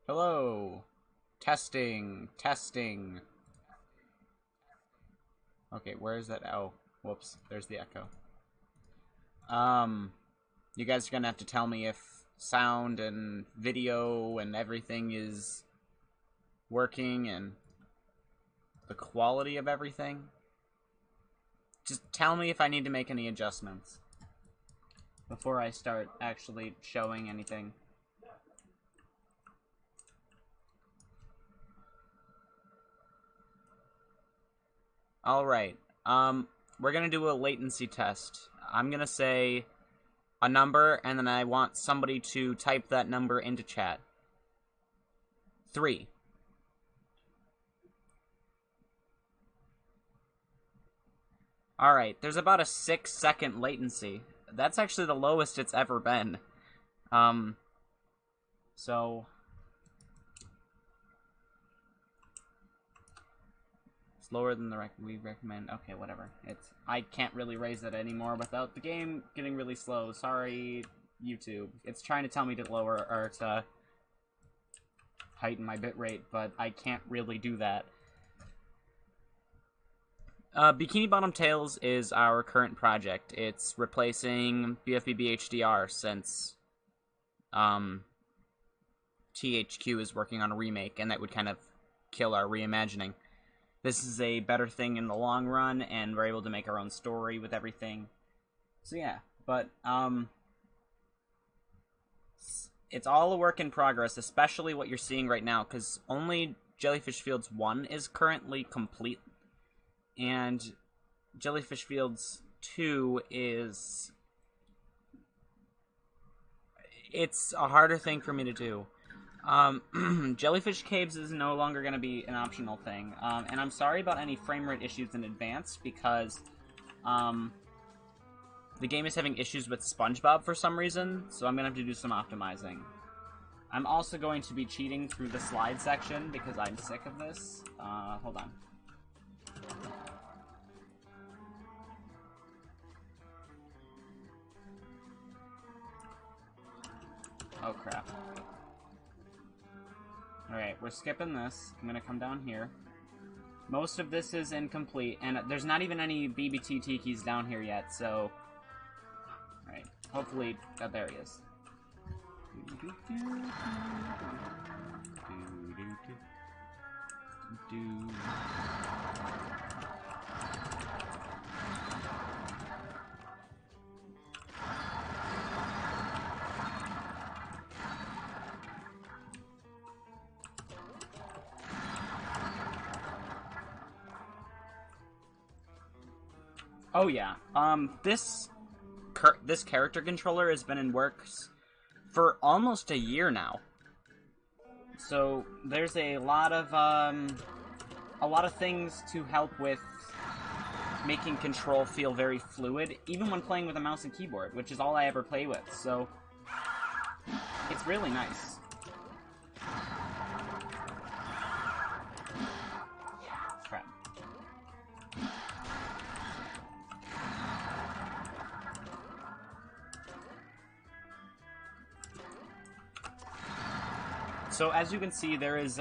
Hello. Testing. Testing. Okay, where is that? Oh, whoops. There's the echo. You guys are gonna have to tell me if sound and video and everything is working and the quality of everything. Just tell me if I need to make any adjustments before I start actually showing anything. Alright, we're gonna do a latency test. I'm gonna say a number, and then I want somebody to type that number into chat. 3. Alright, there's about a 6-second latency. That's actually the lowest it's ever been. So... It's lower than the we recommend. Okay, whatever. I can't really raise it anymore without the game getting really slow. Sorry, YouTube. It's trying to tell me to lower or to heighten my bitrate, but I can't really do that. Bikini Bottom Tales is our current project. It's replacing BFBB HDR since THQ is working on a remake, and that would kind of kill our reimagining. This is a better thing in the long run, and we're able to make our own story with everything. So yeah, but it's all a work in progress, especially what you're seeing right now, because only Jellyfish Fields 1 is currently complete, and Jellyfish Fields 2 is... It's a harder thing for me to do. Jellyfish Caves is no longer going to be an optional thing, and I'm sorry about any frame rate issues in advance, because the game is having issues with SpongeBob for some reason, so I'm going to have to do some optimizing. I'm also going to be cheating through the slide section, because I'm sick of this. Hold on. Oh, crap. Alright, we're skipping this. I'm gonna come down here. Most of this is incomplete, and there's not even any BBT tikis down here yet, so... Alright, hopefully... Oh, there he is. Oh yeah, this character controller has been in works for almost a year now. So there's a lot of things to help with making control feel very fluid, even when playing with a mouse and keyboard, which is all I ever play with. So it's really nice. Crap. So as you can see, there is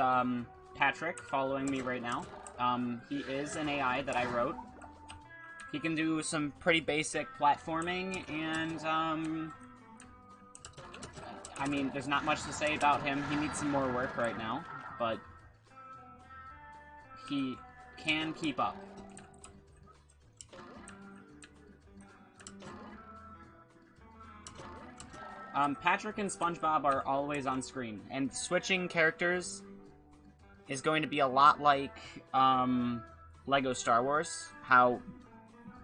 Patrick following me right now. He is an AI that I wrote. He can do some pretty basic platforming, and I mean, there's not much to say about him. He needs some more work right now, but he can keep up. Patrick and SpongeBob are always on screen, and switching characters is going to be a lot like Lego Star Wars, how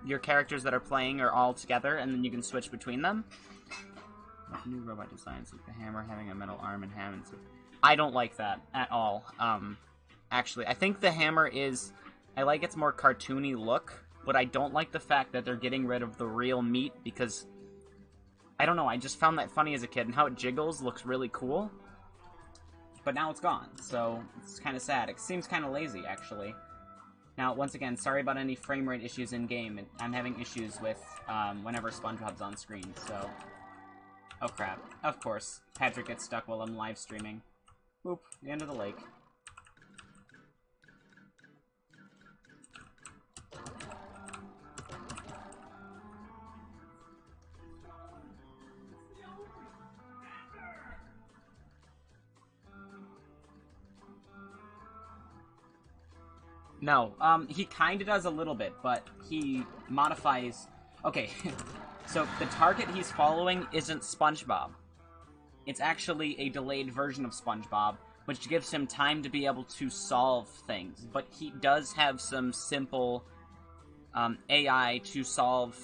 your characters that are playing are all together, and then you can switch between them. New robot designs with the hammer having a metal arm and hands. I don't like that at all. Actually, I think the hammer is... I like its more cartoony look, but I don't like the fact that they're getting rid of the real meat, because... I don't know, I just found that funny as a kid, and how it jiggles looks really cool. But now it's gone, so it's kind of sad. It seems kind of lazy, actually. Now, once again, sorry about any frame rate issues in-game. I'm having issues with whenever SpongeBob's on screen, so... Oh crap. Of course. Patrick gets stuck while I'm live streaming. Oop, the end of the lake. No, he kinda does a little bit, but he modifies... Okay, so the target he's following isn't SpongeBob. It's actually a delayed version of SpongeBob, which gives him time to be able to solve things. But he does have some simple AI to solve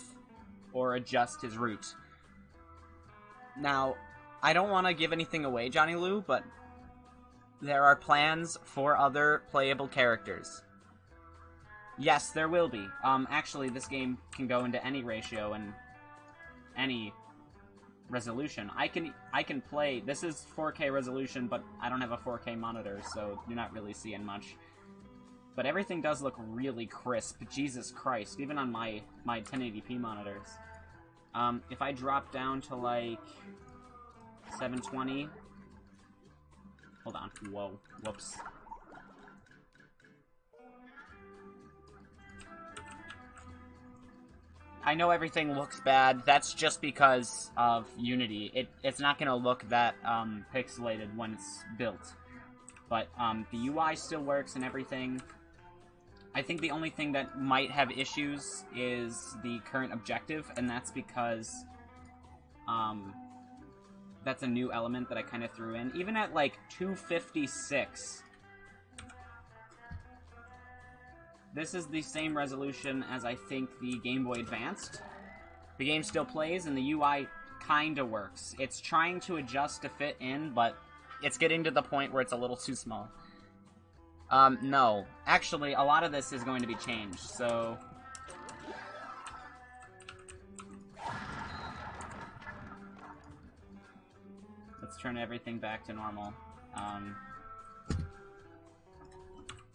or adjust his route. Now, I don't want to give anything away, Johnny Lou, but there are plans for other playable characters. Yes, there will be. Actually, this game can go into any ratio and any resolution. I can play... This is 4K resolution, but I don't have a 4K monitor, so you're not really seeing much. But everything does look really crisp. Jesus Christ, even on my 1080p monitors. If I drop down to, like, 720... Hold on. Whoa. Whoops. I know everything looks bad. That's just because of Unity. It's not going to look that pixelated when it's built. But the UI still works and everything. I think the only thing that might have issues is the current objective, and that's because that's a new element that I kind of threw in. Even at, like, 256... This is the same resolution as, I think, the Game Boy Advanced. The game still plays, and the UI kinda works. It's trying to adjust to fit in, but it's getting to the point where it's a little too small. No. Actually, a lot of this is going to be changed, so... Let's turn everything back to normal.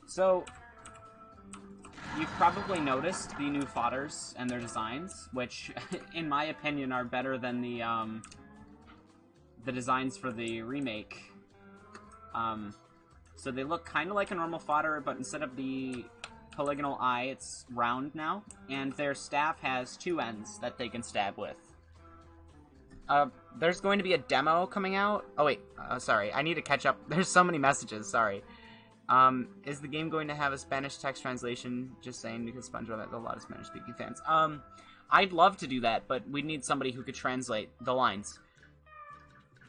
So... You've probably noticed the new fodders and their designs, which, in my opinion, are better than the designs for the remake. So they look kind of like a normal fodder, but instead of the polygonal eye, it's round now, and their staff has two ends that they can stab with. There's going to be a demo coming out. Oh, wait. Sorry. I need to catch up. There's so many messages. Sorry. Is the game going to have a Spanish text translation? Just saying, because SpongeBob has a lot of Spanish-speaking fans. I'd love to do that, but we'd need somebody who could translate the lines.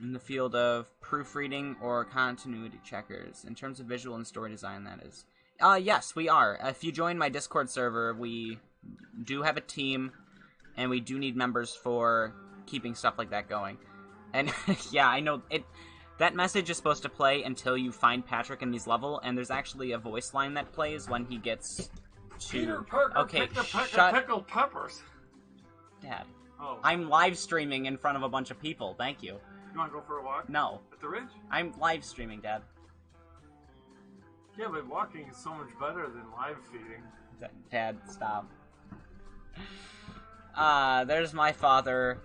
In the field of proofreading or continuity checkers. In terms of visual and story design, that is. Yes, we are. If you join my Discord server, we do have a team, and we do need members for keeping stuff like that going. And, yeah, I know, that message is supposed to play until you find Patrick in these level, and there's actually a voice line that plays when he gets to... Peter Parker okay, shut... pickled peppers. Dad. Oh. I'm live streaming in front of a bunch of people, thank you. You want to go for a walk? No. At the ridge? I'm live streaming, Dad. Yeah, but walking is so much better than live feeding. Dad, stop. There's my father.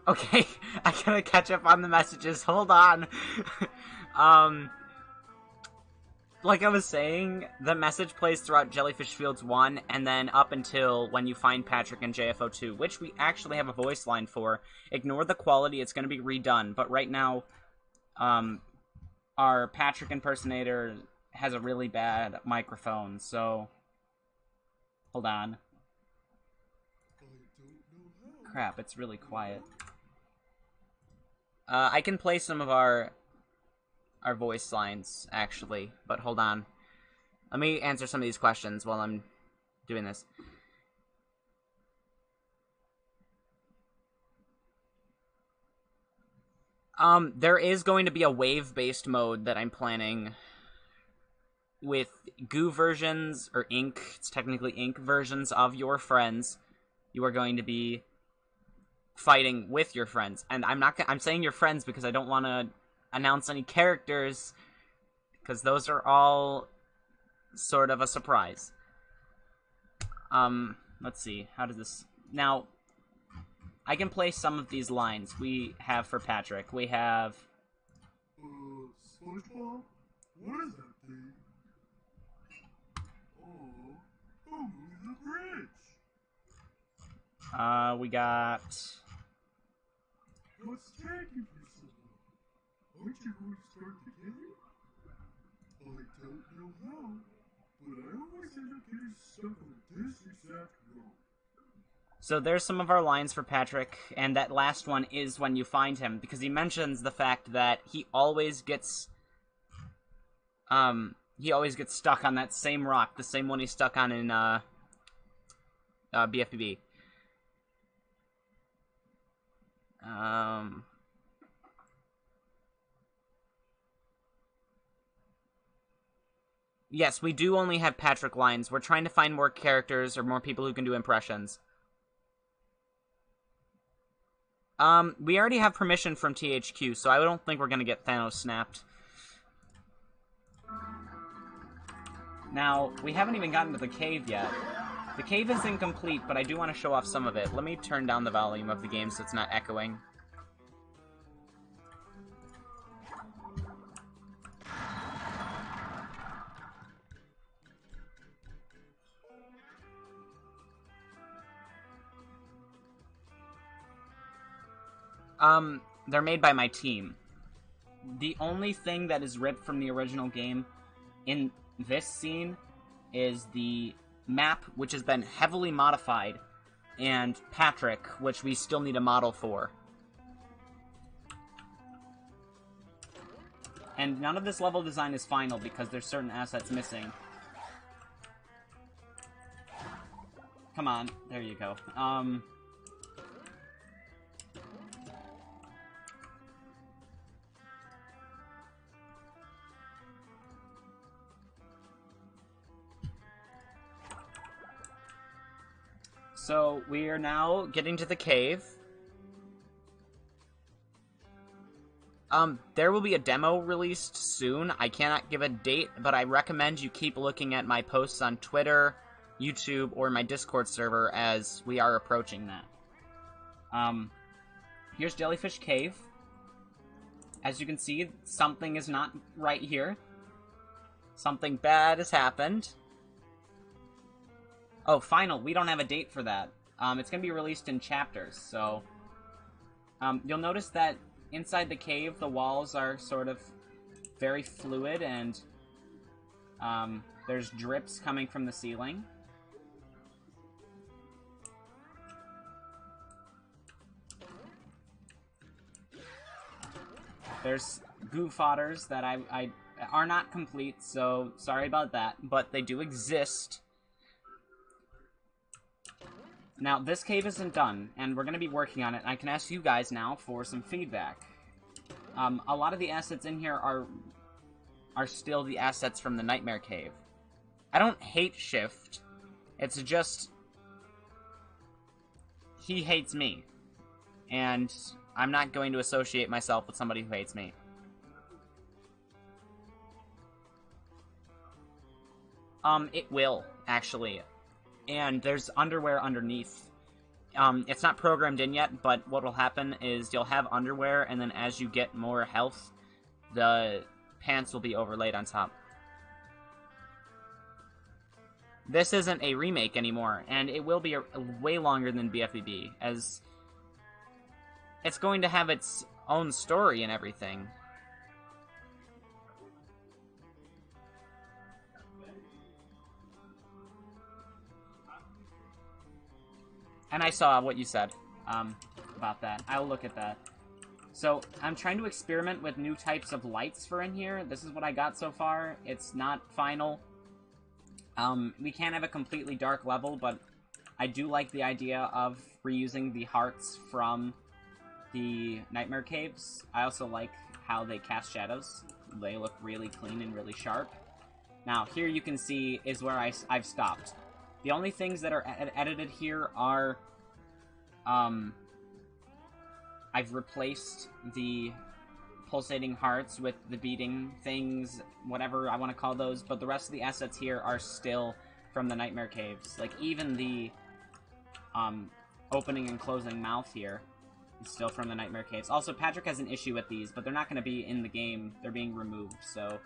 Okay, I gotta catch up on the messages. Hold on. Like I was saying, the message plays throughout Jellyfish Fields 1, and then up until when you find Patrick in JFO 2, which we actually have a voice line for. Ignore the quality, it's gonna be redone, but right now, our Patrick impersonator has a really bad microphone, so... Hold on. Crap, it's really quiet. I can play some of our voice lines, actually, but hold on. Let me answer some of these questions while I'm doing this. There is going to be a wave-based mode that I'm planning with goo versions, or ink, it's technically ink versions of your friends. You are going to be fighting with your friends, and I'm saying your friends because I don't want to announce any characters, because those are all sort of a surprise. Let's see. How does this... Now, I can play some of these lines we have for Patrick. We have... SpongeBob? What is that thing? Oh, the bridge! We got... What's taking you so long? Aren't you going to start the game? I don't know how, but I always end up getting stuck on this exact road. So there's some of our lines for Patrick, and that last one is when you find him, because he mentions the fact that he always gets stuck on that same rock, the same one he's stuck on in BFBB. Yes, we do only have Patrick lines. We're trying to find more characters or more people who can do impressions. We already have permission from THQ, so I don't think we're gonna get Thanos snapped. Now, we haven't even gotten to the cave yet. The cave is incomplete, but I do want to show off some of it. Let me turn down the volume of the game so it's not echoing. They're made by my team. The only thing that is ripped from the original game in this scene is the map, which has been heavily modified, and Patrick, which we still need a model for. And none of this level design is final because there's certain assets missing. Come on, there you go. So, we are now getting to the cave. There will be a demo released soon. I cannot give a date, but I recommend you keep looking at my posts on Twitter, YouTube, or my Discord server as we are approaching that. Here's Jellyfish Cave. As you can see, something is not right here. Something bad has happened. Oh, final. We don't have a date for that. It's going to be released in chapters, so... you'll notice that inside the cave, the walls are sort of very fluid, and there's drips coming from the ceiling. There's goo fodders that I are not complete, so sorry about that, but they do exist. Now, this cave isn't done, and we're going to be working on it. I can ask you guys now for some feedback. A lot of the assets in here are still the assets from the Nightmare Cave. I don't hate Shift. It's just... he hates me. And I'm not going to associate myself with somebody who hates me. It will, actually. And there's underwear underneath. It's not programmed in yet, but what will happen is you'll have underwear, and then as you get more health, the pants will be overlaid on top. This isn't a remake anymore, and it will be way longer than BFBB, as it's going to have its own story and everything. And I saw what you said about that. I'll look at that. So, I'm trying to experiment with new types of lights for in here. This is what I got so far. It's not final. We can't have a completely dark level, but I do like the idea of reusing the hearts from the Nightmare Caves. I also like how they cast shadows. They look really clean and really sharp. Now, here you can see is where I've stopped. The only things that are edited here are, I've replaced the pulsating hearts with the beating things, whatever I want to call those, but the rest of the assets here are still from the Nightmare Caves. Like, even the opening and closing mouth here is still from the Nightmare Caves. Also, Patrick has an issue with these, but they're not going to be in the game. They're being removed, so...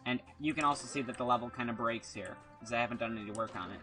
And you can also see that the level kind of breaks here, because I haven't done any work on it.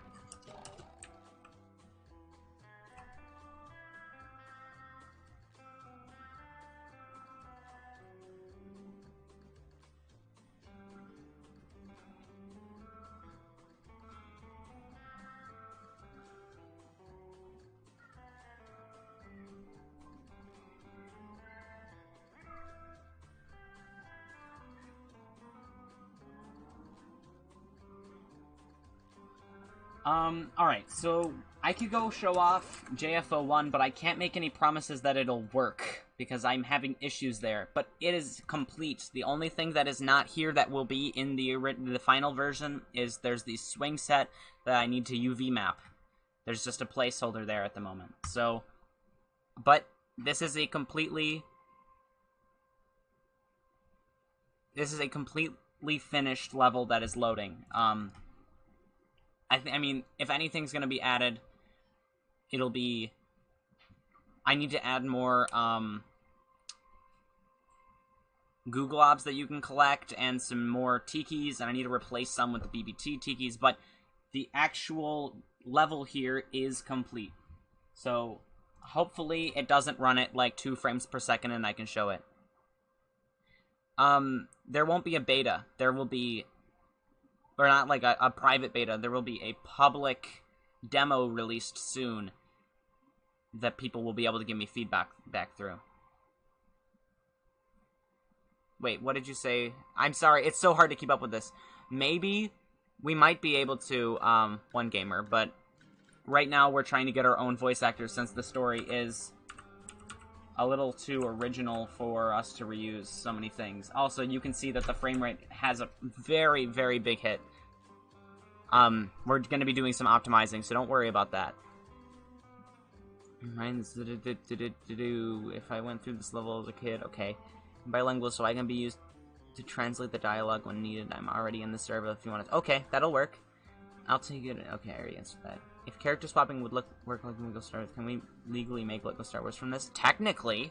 Alright, so I could go show off JFO1, but I can't make any promises that it'll work, because I'm having issues there. But it is complete. The only thing that is not here that will be in the final version is there's the swing set that I need to UV map. There's just a placeholder there at the moment. So, but this is a completely finished level that is loading. I mean, if anything's going to be added, it'll be... I need to add more goo globs that you can collect and some more tikis, and I need to replace some with the BBT tikis, but the actual level here is complete. So, hopefully it doesn't run at like 2 frames per second and I can show it. There won't be a beta. There will be... Or not like a private beta. There will be a public demo released soon that people will be able to give me feedback back through. Wait, what did you say? I'm sorry, it's so hard to keep up with this. Maybe we might be able to, One Gamer, but right now we're trying to get our own voice actors since the story is a little too original for us to reuse so many things. Also, you can see that the frame rate has a very, very big hit. We're going to be doing some optimizing, so don't worry about that. If I went through this level as a kid, okay. Bilingual, so I can be used to translate the dialogue when needed. I'm already in the server if you want to... Okay, that'll work. I'll take it... Okay, I already answered that. If character swapping would work like Lego Star Wars, can we legally make Lego Star Wars from this? Technically,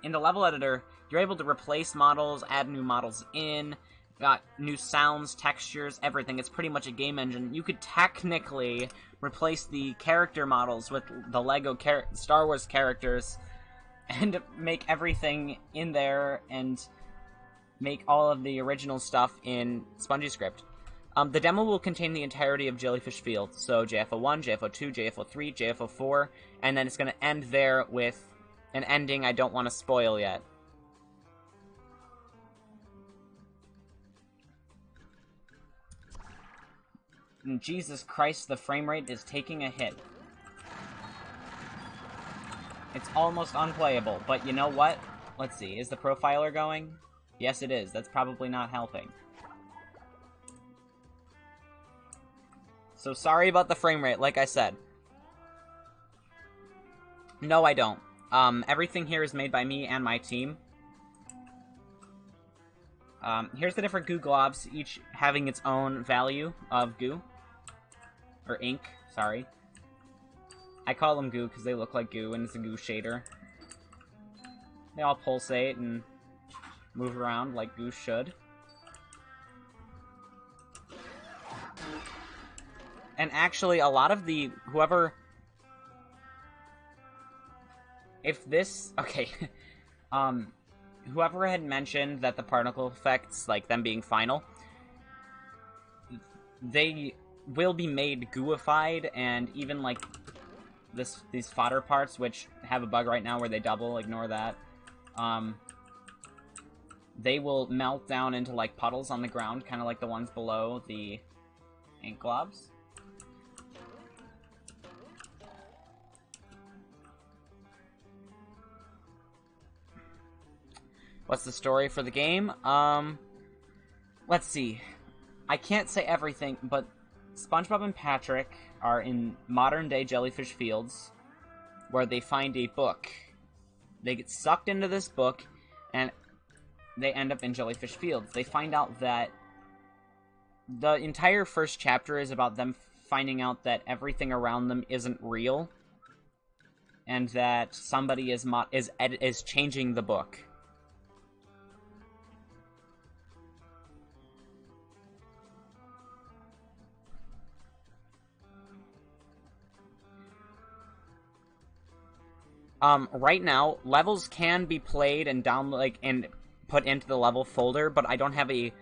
in the level editor, you're able to replace models, add new models in, got new sounds, textures, everything. It's pretty much a game engine. You could technically replace the character models with the Lego Star Wars characters and make everything in there and make all of the original stuff in SpongeScript. The demo will contain the entirety of Jellyfish Field, so JFO1, JFO2, JFO3, JFO4, and then it's going to end there with an ending I don't want to spoil yet. And Jesus Christ, the frame rate is taking a hit. It's almost unplayable, but you know what? Let's see, is the profiler going? Yes, it is. That's probably not helping. So sorry about the frame rate, like I said. No, I don't. Everything here is made by me and my team. Here's the different goo globs, each having its own value of goo. Or ink, sorry. I call them goo because they look like goo, and it's a goo shader. They all pulsate and move around like goo should. And actually, a lot of the... Whoever... If this... Okay. Whoever had mentioned that the particle effects, like them being final, they will be made gooified, and even, like, these fodder parts, which have a bug right now where they double, ignore that, they will melt down into, like, puddles on the ground, kind of like the ones below the ink globs. What's the story for the game? Let's see. I can't say everything, but SpongeBob and Patrick are in modern-day Jellyfish Fields, where they find a book. They get sucked into this book, and they end up in Jellyfish Fields. They find out that the entire first chapter is about them finding out that everything around them isn't real, and that somebody is changing the book. Right now, levels can be played and and put into the level folder, but I don't have a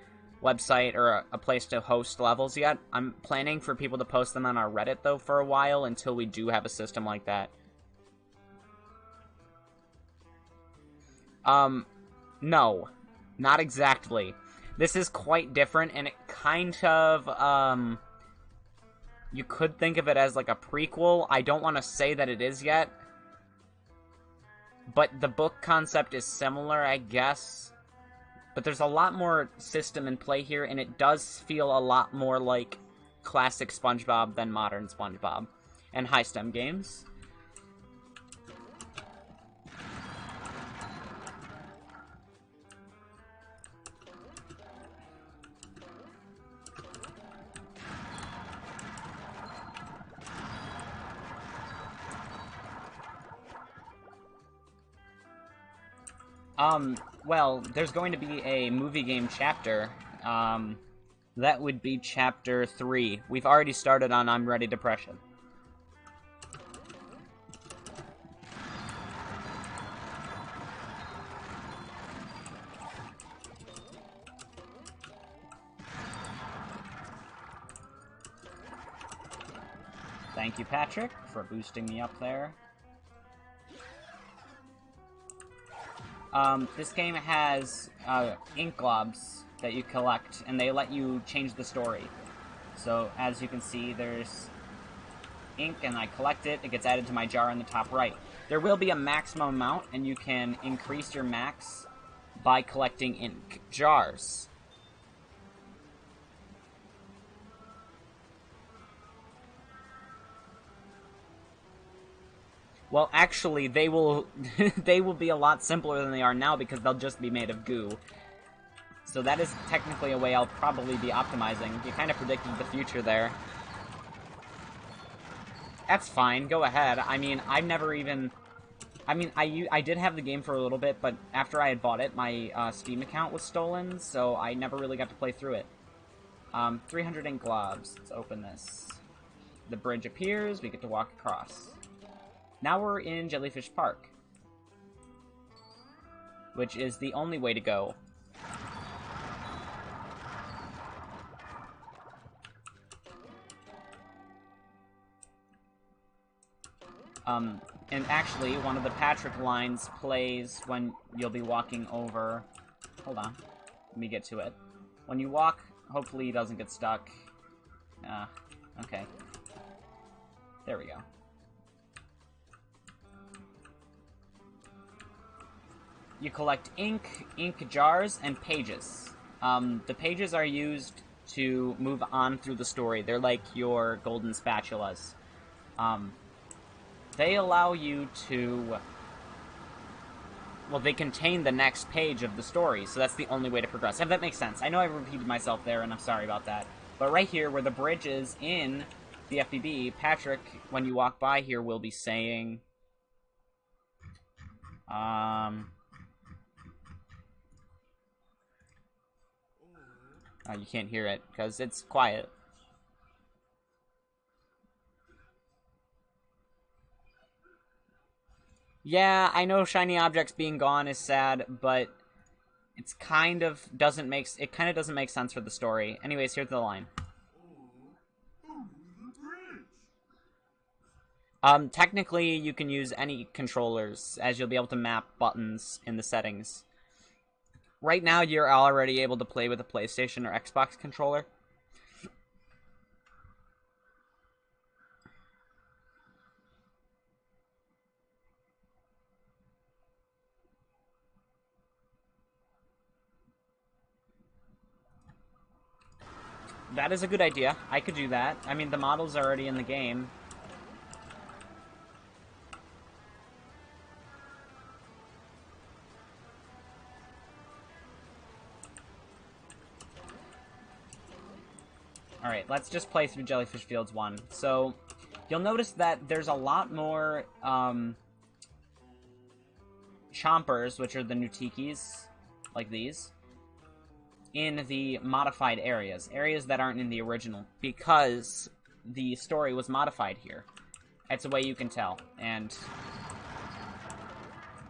website or a place to host levels yet. I'm planning for people to post them on our Reddit, though, for a while, until we do have a system like that. No. Not exactly. This is quite different, and it kind of, you could think of it as like a prequel. I don't want to say that it is yet, but the book concept is similar, I guess. But there's a lot more system in play here, and it does feel a lot more like classic SpongeBob than modern SpongeBob and high STEM games. Well, there's going to be a movie game chapter. That would be chapter 3. We've already started on I'm Ready Depression. Thank you, Patrick, for boosting me up there. This game has ink globs that you collect, and they let you change the story. So, as you can see, there's ink, and I collect it. It gets added to my jar in the top right. There will be a maximum amount, and you can increase your max by collecting ink jars. Well, actually, they will they will be a lot simpler than they are now because they'll just be made of goo. So that is technically a way I'll probably be optimizing. You kind of predicted the future there. That's fine, go ahead. I mean, I've never even... I mean, I did have the game for a little bit, but after I had bought it, my Steam account was stolen, so I never really got to play through it. 300 ink globs. Let's open this. The bridge appears, we get to walk across. Now we're in Jellyfish Park, which is the only way to go. And actually, one of the Patrick lines plays when you'll be walking over... Hold on. Let me get to it. When you walk, hopefully he doesn't get stuck. Okay. There we go. You collect ink jars, and pages. The pages are used to move on through the story. They're like your golden spatulas. They allow you to... Well, they contain the next page of the story, so that's the only way to progress. If that makes sense. I know I repeated myself there, and I'm sorry about that. But right here, where the bridge is in the FBB, Patrick, when you walk by here, will be saying... you can't hear it, because it's quiet. Yeah, I know shiny objects being gone is sad, but it's kind of doesn't make sense for the story. Anyways, here's the line. Technically, you can use any controllers, as you'll be able to map buttons in the settings. Right now, you're already able to play with a PlayStation or Xbox controller. That is a good idea. I could do that. I mean, the model's already in the game. Alright, let's just play through Jellyfish Fields 1. So, you'll notice that there's a lot more, Chompers, which are the new tikis, like these, in the modified areas. Areas that aren't in the original, because the story was modified here. That's a way you can tell. And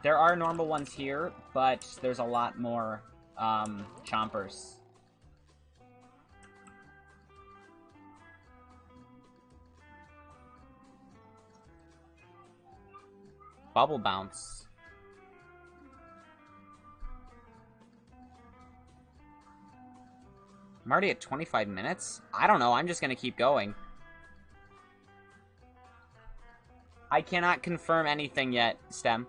there are normal ones here, but there's a lot more, Chompers. Bubble bounce. I'm already at 25 minutes? I don't know, I'm just gonna keep going. I cannot confirm anything yet, Stem.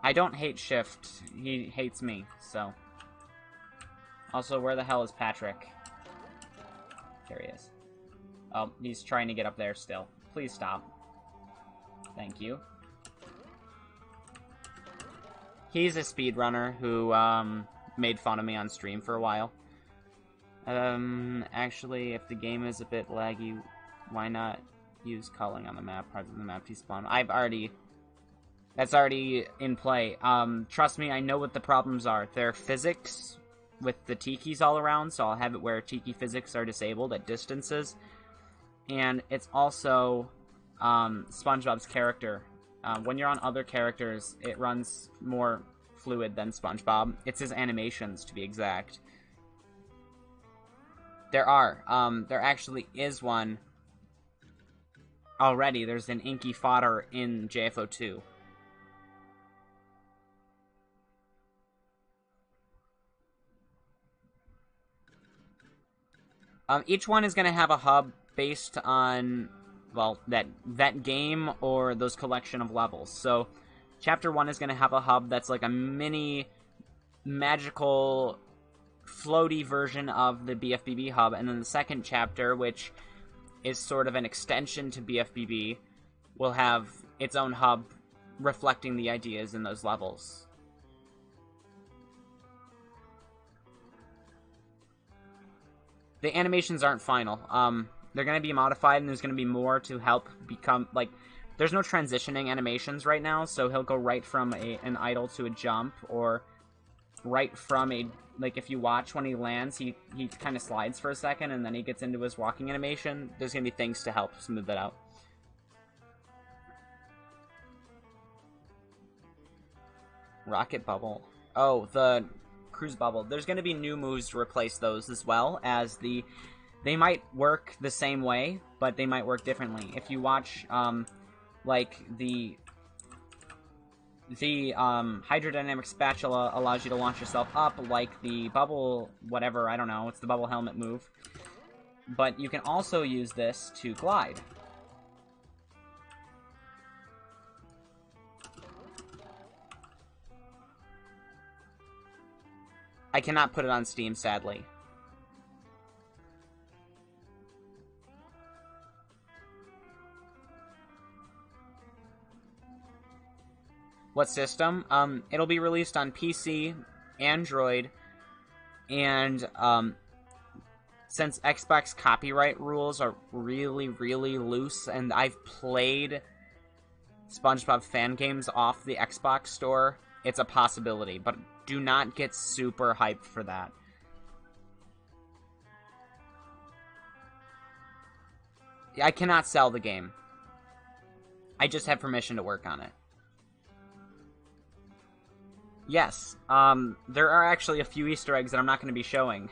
I don't hate Shift. He hates me, so... Also, where the hell is Patrick? There he is. Oh, he's trying to get up there still. Please stop. Thank you. He's a speedrunner who, made fun of me on stream for a while. Actually, if the game is a bit laggy, why not use culling on the map rather than the map despawn? That's already in play. Trust me, I know what the problems are. They're physics with the tikis all around, so I'll have it where tiki physics are disabled at distances. And it's also SpongeBob's character. When you're on other characters, it runs more fluid than SpongeBob. It's his animations, to be exact. There actually is one already. There's an inky fodder in JFO2. Each one is going to have a hub based on, well, that game or those collection of levels. So, Chapter 1 is going to have a hub that's like a mini magical floaty version of the BFBB hub, and then the second chapter, which is sort of an extension to BFBB, will have its own hub reflecting the ideas in those levels. The animations aren't final. They're going to be modified, and there's going to be more to help become, like, there's no transitioning animations right now, so he'll go right from an idle to a jump, or right from a, like, if you watch when he lands, he kind of slides for a second, and then he gets into his walking animation. There's going to be things to help smooth that out. Rocket Bubble. Oh, the Cruise Bubble. There's going to be new moves to replace those, as well as they might work the same way, but they might work differently. If you watch, like, the hydrodynamic spatula allows you to launch yourself up, like the bubble, whatever, I don't know, it's the bubble helmet move. But you can also use this to glide. I cannot put it on Steam, sadly. What system? It'll be released on PC, Android, and, since Xbox copyright rules are really, really loose, and I've played SpongeBob fan games off the Xbox store, it's a possibility, but do not get super hyped for that. I cannot sell the game. I just have permission to work on it. Yes, there are actually a few Easter eggs that I'm not going to be showing.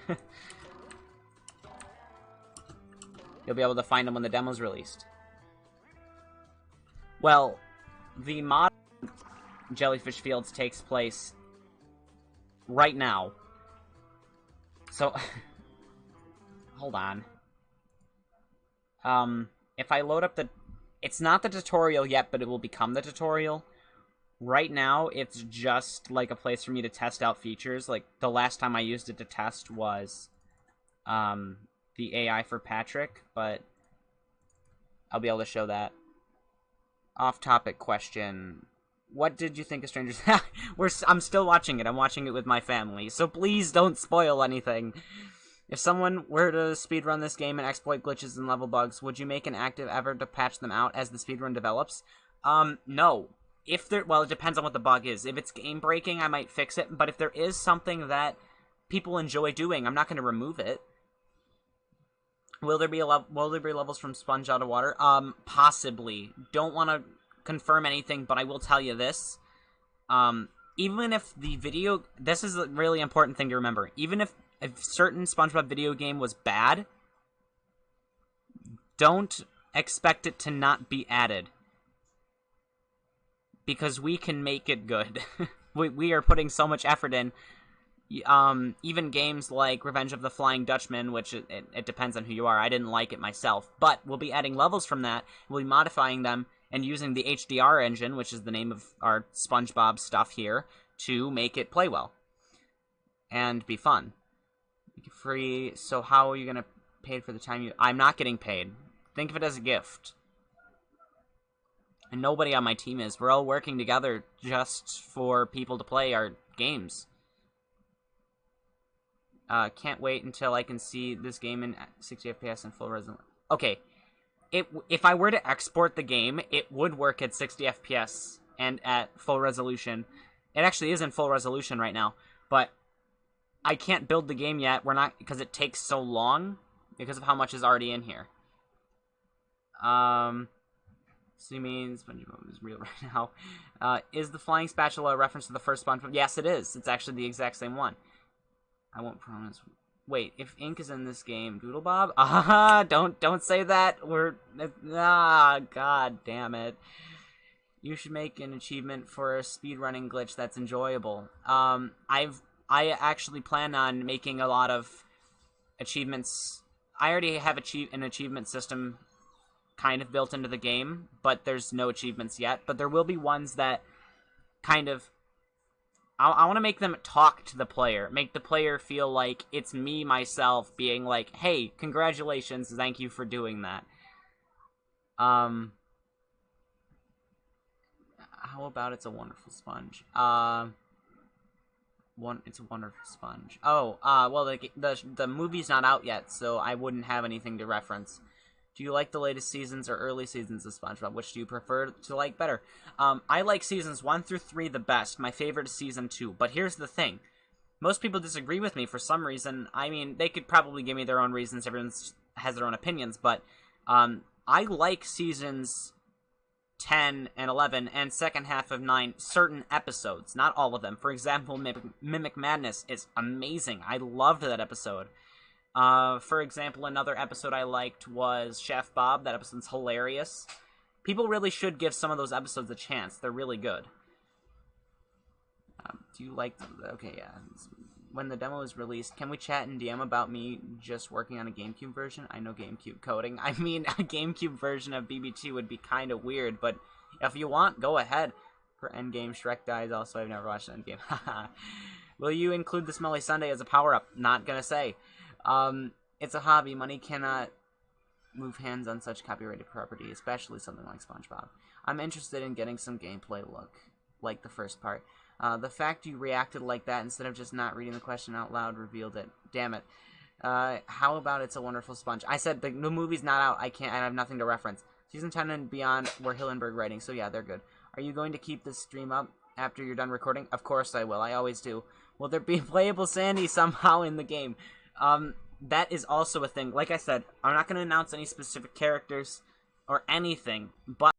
You'll be able to find them when the demo's released. Well, the mod Jellyfish Fields takes place right now. So, hold on. If I load up the... It's not the tutorial yet, but it will become the tutorial. Right now, it's just, like, a place for me to test out features. Like, the last time I used it to test was, the AI for Patrick, but I'll be able to show that. Off-topic question. What did you think of Stranger Things? I'm still watching it. I'm watching it with my family, so please don't spoil anything. If someone were to speedrun this game and exploit glitches and level bugs, would you make an active effort to patch them out as the speedrun develops? No. Well, it depends on what the bug is. If it's game-breaking, I might fix it, but if there is something that people enjoy doing, I'm not going to remove it. Will there be levels from Sponge Out of Water? Possibly. Don't want to confirm anything, but I will tell you this. Even if the video... This is a really important thing to remember. Even if a certain SpongeBob video game was bad, don't expect it to not be added. Because we can make it good. we are putting so much effort in. Even games like Revenge of the Flying Dutchman, which it depends on who you are. I didn't like it myself. But we'll be adding levels from that. We'll be modifying them and using the HDR engine, which is the name of our SpongeBob stuff here, to make it play well. And be fun. Free, so how are you going to pay for the time you... I'm not getting paid. Think of it as a gift. And nobody on my team is. We're all working together just for people to play our games. Can't wait until I can see this game in 60 FPS and full resolution. Okay. If I were to export the game, it would work at 60 FPS and at full resolution. It actually is in full resolution right now, but I can't build the game yet. We're not, because it takes so long because of how much is already in here. So you mean SpongeBob is real right now? Is the flying spatula a reference to the first SpongeBob? Yes, it is. It's actually the exact same one. I won't promise. Wait, if ink is in this game, Doodlebob? Don't say that. God damn it. You should make an achievement for a speedrunning glitch that's enjoyable. I actually plan on making a lot of achievements. I already have an achievement system kind of built into the game, but there's no achievements yet. But there will be ones that kind of... I want to make them talk to the player. Make the player feel like it's me, myself, being like, hey, congratulations, thank you for doing that. How about It's a Wonderful Sponge? It's a Wonderful Sponge. Oh, well, the movie's not out yet, so I wouldn't have anything to reference. Do you like the latest seasons or early seasons of SpongeBob? Which do you prefer to like better? I like seasons 1 through 3 the best. My favorite is season 2. But here's the thing. Most people disagree with me for some reason. I mean, they could probably give me their own reasons. Everyone has their own opinions. But I like seasons 10 and 11 and second half of 9 certain episodes. Not all of them. For example, Mimic Madness is amazing. I loved that episode. For example, another episode I liked was Chef Bob. That episode's hilarious. People really should give some of those episodes a chance. They're really good. Do you like... Okay, yeah. When the demo is released, can we chat and DM about me just working on a GameCube version? I know GameCube coding. I mean, a GameCube version of BB2 would be kind of weird, but if you want, go ahead. For Endgame, Shrek dies. Also, I've never watched Endgame. Will you include the Smelly Sunday as a power-up? Not gonna say. It's a hobby. Money cannot move hands on such copyrighted property, especially something like SpongeBob. I'm interested in getting some gameplay look, like the first part. The fact you reacted like that instead of just not reading the question out loud revealed it. Damn it. How about It's a Wonderful Sponge? I said the movie's not out. I have nothing to reference. Season 10 and beyond were Hillenberg writing, so yeah, they're good. Are you going to keep this stream up after you're done recording? Of course I will. I always do. Will there be playable Sandy somehow in the game? That is also a thing. Like I said, I'm not going to announce any specific characters or anything, but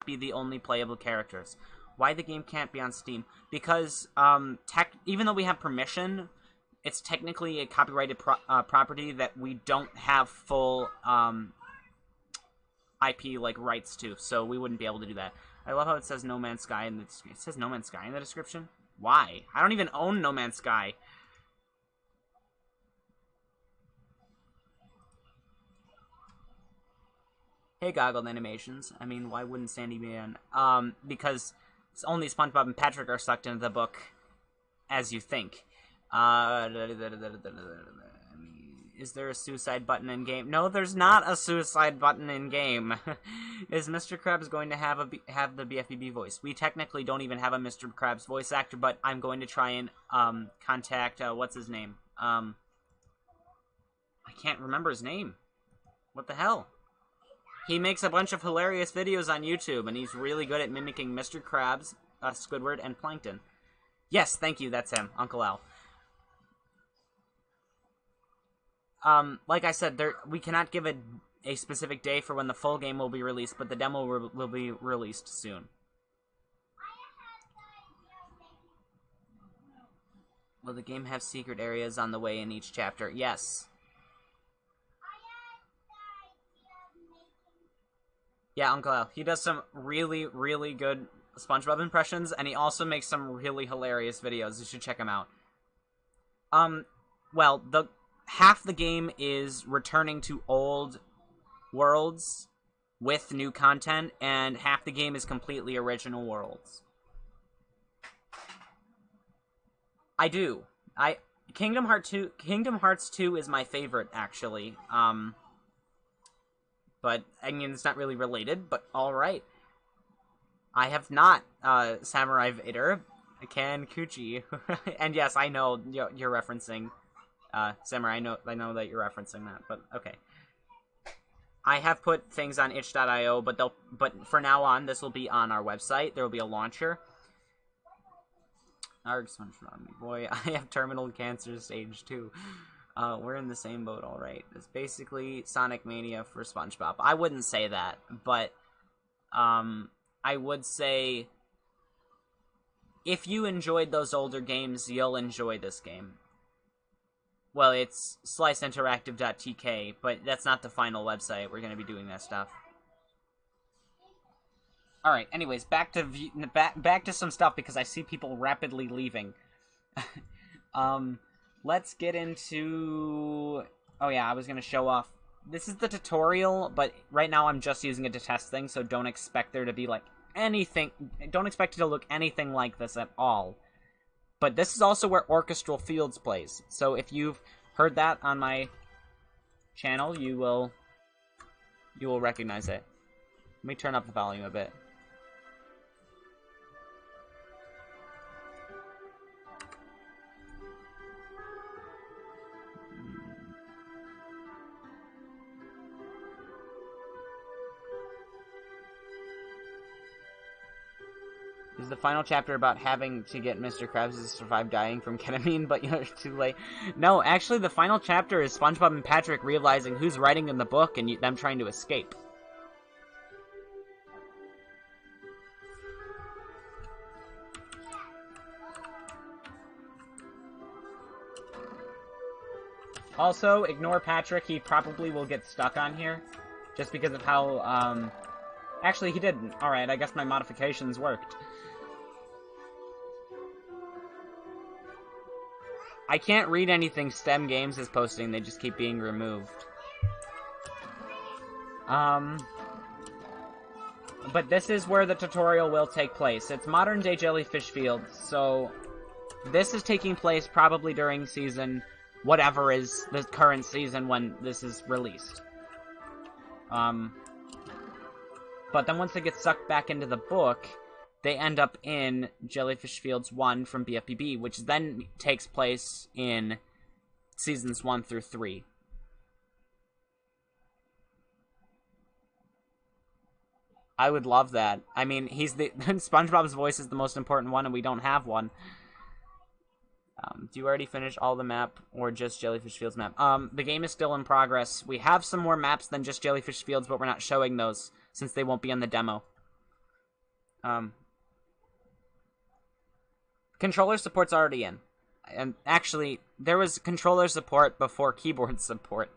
be the only playable characters. Why the game can't be on Steam? Because even though we have permission, it's technically a copyrighted property that we don't have full IP like rights to, so we wouldn't be able to do that. I love how it says No Man's Sky in the description. It says No Man's Sky in the description? Why? I don't even own No Man's Sky. Hey, Goggled Animations. I mean, why wouldn't Sandy be in? Because only SpongeBob and Patrick are sucked into the book, as you think. Is there a suicide button in game? No, there's not a suicide button in game. Is Mr. Krabs going to have the BFBB voice? We technically don't even have a Mr. Krabs voice actor, but I'm going to try and contact what's his name? I can't remember his name. What the hell? He makes a bunch of hilarious videos on YouTube, and he's really good at mimicking Mr. Krabs, Squidward, and Plankton. Yes, thank you. That's him, Uncle Al. Like I said, we cannot give a specific day for when the full game will be released, but the demo will be released soon. Will the game have secret areas on the way in each chapter? Yes. Yeah, Uncle Al. He does some really, really good SpongeBob impressions, and he also makes some really hilarious videos. You should check him out. Well, half the game is returning to old worlds with new content, and half the game is completely original worlds. I do. Kingdom Hearts 2 is my favorite, actually. But, I mean, it's not really related, but alright. I have not, Samurai Vader, Ken Kuchi. And yes, I know you're referencing, Samurai, I know that you're referencing that, but okay. I have put things on itch.io, but for now on, this will be on our website. There will be a launcher. Arg, SpongeBob, boy, I have terminal cancer stage 2. We're in the same boat, alright. It's basically Sonic Mania for SpongeBob. I wouldn't say that, but, I would say, if you enjoyed those older games, you'll enjoy this game. Well, it's sliceinteractive.tk, but that's not the final website. We're going to be doing that stuff. Alright, anyways, back to some stuff, because I see people rapidly leaving. Let's get into... Oh yeah, I was going to show off... This is the tutorial, but right now I'm just using it to test things, so don't expect there to be, like, anything... Don't expect it to look anything like this at all. But this is also where Orchestral Fields plays, so if you've heard that on my channel, you will recognize it. Let me turn up the volume a bit. Is the final chapter about having to get Mr. Krabs to survive dying from ketamine, but you're too late? No, actually, the final chapter is SpongeBob and Patrick realizing who's writing in the book and them trying to escape. Also, ignore Patrick. He probably will get stuck on here, just because of how, Actually, he didn't. Alright, I guess my modifications worked. I can't read anything STEM Games is posting, they just keep being removed. But this is where the tutorial will take place. It's modern-day Jellyfish Fields, so this is taking place probably during season... whatever is the current season when this is released. But then once they get sucked back into the book, they end up in Jellyfish Fields 1 from BFBB, which then takes place in seasons 1 through 3. I would love that. I mean, SpongeBob's voice is the most important one, and we don't have one. Do you already finish all the map, or just Jellyfish Fields map? The game is still in progress. We have some more maps than just Jellyfish Fields, but we're not showing those, since they won't be on the demo. Controller support's already in. And actually, there was controller support before keyboard support.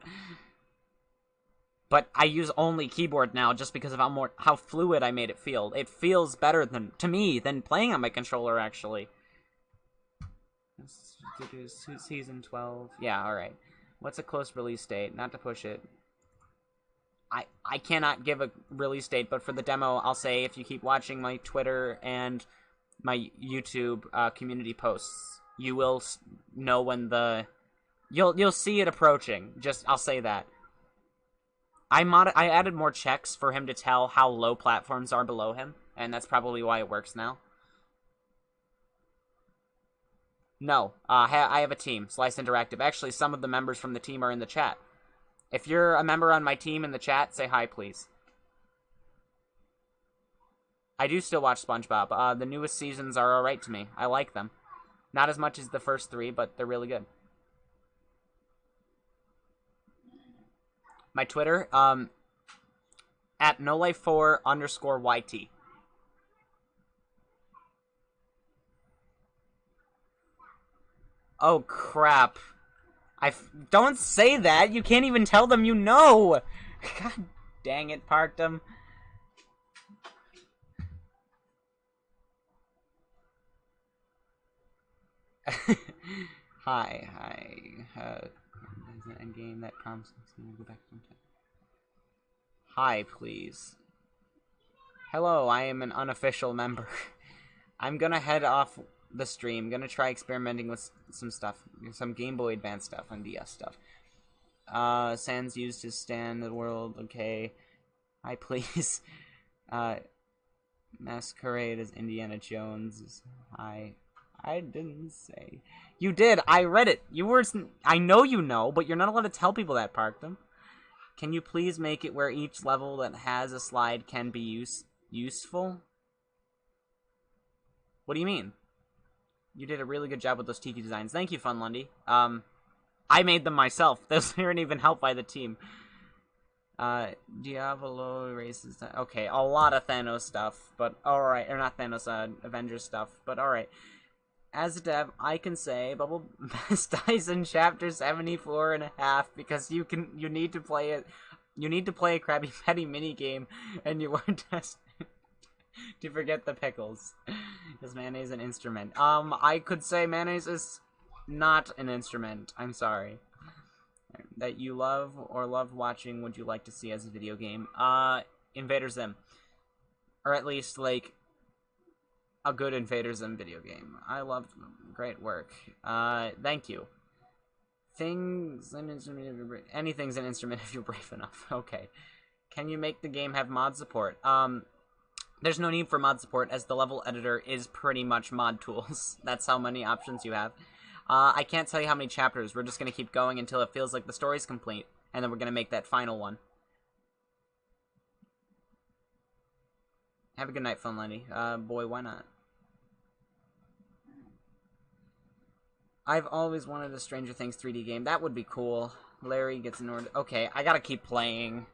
But I use only keyboard now, just because of how fluid I made it feel. It feels better to me than playing on my controller, actually. Season 12. Yeah, alright. What's a close release date? Not to push it. I cannot give a release date, but for the demo, I'll say if you keep watching my Twitter and my YouTube community posts, you will know when the You'll see it approaching. Just I'll say that. I added more checks for him to tell how low platforms are below him, and that's probably why it works now. No, I have a team, Slice Interactive. Actually, some of the members from the team are in the chat. If you're a member on my team in the chat, say hi, please. I do still watch SpongeBob. The newest seasons are alright to me. I like them. Not as much as the first 3, but they're really good. My Twitter, at nolife4_YT. Oh, crap. Don't say that! You can't even tell them you know! God dang it, Parkdom. Hi. There's an endgame that comes. Go back to hi, please. Hello, I am an unofficial member. I'm gonna head off the stream. Gonna try experimenting with some stuff. Some Game Boy Advance stuff and DS stuff. Sans used to stand the world. Okay. Hi, please. Masquerade as Indiana Jones. Hi. I didn't say. You did. I read it. You were. I know you know, but you're not allowed to tell people that, Parkdom. Can you please make it where each level that has a slide can be useful? What do you mean? You did a really good job with those tiki designs. Thank you, Fun Lundy. I made them myself. Those weren't even helped by the team. Diavolo erases that. Okay, a lot of Thanos stuff, but alright. Or not Thanos, Avengers stuff, but alright. As a dev, I can say Bubble Best dies in chapter 74.5 because you need to play it. You need to play a Krabby Patty minigame, and you weren't tested to forget the pickles. Is mayonnaise an instrument? I could say mayonnaise is not an instrument. I'm sorry. That you love or loved watching, would you like to see as a video game? Invader Zim. Or at least, like, a good Invader Zim video game. I loved them. Great work. Thank you. Things an instrument. Anything's an instrument if you're brave enough. Okay. Can you make the game have mod support? There's no need for mod support as the level editor is pretty much mod tools. That's how many options you have. I can't tell you how many chapters. We're just gonna keep going until it feels like the story's complete, and then we're gonna make that final one. Have a good night, Fun Lenny. Boy, why not? I've always wanted a Stranger Things 3D game. That would be cool. Larry gets an order. Okay, I gotta keep playing.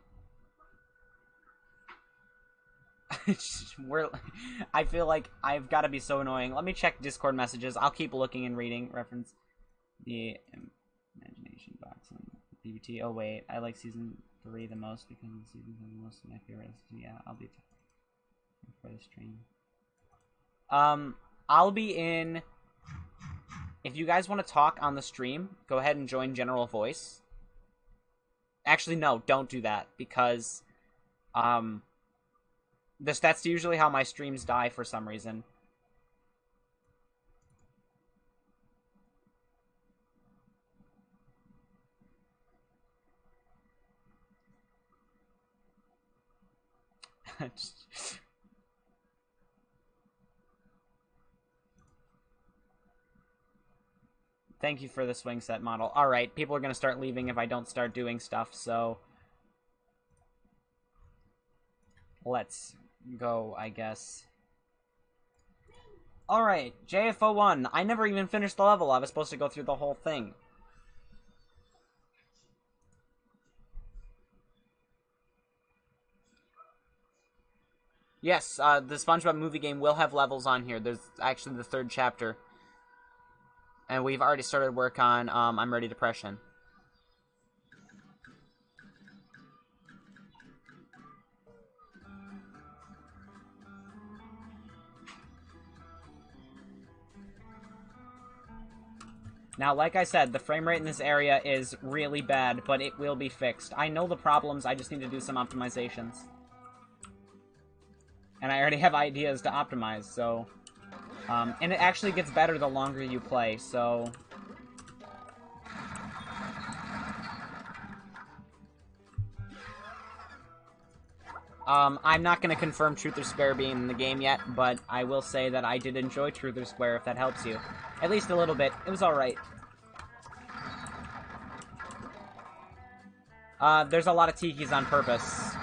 I feel like I've gotta be so annoying. Let me check Discord messages. I'll keep looking and reading. Reference the imagination box on BBT. Oh, wait. I like season 3 the most because season 3 is most of my favorites. Yeah, I'll be for the stream. I'll be in. If you guys want to talk on the stream, go ahead and join General Voice. Actually, no, don't do that because that's usually how my streams die for some reason. Thank you for the swing set model. Alright, people are going to start leaving if I don't start doing stuff, so let's go, I guess. Alright, JFO1. I never even finished the level. I was supposed to go through the whole thing. Yes, the SpongeBob movie game will have levels on here. There's actually the 3rd chapter. And we've already started work on I'm Ready Depression. Now, like I said, the frame rate in this area is really bad, but it will be fixed. I know the problems, I just need to do some optimizations. And I already have ideas to optimize, so... and it actually gets better the longer you play, so... I'm not going to confirm Truth or Square being in the game yet, but I will say that I did enjoy Truth or Square, if that helps you. At least a little bit. It was alright. There's a lot of tikis on purpose.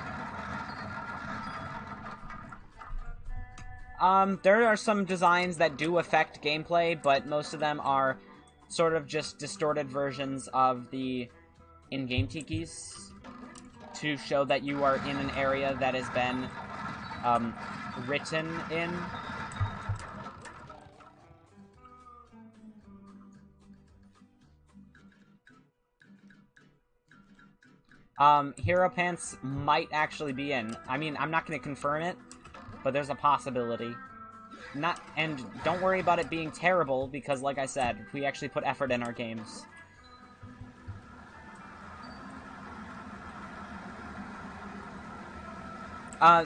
There are some designs that do affect gameplay, but most of them are sort of just distorted versions of the in-game tikis to show that you are in an area that has been written in. Hero Pants might actually be in. I mean, I'm not going to confirm it, but there's a possibility. And don't worry about it being terrible, because like I said, we actually put effort in our games.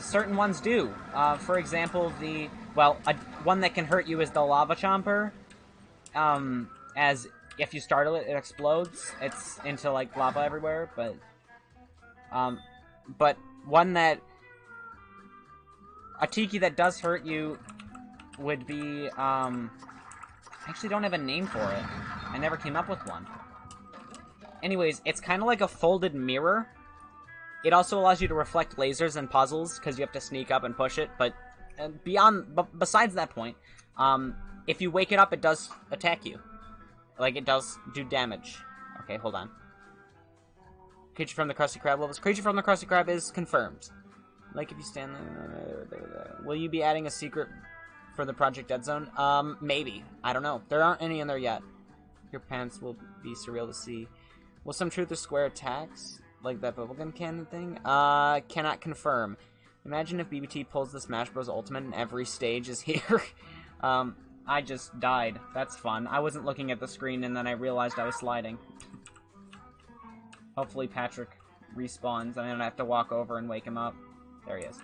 Certain ones do. For example, one that can hurt you is the Lava Chomper. As if you startle it, it explodes. It's into, like, lava everywhere, but one that... A tiki that does hurt you would be, I actually don't have a name for it. I never came up with one. Anyways, it's kind of like a folded mirror. It also allows you to reflect lasers and puzzles, because you have to sneak up and push it, but besides that point, if you wake it up, it does attack you. Like, it does do damage. Okay, hold on. Creature from the Krusty Krab levels. Creature from the Krusty Krab is confirmed. Like, if you stand there... Will you be adding a secret for the Project Dead Zone? Maybe. I don't know. There aren't any in there yet. Your pants will be surreal to see. Will some Truth or Square attacks? Like that bubblegum cannon thing? Cannot confirm. Imagine if BBT pulls the Smash Bros. Ultimate and every stage is here. I just died. That's fun. I wasn't looking at the screen and then I realized I was sliding. Hopefully Patrick respawns and I don't have to walk over and wake him up. There he is.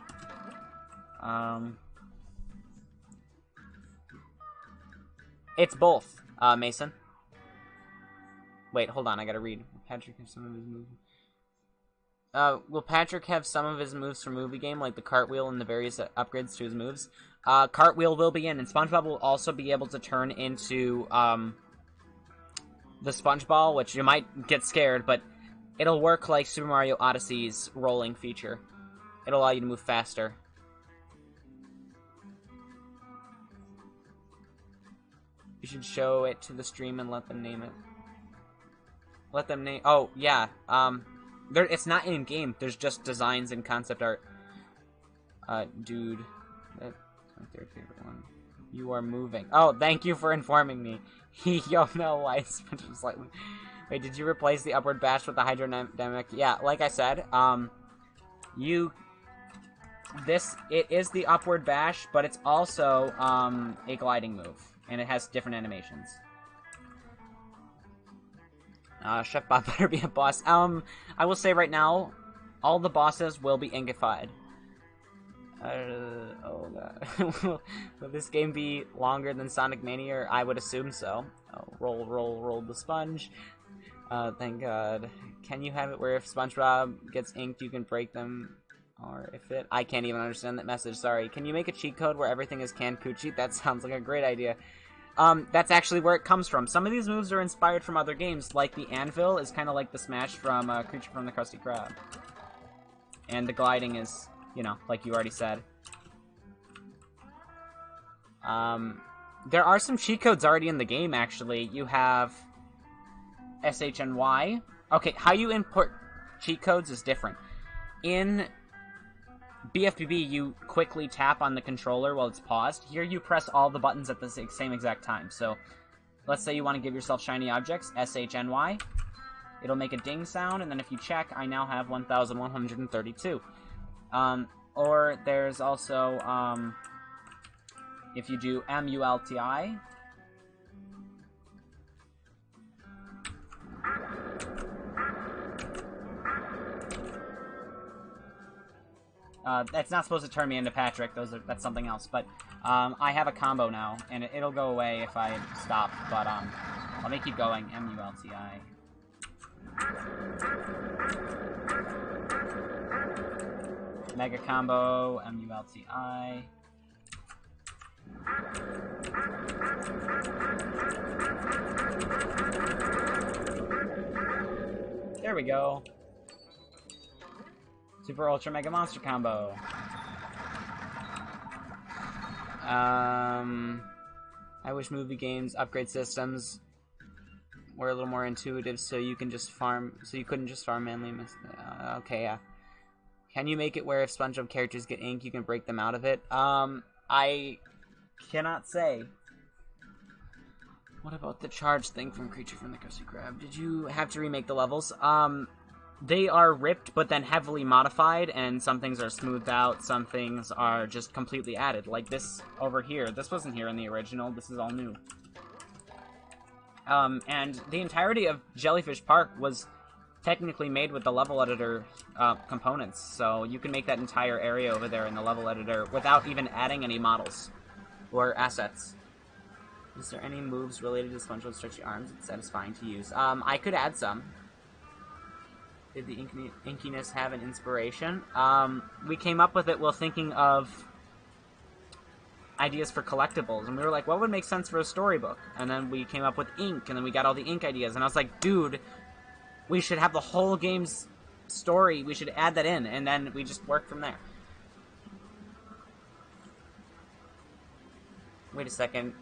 It's both, Mason. Wait, hold on, I gotta read. Patrick has some of his moves. Will Patrick have some of his moves from Movie Game, like the cartwheel and the various upgrades to his moves? Cartwheel will be in, and SpongeBob will also be able to turn into, the SpongeBall, which you might get scared, but it'll work like Super Mario Odyssey's rolling feature. It'll allow you to move faster. You should show it to the stream and let them name it. Let them name... Oh, yeah. It's not in-game. There's just designs and concept art. Dude. That's my third favorite one. You are moving. Oh, thank you for informing me. Yo, no, why Sponge was like... Wait, did you replace the upward bash with the hydrodynamic? Yeah, like I said, it is the upward bash, but it's also, a gliding move. And it has different animations. Chef Bob better be a boss. I will say right now, all the bosses will be inkified. Oh god. Will this game be longer than Sonic Mania? I would assume so. Oh, roll the sponge. Thank god. Can you have it where if SpongeBob gets inked, you can break them? Or if it... I can't even understand that message, sorry. Can you make a cheat code where everything is canned coochie? That sounds like a great idea. That's actually where it comes from. Some of these moves are inspired from other games, like the anvil is kind of like the smash from Creature from the Krusty Krab. And the gliding is, you know, like you already said. There are some cheat codes already in the game, actually. You have SHNY. Okay, how you input cheat codes is different. In BFBB, you quickly tap on the controller while it's paused. Here, you press all the buttons at the same exact time. So, let's say you want to give yourself shiny objects, SHNY. It'll make a ding sound, and then if you check, I now have 1,132. Or there's also, if you do MULTI, that's not supposed to turn me into Patrick. That's something else. But I have a combo now, and it'll go away if I stop. But let me keep going. MULTI. Mega Combo, MULTI. There we go. Super Ultra Mega Monster Combo. I wish movie games upgrade systems were a little more intuitive, so you can just farm. So you couldn't just farm mainly. Okay, yeah. Can you make it where if SpongeBob characters get ink, you can break them out of it? I cannot say. What about the charge thing from Creature from the Krusty Krab? Did you have to remake the levels? They are ripped, but then heavily modified, and some things are smoothed out, some things are just completely added. Like this over here. This wasn't here in the original. This is all new. And the entirety of Jellyfish Park was technically made with the level editor components, so you can make that entire area over there in the level editor without even adding any models or assets. Is there any moves related to SpongeBob's stretchy arms that's satisfying to use? I could add some. Did the inkiness have an inspiration? We came up with it while thinking of ideas for collectibles, and we were like, what would make sense for a storybook? And then we came up with ink, and then we got all the ink ideas, and I was like, dude, we should have the whole game's story, we should add that in, and then we just worked from there. Wait a second.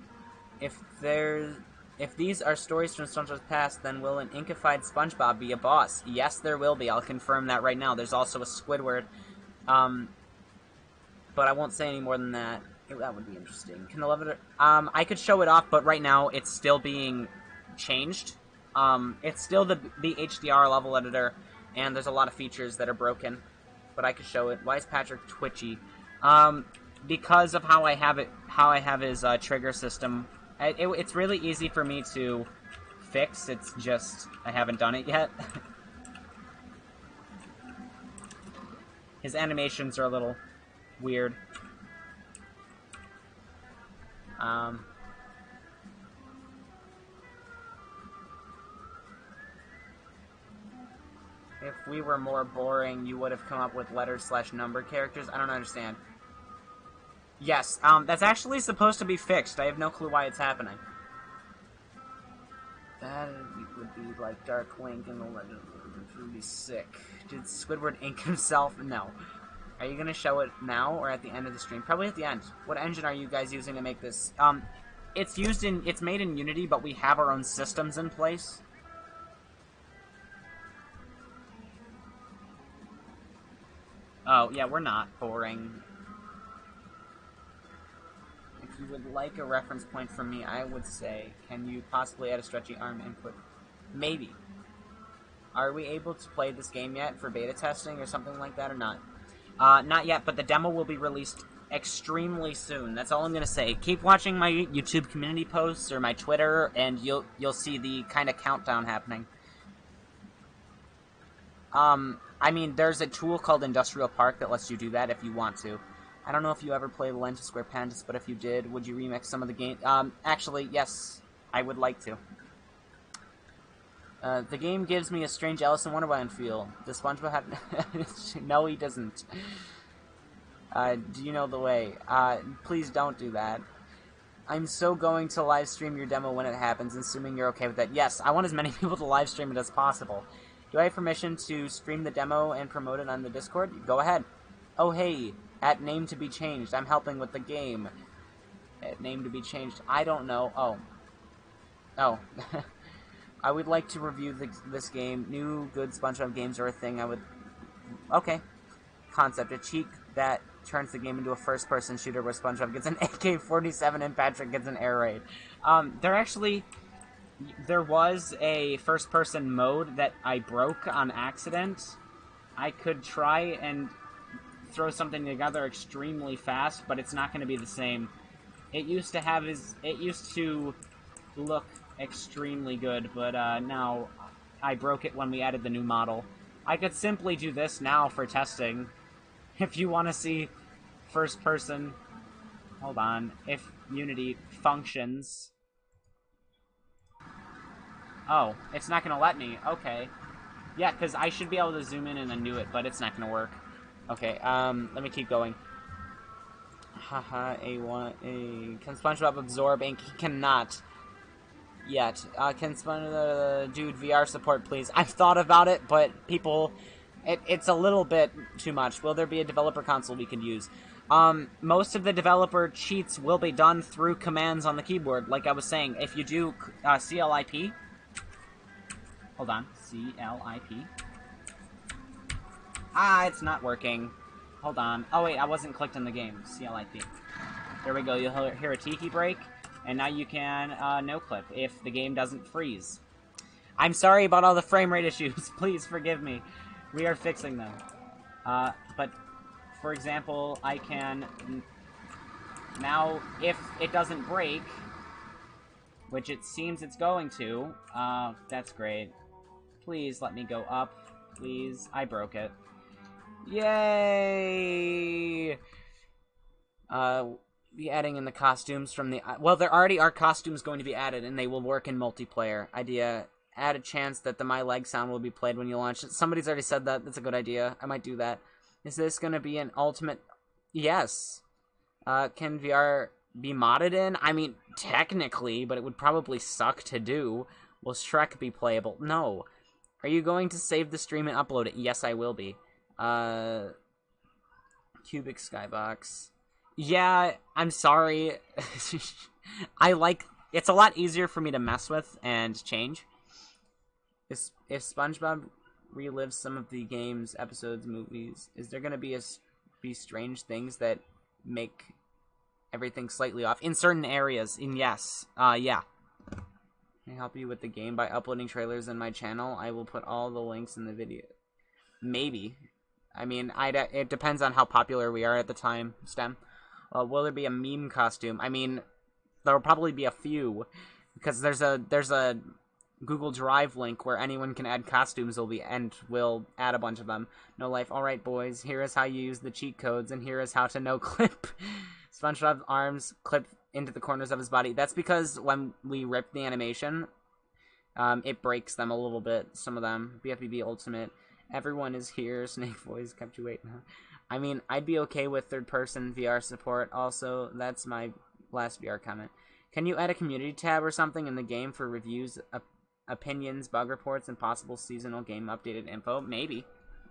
If these are stories from SpongeBob's past, then will an inkified SpongeBob be a boss? Yes, there will be. I'll confirm that right now. There's also a Squidward. But I won't say any more than that. That would be interesting. Can the level... I could show it off, but right now it's still being changed. It's still the HDR level editor, and there's a lot of features that are broken. But I could show it. Why is Patrick twitchy? Because of how I have his trigger system. It's really easy for me to fix, it's just I haven't done it yet. His animations are a little weird. If we were more boring, you would have come up with letter/number characters? I don't understand. Yes, that's actually supposed to be fixed. I have no clue why it's happening. That would be like Dark Link in the Legend of It would be sick. Did Squidward ink himself? No. Are you gonna show it now or at the end of the stream? Probably at the end. What engine are you guys using to make this? It's made in Unity, but we have our own systems in place. Oh, yeah, we're not boring. If you would like a reference point from me, I would say, can you possibly add a stretchy arm input? Maybe. Are we able to play this game yet for beta testing or something like that, or not? Not yet, but the demo will be released extremely soon. That's all I'm gonna say. Keep watching my YouTube community posts or my Twitter, and you'll see the kind of countdown happening. I mean, there's a tool called Industrial Park that lets you do that if you want to. I don't know if you ever played Latency Square Pandas, but if you did, would you remix some of the game? Actually, yes, I would like to. The game gives me a strange Alice in Wonderland feel. Does SpongeBob have... No, he doesn't. Do you know the way? Please don't do that. I'm so going to live stream your demo when it happens, assuming you're okay with that. Yes, I want as many people to live stream it as possible. Do I have permission to stream the demo and promote it on the Discord? Go ahead. Oh, hey, at name to be changed. I'm helping with the game. At name to be changed. I don't know. Oh. Oh. I would like to review this game. New good SpongeBob games are a thing I would... Okay. Concept. A cheat that turns the game into a first-person shooter where SpongeBob gets an AK-47 and Patrick gets an air raid. There was a first-person mode that I broke on accident. I could try and throw something together extremely fast, but it's not going to be the same. It used to look extremely good, but now I broke it when we added the new model. I could simply do this now for testing. If you want to see first-person... Hold on. If Unity functions... Oh, it's not going to let me. Okay. Yeah, because I should be able to zoom in and undo it, but it's not going to work. Okay, let me keep going. Haha, can SpongeBob absorb ink? He cannot. Yet. Can SpongeBob, dude, VR support, please? I've thought about it, but people... It's a little bit too much. Will there be a developer console we can use? Most of the developer cheats will be done through commands on the keyboard. Like I was saying, if you do CLIP... Hold on. CLIP. It's not working. Hold on. Oh, wait, I wasn't clicked in the game. CLIP. There we go. You'll hear a tiki break, and now you can no-clip if the game doesn't freeze. I'm sorry about all the frame rate issues. Please forgive me. We are fixing them. But, for example, I can... Now, if it doesn't break, which it seems it's going to, that's great. Please let me go up. Please. I broke it. Yay! Be adding in the costumes from the... Well, there already are costumes going to be added, and they will work in multiplayer. Idea, add a chance that the My Leg sound will be played when you launch it. Somebody's already said that. That's a good idea. I might do that. Is this going to be an ultimate... Yes. Can VR be modded in? I mean, technically, but it would probably suck to do. Will Shrek be playable? No. Are you going to save the stream and upload it? Yes, I will be. Cubic Skybox. Yeah, I'm sorry. It's a lot easier for me to mess with and change. If SpongeBob relives some of the game's episodes, movies, is there going to be strange things that make everything slightly off? In certain areas, yes. Yeah. Can I help you with the game by uploading trailers in my channel? I will put all the links in the video. Maybe. I mean, it depends on how popular we are at the time, STEM. Will there be a meme costume? I mean, there will probably be a few, because there's a Google Drive link where anyone can add costumes, and we'll add a bunch of them. No life. All right, boys. Here is how you use the cheat codes, and here is how to no-clip. SpongeBob's arms clip into the corners of his body. That's because when we rip the animation, it breaks them a little bit. Some of them. BFBB Ultimate. Everyone is here. Snake Boys kept you waiting. I mean, I'd be okay with third-person VR support. Also, that's my last VR comment. Can you add a community tab or something in the game for reviews, opinions, bug reports, and possible seasonal game updated info? Maybe.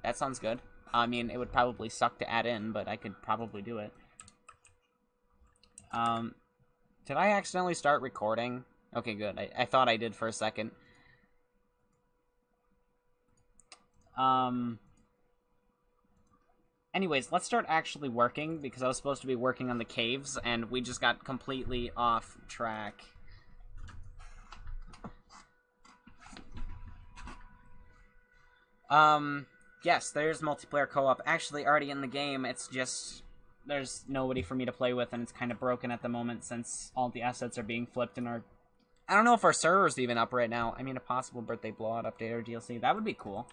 That sounds good. I mean, it would probably suck to add in, but I could probably do it. Did I accidentally start recording? Okay, good. I thought I did for a second. Anyways, let's start actually working, because I was supposed to be working on the caves, and we just got completely off track. Yes, there's multiplayer co-op. Actually, already in the game, it's just... There's nobody for me to play with, and it's kind of broken at the moment, since all the assets are being flipped in our... I don't know if our server's even up right now. I mean, a possible birthday blowout update or DLC. That would be cool.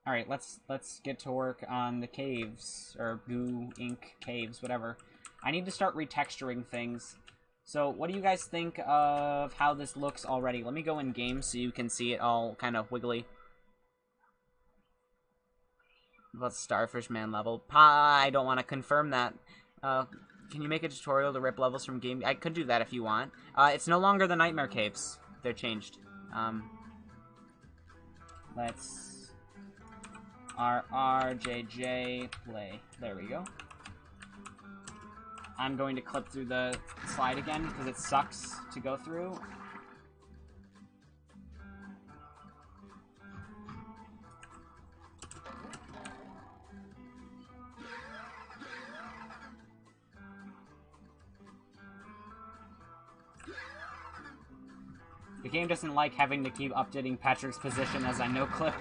Alright, let's get to work on the caves, or goo, ink, caves, whatever. I need to start retexturing things. So, what do you guys think of how this looks already? Let me go in game so you can see it all kind of wiggly. What's Starfish Man level? I don't want to confirm that. Can you make a tutorial to rip levels from game? I could do that if you want. It's no longer the Nightmare Caves. They're changed. Let's RRJJ play. There we go. I'm going to clip through the slide again because it sucks to go through. The game doesn't like having to keep updating Patrick's position as I no-clip.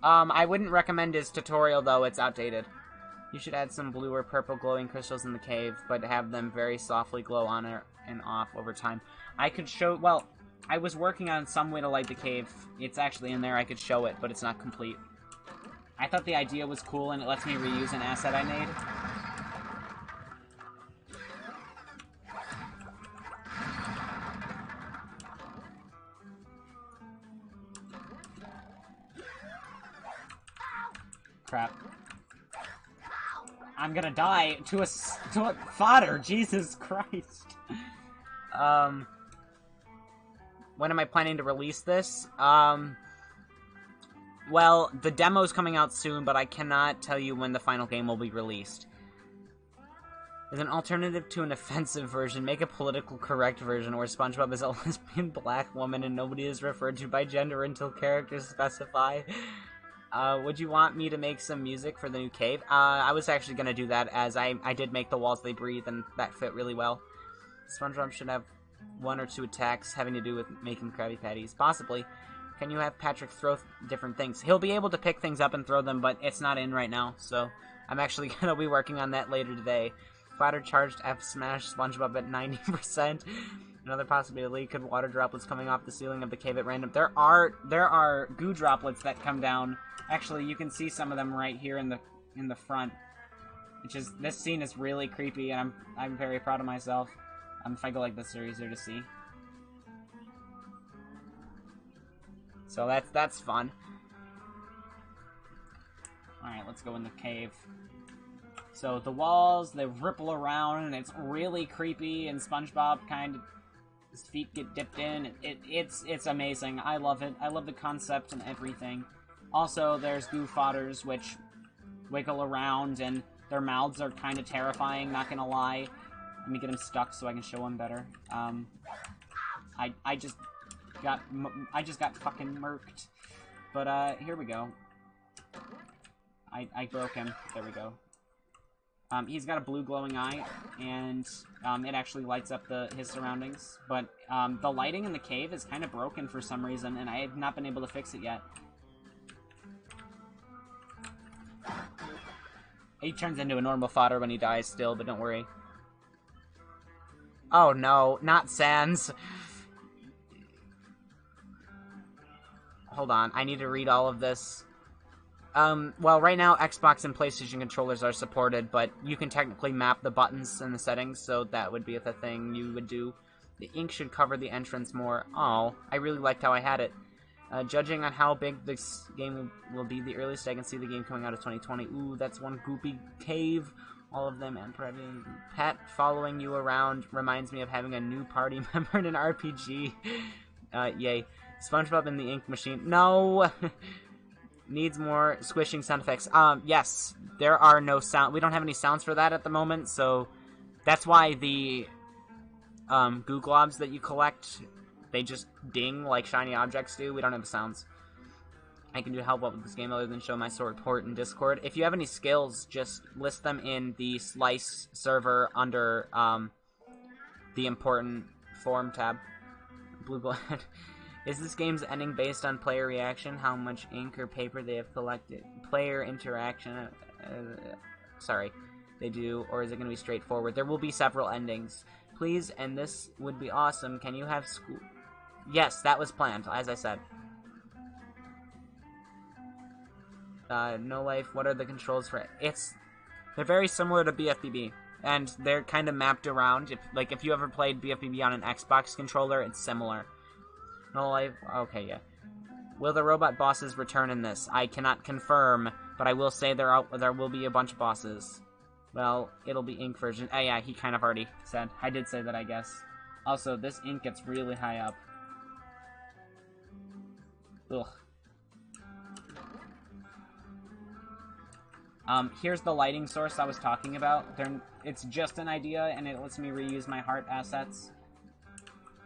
I wouldn't recommend his tutorial, though. It's outdated. You should add some blue or purple glowing crystals in the cave, but have them very softly glow on and off over time. I could show... Well, I was working on some way to light the cave. It's actually in there. I could show it, but it's not complete. I thought the idea was cool, and it lets me reuse an asset I made. crap. I'm gonna die to a fodder. Jesus Christ. When am I planning to release this? Well, the demo's coming out soon, but I cannot tell you when the final game will be released. As an alternative to an offensive version, make a political correct version where SpongeBob is a lesbian black woman and nobody is referred to by gender until characters specify. Would you want me to make some music for the new cave? I was actually going to do that, as I did make the walls they breathe, and that fit really well. SpongeBob should have 1 or 2 attacks having to do with making Krabby Patties. Possibly. Can you have Patrick throw different things? He'll be able to pick things up and throw them, but it's not in right now, so I'm actually going to be working on that later today. Flatter charged F smash SpongeBob at 90%. Another possibility, could water droplets coming off the ceiling of the cave at random? There are goo droplets that come down. Actually, you can see some of them right here in the front. This scene is really creepy, and I'm very proud of myself. If I go like this, they're easier to see. So that's fun. Alright, let's go in the cave. So the walls, they ripple around, and it's really creepy, and SpongeBob his feet get dipped in. It's amazing. I love it. I love the concept and everything. Also, there's goo fodders, which wiggle around, and their mouths are kind of terrifying, not gonna lie. Let me get him stuck so I can show him better. I just got fucking murked. But, here we go. I broke him. There we go. He's got a blue glowing eye, and it actually lights up his surroundings. But the lighting in the cave is kind of broken for some reason, and I have not been able to fix it yet. He turns into a normal fodder when he dies still, but don't worry. Oh no, not Sans. Hold on, I need to read all of this. Well, right now, Xbox and PlayStation controllers are supported, but you can technically map the buttons in the settings, so that would be the thing you would do. The ink should cover the entrance more. Oh, I really liked how I had it. Judging on how big this game will be, the earliest I can see the game coming out is 2020. Ooh, that's one goopy cave. All of them, and Pat following you around reminds me of having a new party member in an RPG. Yay. SpongeBob in the ink machine. No! Needs more squishing sound effects. Yes, there are no sound. We don't have any sounds for that at the moment, so that's why the goo globs that you collect, they just ding like shiny objects do. We don't have the sounds. I can do help with this game other than show my support in Discord. If you have any skills, just list them in the Slice server under the important forum tab. Blue blood. Is this game's ending based on player reaction? How much ink or paper they have collected? Player interaction. Sorry, they do. Or is it going to be straightforward? There will be several endings. Please, and this would be awesome. Can you have school? Yes, that was planned, as I said. No life. What are the controls for it? They're very similar to BFBB, and they're kind of mapped around. If you ever played BFBB on an Xbox controller, it's similar. No life. Okay, yeah. Will the robot bosses return in this? I cannot confirm, but I will say there will be a bunch of bosses. Well, it'll be ink version. Oh yeah, he kind of already said. I did say that, I guess. Also, this ink gets really high up. Ugh. Here's the lighting source I was talking about. It's just an idea, and it lets me reuse my heart assets.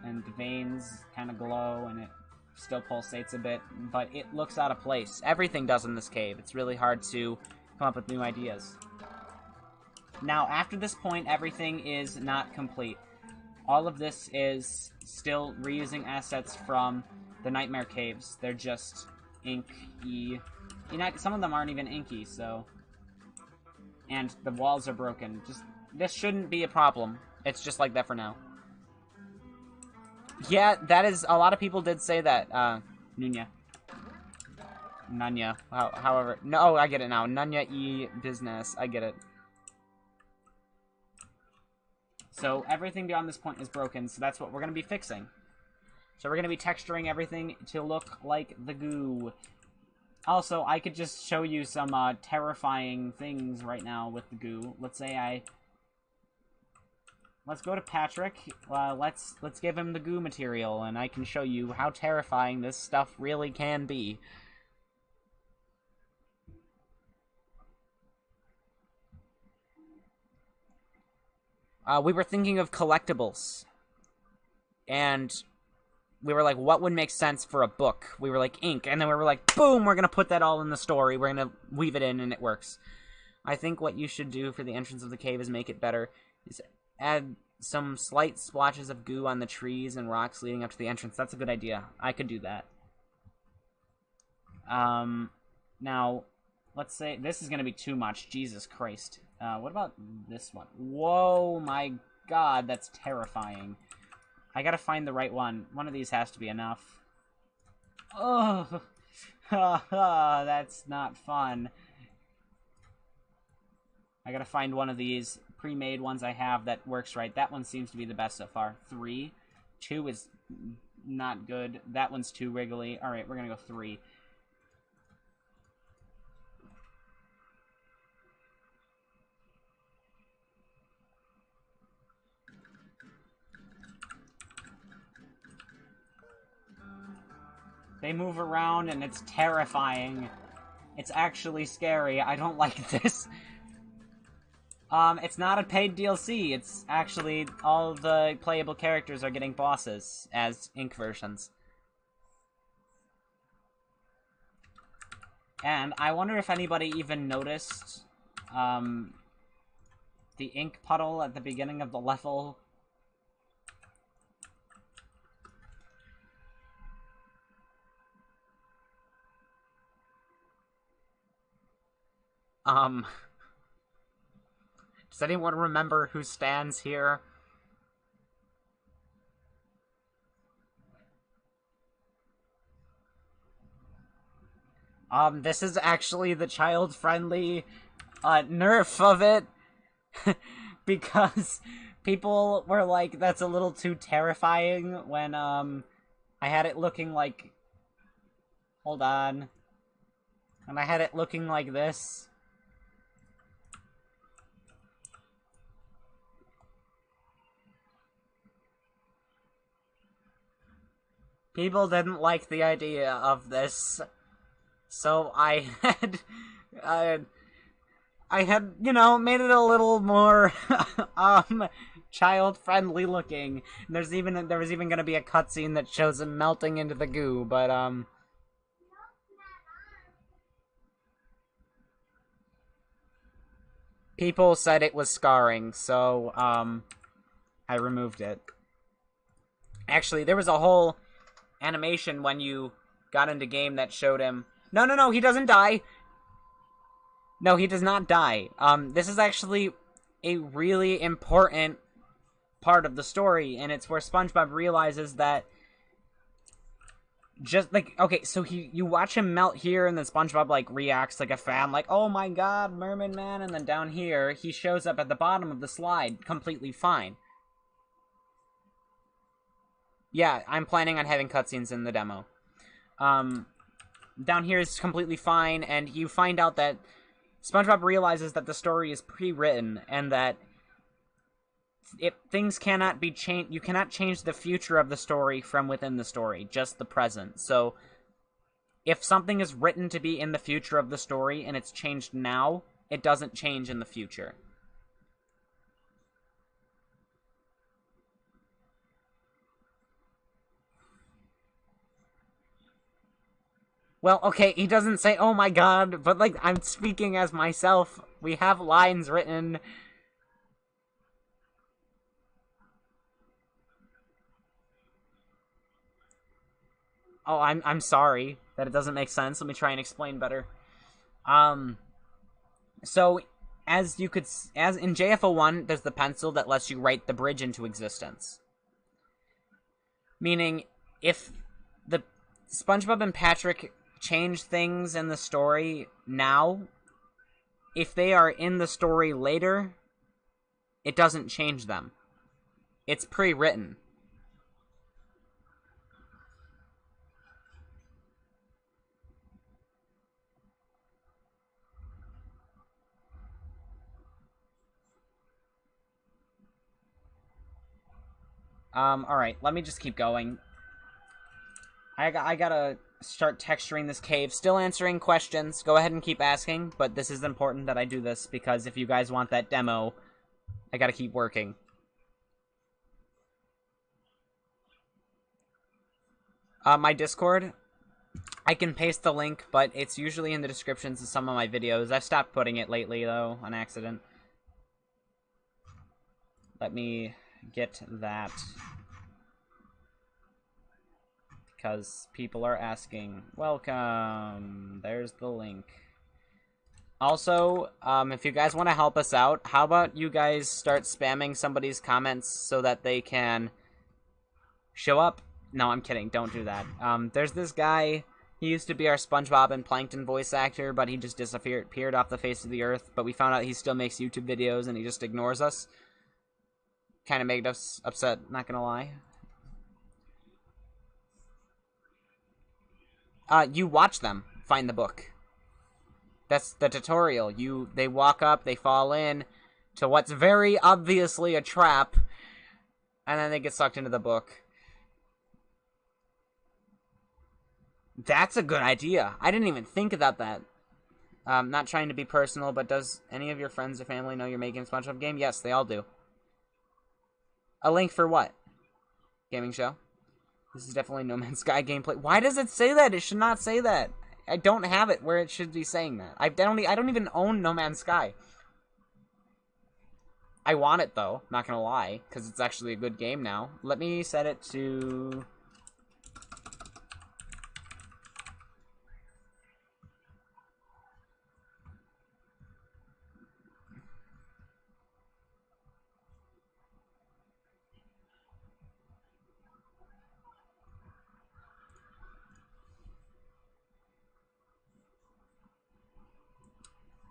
And the veins kind of glow, and it still pulsates a bit, but it looks out of place. Everything does in this cave. It's really hard to come up with new ideas. Now, after this point, everything is not complete. All of this is still reusing assets from the Nightmare Caves. They're just inky. Some of them aren't even inky, so... And the walls are broken. This shouldn't be a problem. It's just like that for now. Yeah, that is... A lot of people did say that, Nunya. Nunya. However... No, I get it now. Nunya business. I get it. So, everything beyond this point is broken, so that's what we're going to be fixing. So we're going to be texturing everything to look like the goo. Also, I could just show you some terrifying things right now with the goo. Let's say let's go to Patrick. Let's give him the goo material, and I can show you how terrifying this stuff really can be. We were thinking of collectibles, and we were like, what would make sense for a book? We were like, ink, and then we were like, boom, we're gonna put that all in the story. We're gonna weave it in, and it works. I think what you should do for the entrance of the cave is make it better. Is add some slight splotches of goo on the trees and rocks leading up to the entrance. That's a good idea. I could do that. Now, let's say this is gonna be too much. Jesus Christ. What about this one? Whoa, my God, that's terrifying. I gotta find the right one. One of these has to be enough. Oh, that's not fun. I gotta find one of these pre-made ones I have that works right. That one seems to be the best so far. 3. 2 is not good. That one's too wriggly. Alright, we're gonna go 3. They move around and it's terrifying. It's actually scary. I don't like this. It's not a paid DLC. It's actually all the playable characters are getting bosses as ink versions. And I wonder if anybody even noticed the ink puddle at the beginning of the level. Does anyone remember who stands here? This is actually the child-friendly, nerf of it. Because people were like, that's a little too terrifying when, I had it looking like... Hold on. And I had it looking like this. People didn't like the idea of this. So I had, you know, made it a little more, child-friendly looking. There was even gonna be a cutscene that shows him melting into the goo, but, people said it was scarring, so, I removed it. Actually, there was a whole animation when you got into game that showed him... No, he doesn't die! No, he does not die. This is actually a really important part of the story, and it's where SpongeBob realizes that... Just, like, okay, so you watch him melt here, and then SpongeBob, like, reacts like a fan, like, oh my god, Merman Man, and then down here, he shows up at the bottom of the slide, completely fine. Yeah, I'm planning on having cutscenes in the demo. Down here is completely fine, and you find out that SpongeBob realizes that the story is pre-written, and that things cannot be changed. You cannot change the future of the story from within the story, just the present. So, if something is written to be in the future of the story, and it's changed now, it doesn't change in the future. Well, okay, he doesn't say, oh my god, but, like, I'm speaking as myself. We have lines written. Oh, I'm sorry that it doesn't make sense. Let me try and explain better. So, as in JFO1, there's the pencil that lets you write the bridge into existence. Meaning, if the SpongeBob and Patrick change things in the story now, if they are in the story later, it doesn't change them. It's pre-written. Alright, let me just keep going. I gotta start texturing this cave. Still answering questions. Go ahead and keep asking, but this is important that I do this, because if you guys want that demo, I gotta keep working. My Discord, I can paste the link, but it's usually in the descriptions of some of my videos. I've stopped putting it lately, though, on accident. Let me get that, because people are asking. Welcome. There's the link. Also, if you guys want to help us out, how about you guys start spamming somebody's comments so that they can show up? No, I'm kidding. Don't do that. There's this guy. He used to be our SpongeBob and Plankton voice actor, but he just disappeared off the face of the earth. But we found out he still makes YouTube videos, and he just ignores us. Kind of made us upset, not gonna lie. You watch them find the book. That's the tutorial. They walk up, they fall in to what's very obviously a trap, and then they get sucked into the book. That's a good idea. I didn't even think about that. Not trying to be personal, but does any of your friends or family know you're making a SpongeBob game? Yes, they all do. A link for what? Gaming show? This is definitely No Man's Sky gameplay. Why does it say that? It should not say that. I don't have it where it should be saying that. I don't even own No Man's Sky. I want it, though. Not gonna lie, because it's actually a good game now. Let me set it to...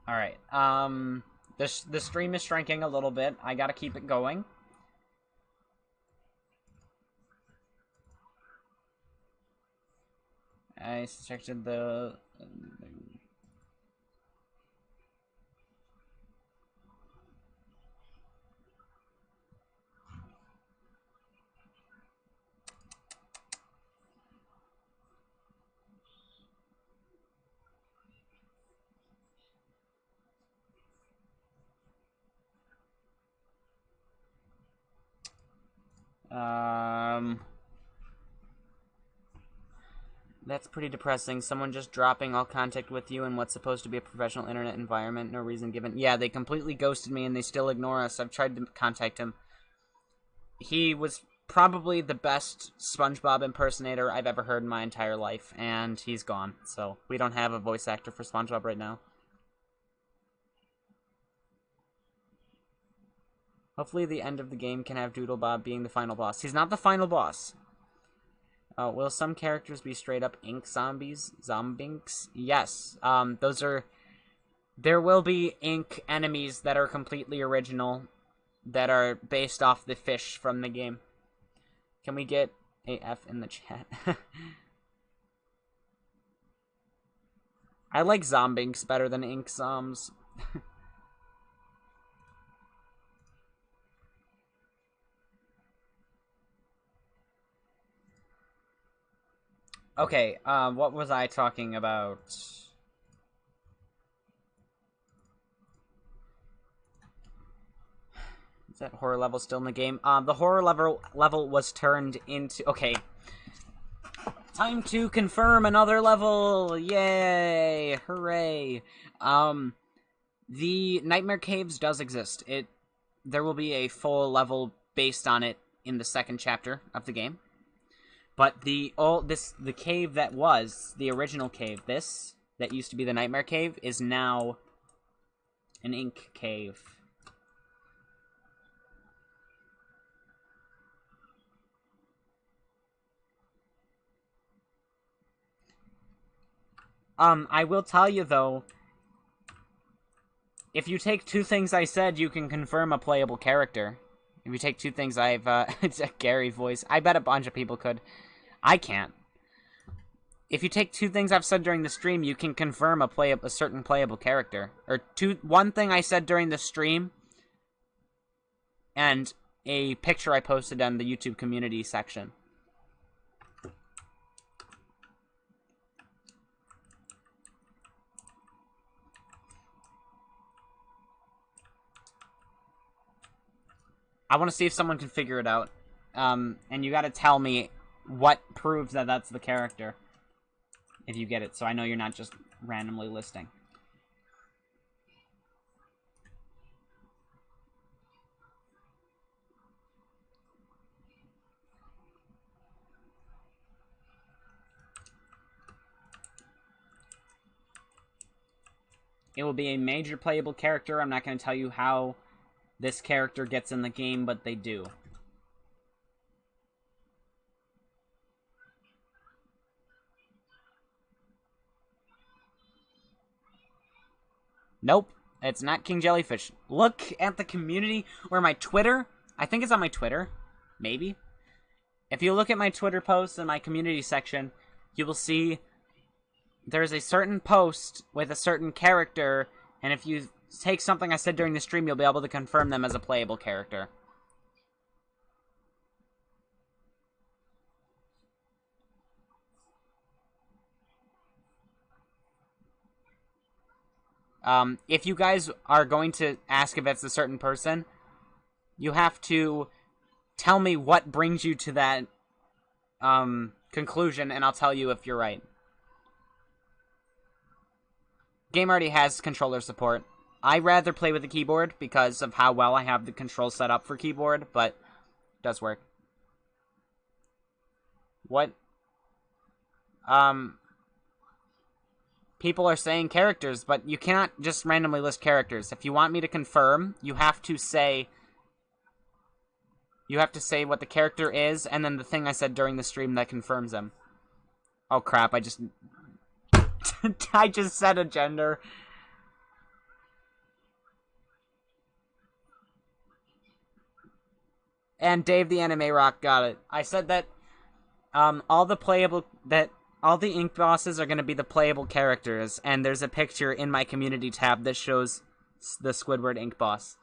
Alright, the stream is shrinking a little bit. I gotta keep it going. I selected the... That's pretty depressing. Someone just dropping all contact with you in what's supposed to be a professional internet environment, no reason given. Yeah, they completely ghosted me and they still ignore us. I've tried to contact him. He was probably the best SpongeBob impersonator I've ever heard in my entire life, and he's gone. So, we don't have a voice actor for SpongeBob right now. Hopefully the end of the game can have Doodlebob being the final boss. He's not the final boss. Will some characters be straight up ink zombies? Zombinks? Yes. Those are... There will be ink enemies that are completely original, that are based off the fish from the game. Can we get AF in the chat? I like Zombinks better than ink zoms. Okay, what was I talking about? Is that horror level still in the game? The horror level was turned into... Okay. Time to confirm another level! Yay! Hooray! The Nightmare Caves does exist. There will be a full level based on it in the second chapter of the game. But the cave that was the original cave, that used to be the Nightmare Cave, is now an ink cave. I will tell you though, if you take two things I said, you can confirm a playable character. If you take two things it's a Gary voice. I bet a bunch of people could. I can't. If you take two things I've said during the stream, you can confirm a certain playable character. Or one thing I said during the stream, and a picture I posted on the YouTube community section. I want to see if someone can figure it out. And you gotta tell me what proves that that's the character. If you get it, so I know you're not just randomly listing. It will be a major playable character. I'm not going to tell you how this character gets in the game, but they do. Nope, it's not King Jellyfish. Look at the community, or my Twitter. I think it's on my Twitter. Maybe. If you look at my Twitter posts in my community section, you will see there's a certain post with a certain character, and if you take something I said during the stream, you'll be able to confirm them as a playable character. If you guys are going to ask if it's a certain person, you have to tell me what brings you to that conclusion, and I'll tell you if you're right. Game already has controller support. I rather play with the keyboard because of how well I have the controls set up for keyboard, but it does work. What? People are saying characters, but you cannot just randomly list characters. If you want me to confirm, you have to say what the character is, and then the thing I said during the stream that confirms them. Oh crap, I just said a gender. And Dave the Anime Rock got it. I said that all the ink bosses are going to be the playable characters, and there's a picture in my community tab that shows the Squidward ink boss.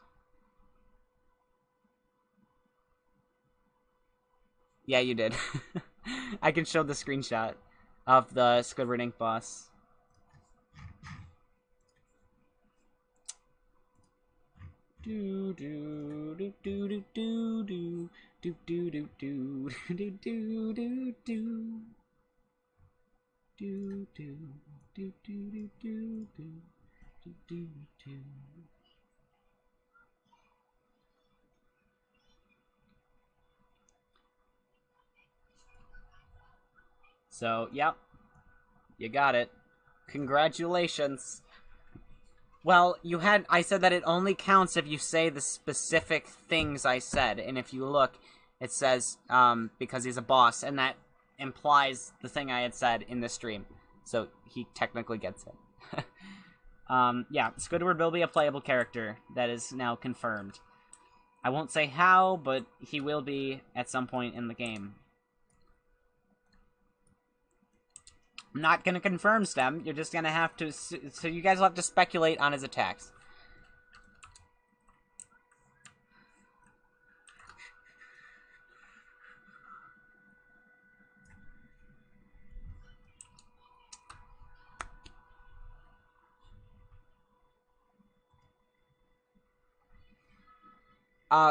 Yeah, you did. I can show the screenshot of the Squidward ink boss. Do do do do do do do do do do do do do do. Do do do do do do do do do. So, yep. You got it. Congratulations. Well, I said that it only counts if you say the specific things I said, and if you look, it says, because he's a boss, and that implies the thing I had said in the stream. So, he technically gets it. Yeah, Squidward will be a playable character. That is now confirmed. I won't say how, but he will be at some point in the game. I'm not going to confirm Stem. You're just going to have to... So you guys will have to speculate on his attacks.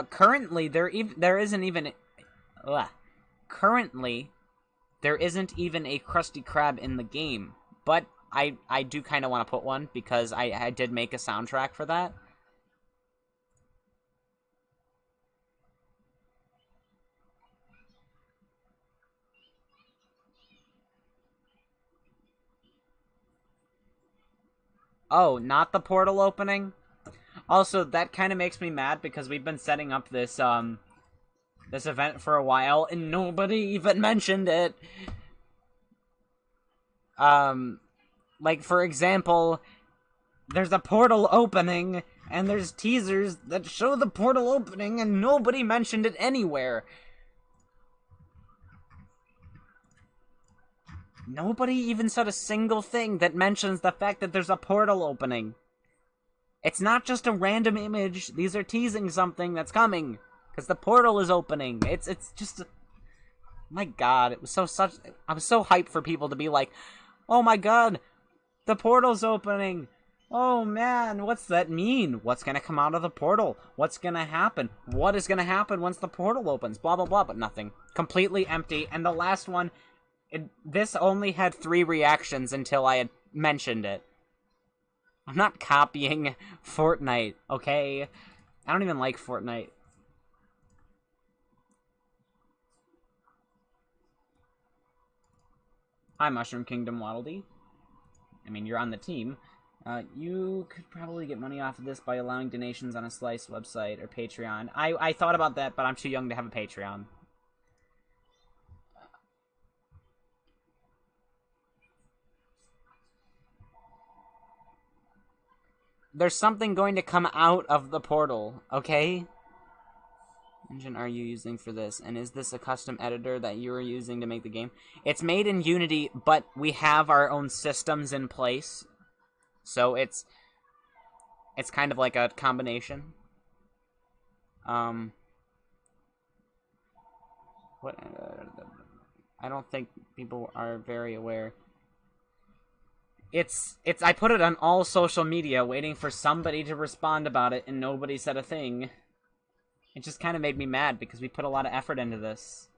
Currently, there isn't even a Krusty Krab in the game, but I do kind of want to put one because I did make a soundtrack for that. Oh, not the portal opening? Also, that kind of makes me mad because we've been setting up this this event for a while and nobody even mentioned it. Like, for example, there's a portal opening, and there's teasers that show the portal opening, and nobody mentioned it anywhere. Nobody even said a single thing that mentions the fact that there's a portal opening. It's not just a random image, these are teasing something that's coming. Because the portal is opening. It's just... My god, it was I was so hyped for people to be like, oh my god, the portal's opening. Oh man, what's that mean? What's gonna come out of the portal? What's gonna happen? What is gonna happen once the portal opens? Blah, blah, blah, but nothing. Completely empty. And the last one, this only had 3 reactions until I had mentioned it. I'm not copying Fortnite, okay? I don't even like Fortnite. Hi, Mushroom Kingdom Waddle-Dee. I mean, you're on the team. You could probably get money off of this by allowing donations on a Slice website or Patreon. I thought about that, but I'm too young to have a Patreon. There's something going to come out of the portal, okay? Engine are you using for this? And is this a custom editor that you are using to make the game? It's made in Unity, but we have our own systems in place. So it's kind of like a combination. What? I don't think people are very aware. I put it on all social media, waiting for somebody to respond about it, and nobody said a thing. It just kind of made me mad, because we put a lot of effort into this.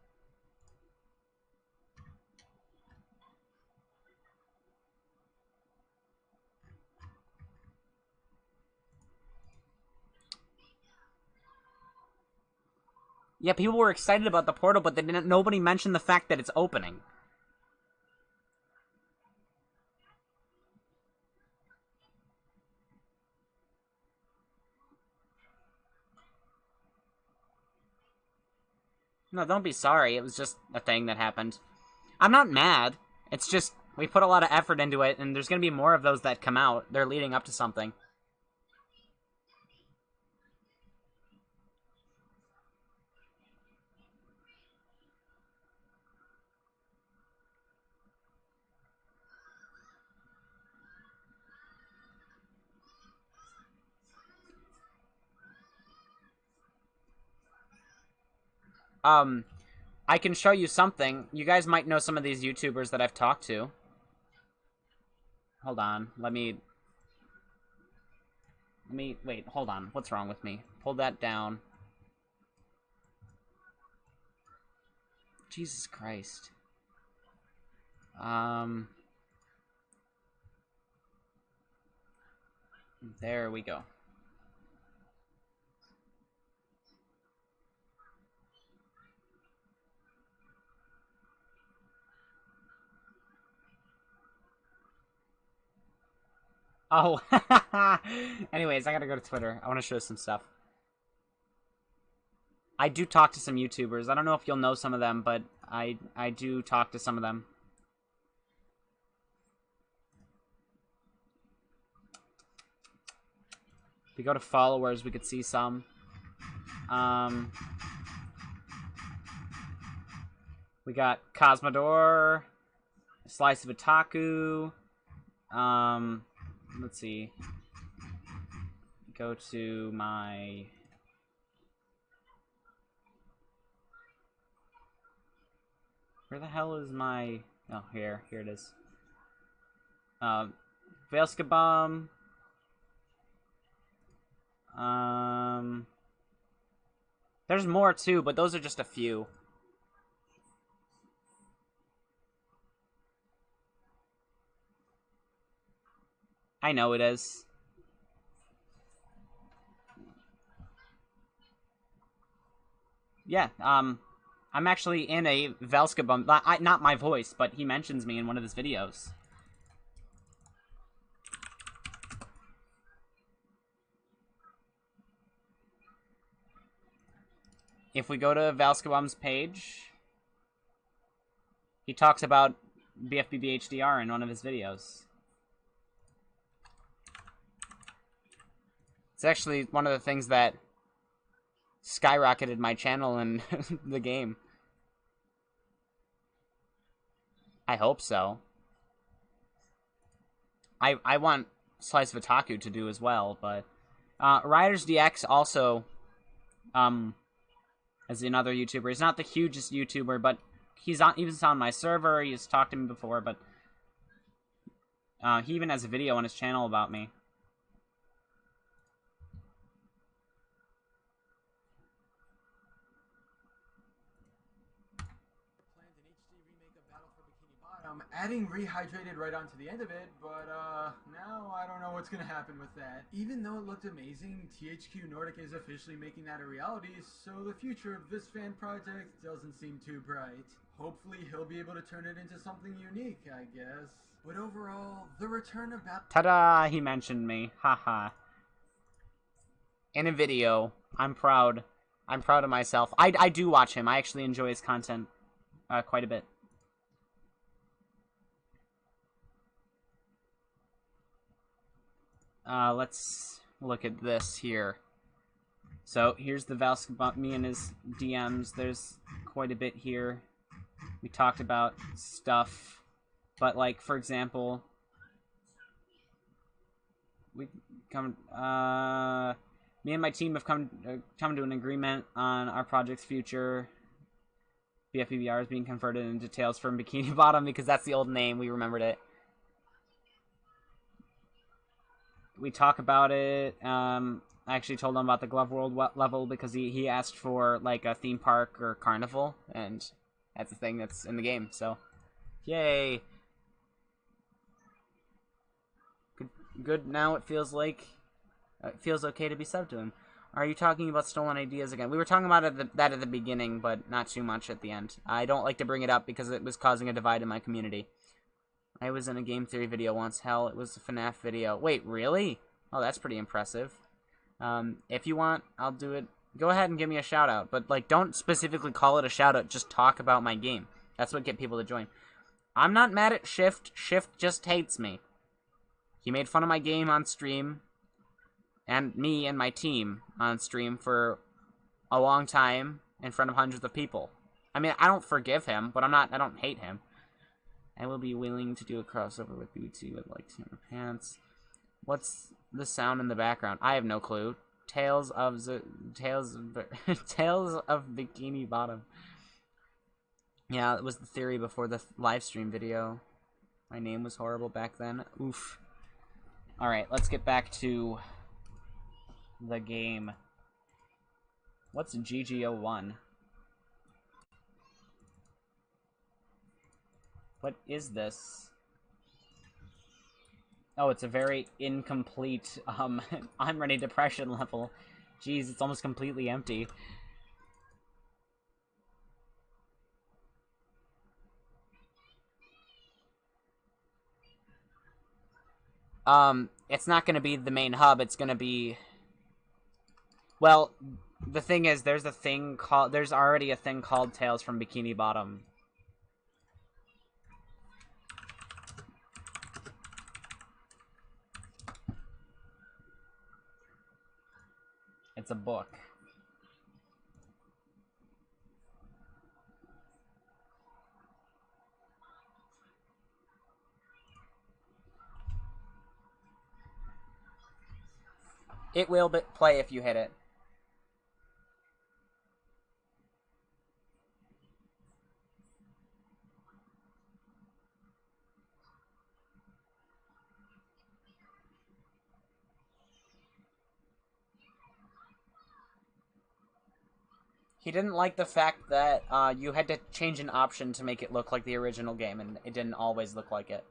Yeah, people were excited about the portal, but nobody mentioned the fact that it's opening. No, don't be sorry. It was just a thing that happened. I'm not mad. It's just, we put a lot of effort into it, and there's going to be more of those that come out. They're leading up to something. I can show you something. You guys might know some of these YouTubers that I've talked to. Hold on. Let me... Wait, hold on. What's wrong with me? Pull that down. Jesus Christ. There we go. Oh, anyways, I gotta go to Twitter. I want to show some stuff. I do talk to some YouTubers. I don't know if you'll know some of them, but I do talk to some of them. If we go to followers, we could see some. We got Cosmodor, Slice of Otaku. Let's see. Go to my... Where the hell is my... Oh, here it is. Velskabum. There's more too, but those are just a few. I know it is. Yeah, I'm actually in a Velskabum. Not my voice, but he mentions me in one of his videos. If we go to Velskabum's page, he talks about BFBB HDR in one of his videos. It's actually one of the things that skyrocketed my channel in the game. I hope so. I want Slice of Otaku to do as well, but Riders DX also as another YouTuber. He's not the hugest YouTuber, but he was on my server. He's talked to me before, but he even has a video on his channel about me. Adding rehydrated right onto the end of it, but now I don't know what's gonna happen with that. Even though it looked amazing, THQ Nordic is officially making that a reality, so the future of this fan project doesn't seem too bright. Hopefully he'll be able to turn it into something unique, I guess. But overall, the return of Ta-da! He mentioned me. Haha. In a video. I'm proud. I'm proud of myself. I do watch him. I actually enjoy his content quite a bit. Let's look at this here. So, here's the Valsk about me and his DMs. There's quite a bit here. We talked about stuff. But, like, for example... me and my team have come to an agreement on our project's future. BFBR is being converted into Tales from Bikini Bottom because that's the old name. We remembered it. We talk about it. I actually told him about the Glove World level because he asked for like a theme park or carnival, and that's the thing that's in the game. So, yay! Good. Now it feels like it feels okay to be subbed to him. Are you talking about stolen ideas again? We were talking about that at the beginning, but not too much at the end. I don't like to bring it up because it was causing a divide in my community. I was in a game theory video once. Hell, it was a FNAF video. Wait, really? Oh, that's pretty impressive. If you want, I'll do it. Go ahead and give me a shout out, but like, don't specifically call it a shout out. Just talk about my game. That's what get people to join. I'm not mad at Shift. Shift just hates me. He made fun of my game on stream, and me and my team on stream for a long time in front of hundreds of people. I mean, I don't forgive him, but I don't hate him. I will be willing to do a crossover with BT with like Timber Pants. What's the sound in the background? I have no clue. Tales of Bikini Bottom. Yeah, it was the theory before the live stream video. My name was horrible back then. Oof. Alright, let's get back to the game. What's GG01? What is this? Oh, it's a very incomplete, I'm ready depression level. Jeez, it's almost completely empty. It's not gonna be the main hub, it's gonna be... Well, the thing is, there's already a thing called Tales from Bikini Bottom. It's a book. It will play if you hit it. He didn't like the fact that you had to change an option to make it look like the original game, and it didn't always look like it.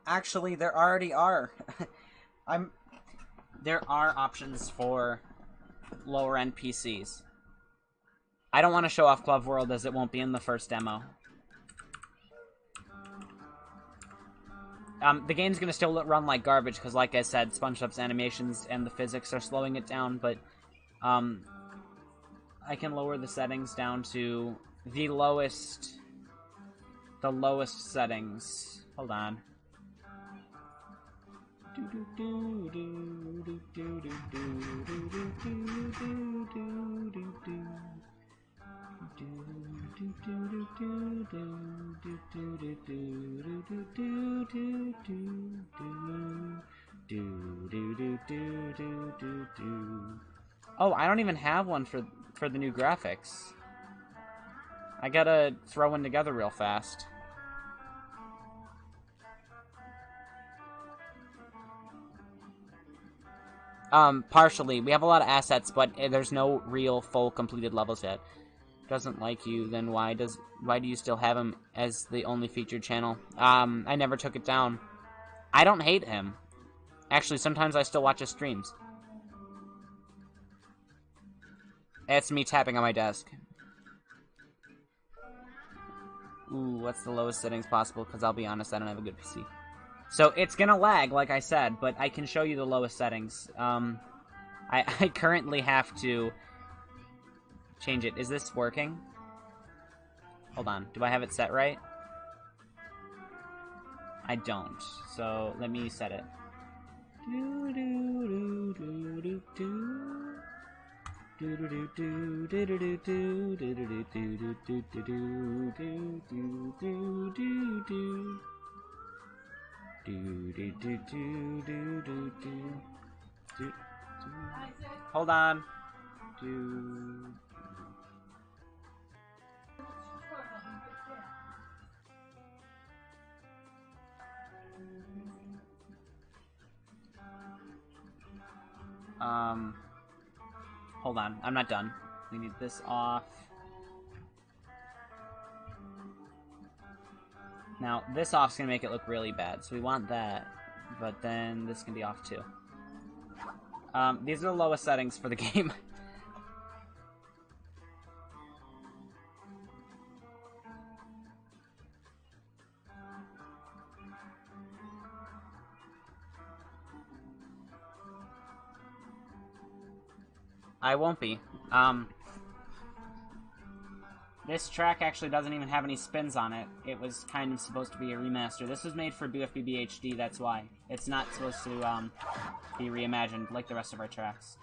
Actually, there already are. There are options for lower-end PCs. I don't want to show off Glove World as it won't be in the first demo. The game's gonna still run like garbage, because like I said, SpongeBob's animations and the physics are slowing it down, but, I can lower the settings down to the lowest settings. Hold on. Oh, I don't even have one for the new graphics. I gotta throw one together real fast. Partially. We have a lot of assets, but there's no real full completed levels yet. Doesn't like you, then why do you still have him as the only featured channel? I never took it down. I don't hate him. Actually, sometimes I still watch his streams. It's me tapping on my desk. Ooh, what's the lowest settings possible? Because I'll be honest, I don't have a good PC. So it's gonna lag, like I said, but I can show you the lowest settings. I currently have to change it. Is this working? Hold on. Do I have it set right? I don't. So let me set it. Hold on. Hold on. I'm not done. We need this off. Now, this off's gonna make it look really bad, so we want that. But then this can be off too. These are the lowest settings for the game. I won't be. This track actually doesn't even have any spins on it. It was kind of supposed to be a remaster. This was made for BFBB HD, that's why. It's not supposed to, be reimagined like the rest of our tracks.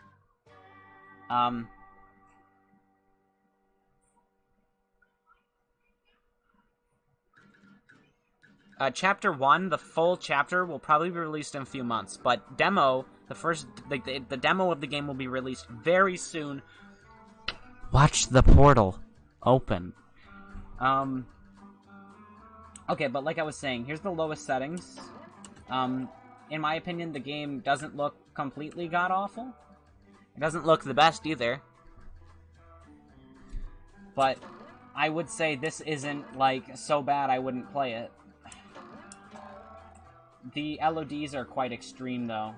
Chapter 1, the full chapter, will probably be released in a few months, but demo, the demo of the game will be released very soon. Watch the portal open. Okay, but like I was saying, here's the lowest settings. In my opinion, the game doesn't look completely god-awful. It doesn't look the best either. But I would say this isn't, like, so bad I wouldn't play it. The LODs are quite extreme, though.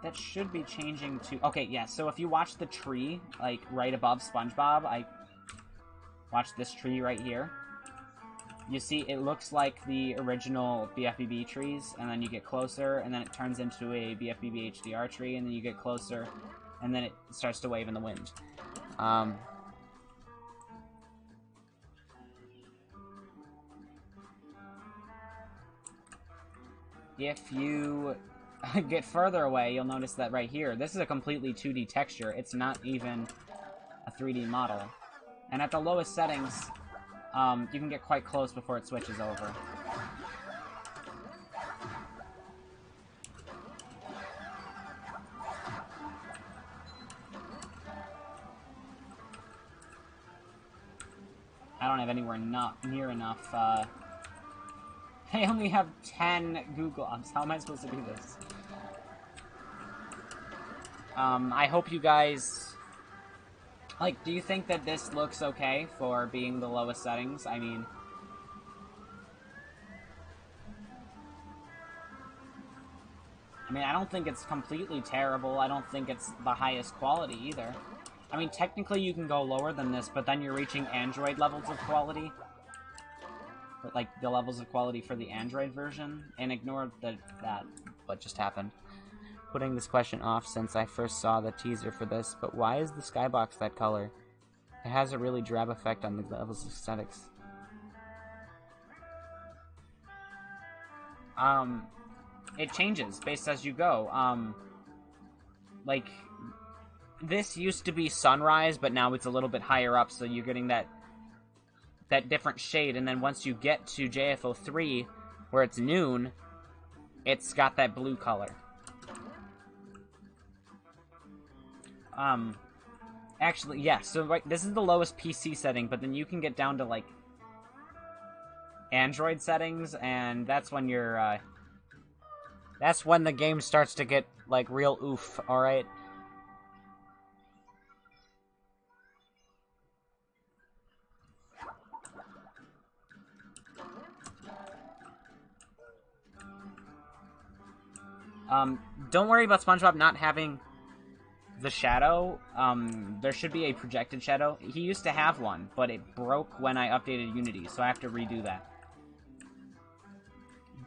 That should be changing to... Okay, yeah, so if you watch the tree, like, right above SpongeBob, watch this tree right here. You see, it looks like the original BFBB trees, and then you get closer, and then it turns into a BFBB HDR tree, and then you get closer, and then it starts to wave in the wind. If you get further away, you'll notice that right here, this is a completely 2D texture. It's not even a 3D model. And at the lowest settings, you can get quite close before it switches over. I don't have anywhere near enough, I only have 10 Google apps. How am I supposed to do this? I hope you guys... Like, do you think that this looks okay for being the lowest settings? I mean... I don't think it's completely terrible. I don't think it's the highest quality either. I mean, technically you can go lower than this, but then you're reaching Android levels of quality. Like, the levels of quality for the Android version, and ignore what just happened. Putting this question off since I first saw the teaser for this, but why is the skybox that color? It has a really drab effect on the levels of aesthetics. It changes based as you go. Like, this used to be sunrise, but now it's a little bit higher up, so you're getting that different shade, and then once you get to JFO3, where it's noon, it's got that blue color. Actually, yeah, so right, this is the lowest PC setting, but then you can get down to, like, Android settings, and that's when you're, that's when the game starts to get, like, real oof, alright? Don't worry about SpongeBob not having the shadow. There should be a projected shadow. He used to have one, but it broke when I updated Unity, so I have to redo that.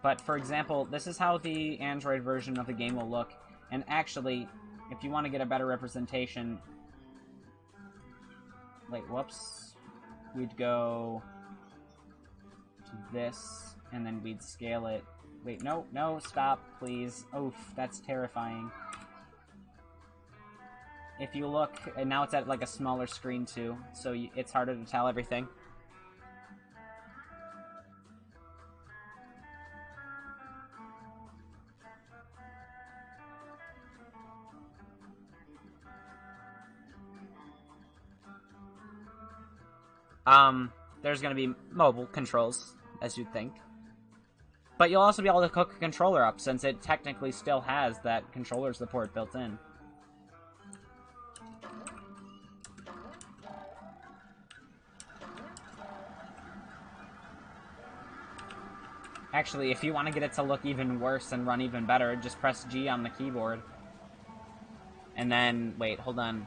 But, for example, this is how the Android version of the game will look. And actually, if you want to get a better representation... Wait, whoops. We'd go to this, and then we'd scale it. Wait, no, stop, please. Oof, that's terrifying. If you look, and now it's at, like, a smaller screen, too, so it's harder to tell everything. There's gonna be mobile controls, as you'd think. But you'll also be able to hook a controller up, since it technically still has that controller support built in. Actually, if you want to get it to look even worse and run even better, just press G on the keyboard. And then, wait, hold on.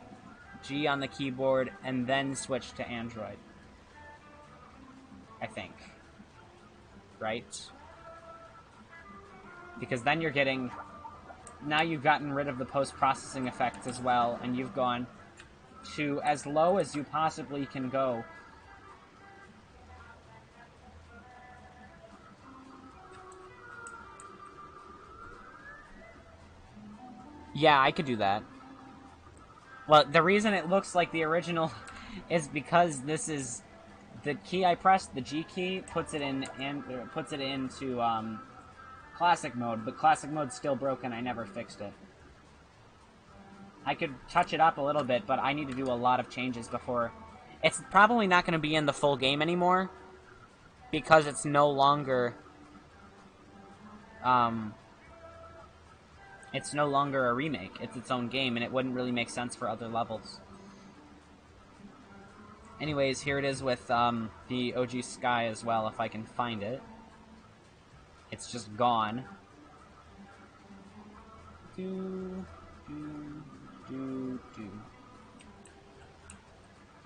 G on the keyboard, and then switch to Android. I think. Right? Because then you're getting... Now you've gotten rid of the post-processing effects as well, and you've gone to as low as you possibly can go. Yeah, I could do that. Well, the reason it looks like the original is because this is... The key I pressed, the G key, puts it in and puts it into classic mode, but classic mode's still broken. I never fixed it. I could touch it up a little bit, but I need to do a lot of changes before. It's probably not going to be in the full game anymore because it's no longer it's no longer a remake. It's its own game, and it wouldn't really make sense for other levels. Anyways, here it is with the OG Sky as well, if I can find it. It's just gone. You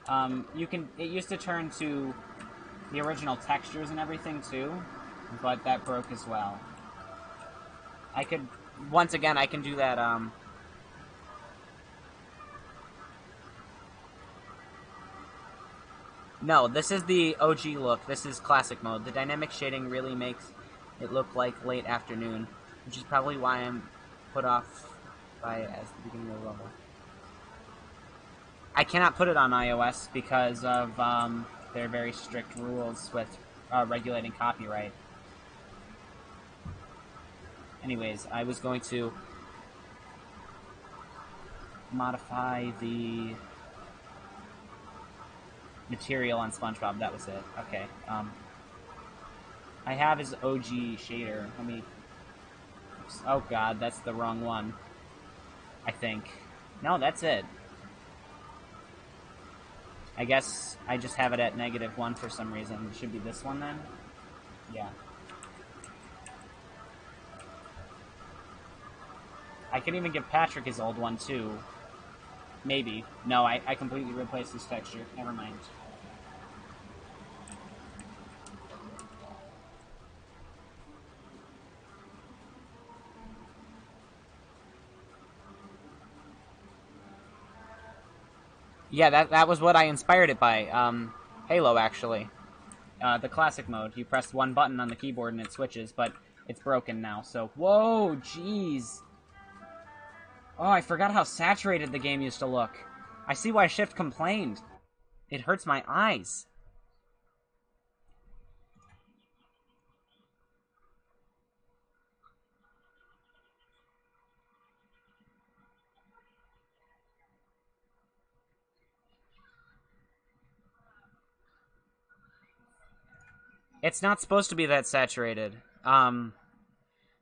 can... It used to turn to the original textures and everything, too, but that broke as well. I could... Once again, I can do that, No, this is the OG look. This is classic mode. The dynamic shading really makes it look like late afternoon, which is probably why I'm put off by it as the beginning of the level. I cannot put it on iOS because of their very strict rules with regulating copyright. Anyways, I was going to modify the material on SpongeBob. That was it. Okay. I have his OG shader. Let me... Oops. Oh god, that's the wrong one. I think. No, that's it. I guess I just have it at -1 for some reason. It should be this one then? Yeah. I can even give Patrick his old one too. Maybe. No, I completely replaced his texture. Never mind. Yeah, that was what I inspired it by. Halo, actually. The classic mode. You press one button on the keyboard and it switches, but it's broken now, so... Whoa, jeez! Oh, I forgot how saturated the game used to look. I see why Shift complained. It hurts my eyes. It's not supposed to be that saturated.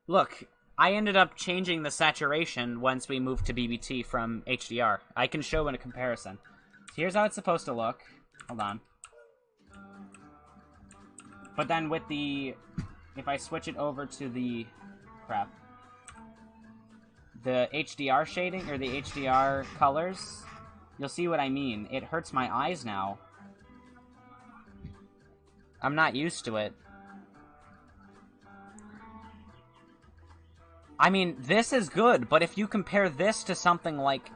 Look, I ended up changing the saturation once we moved to BBT from HDR. I can show in a comparison. Here's how it's supposed to look. Hold on. But then with the... If I switch it over to the... Crap. The HDR shading, or the HDR colors, you'll see what I mean. It hurts my eyes now. I'm not used to it. I mean, this is good, but if you compare this to something like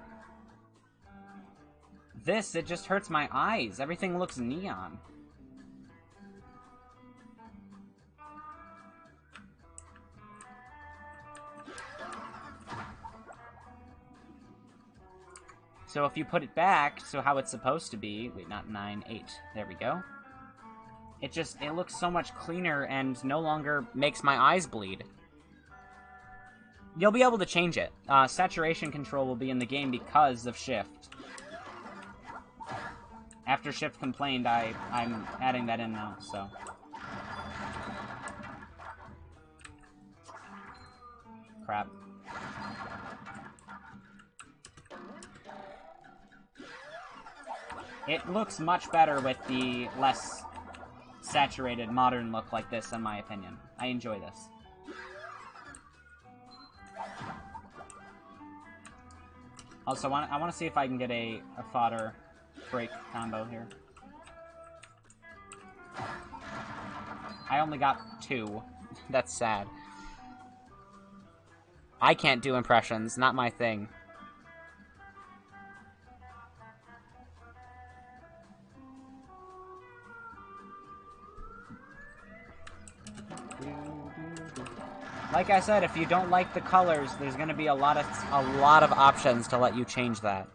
this, it just hurts my eyes. Everything looks neon. So if you put it back to how it's supposed to be... Wait, not 9, 8. There we go. It looks so much cleaner and no longer makes my eyes bleed. You'll be able to change it. Saturation control will be in the game because of Shift. After Shift complained, I'm adding that in now, so... Crap. It looks much better with the less saturated modern look like this, in my opinion. I enjoy this. Also, I want to see if I can get a fodder break combo here. I only got 2. That's sad. I can't do impressions, not my thing. Like I said, if you don't like the colors, there's going to be a lot of options to let you change that.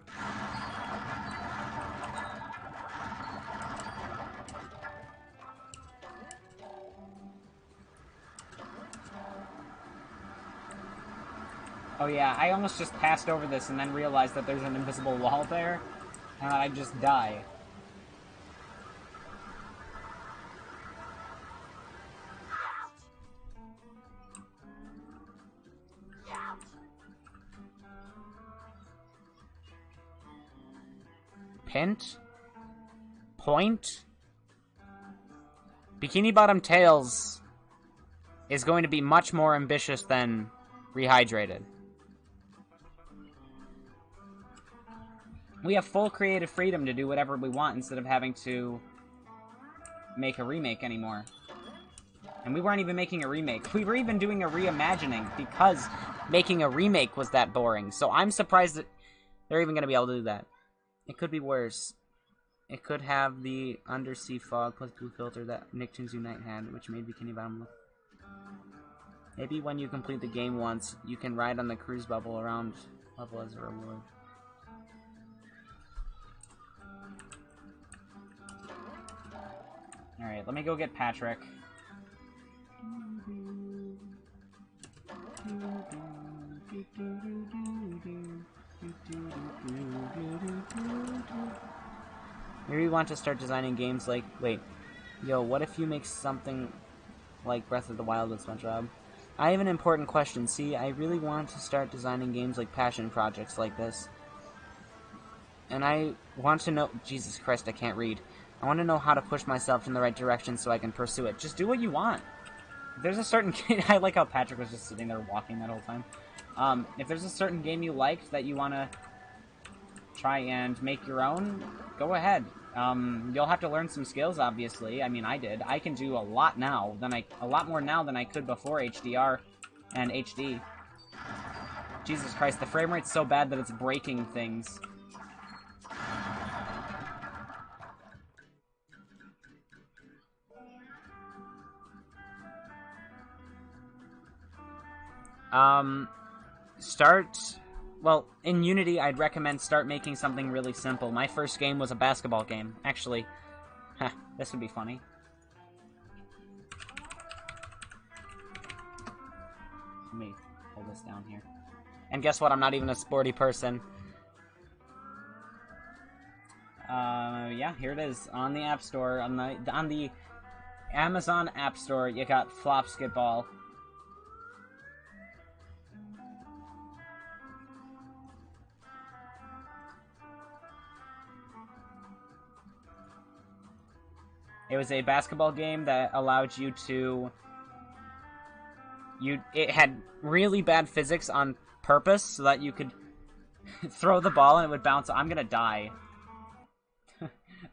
Oh yeah, I almost just passed over this and then realized that there's an invisible wall there, and I'd just die. Pint? Point? Bikini Bottom Tails is going to be much more ambitious than Rehydrated. We have full creative freedom to do whatever we want instead of having to make a remake anymore. And we weren't even making a remake. We were even doing a reimagining because making a remake was that boring. So I'm surprised that they're even going to be able to do that. It could be worse. It could have the undersea fog plus blue filter that Nicktoons Unite had, which made Bikini Bottom look... Maybe when you complete the game once, you can ride on the cruise bubble around level as a reward. Alright, let me go get Patrick. Maybe we want to start designing games like... Wait. Yo, what if you make something like Breath of the Wild with SpongeBob? I have an important question. See, I really want to start designing games like passion projects like this. And I want to know... Jesus Christ, I can't read. I want to know how to push myself in the right direction so I can pursue it. Just do what you want. If there's a certain game... I like how Patrick was just sitting there walking that whole time. If there's a certain game you liked that you want to try and make your own, go ahead. You'll have to learn some skills, obviously. I mean, I did. I can do a lot now a lot more now than I could before HDR and HD. Jesus Christ, the frame rate's so bad that it's breaking things. well, in Unity, I'd recommend start making something really simple. My first game was a basketball game. Actually, this would be funny. Let me hold this down here. And guess what? I'm not even a sporty person. Yeah, here it is on the App Store. On the Amazon App Store, you got Flopsketball. It was a basketball game that allowed you to... It had really bad physics on purpose so that you could throw the ball and it would bounce. I'm gonna die.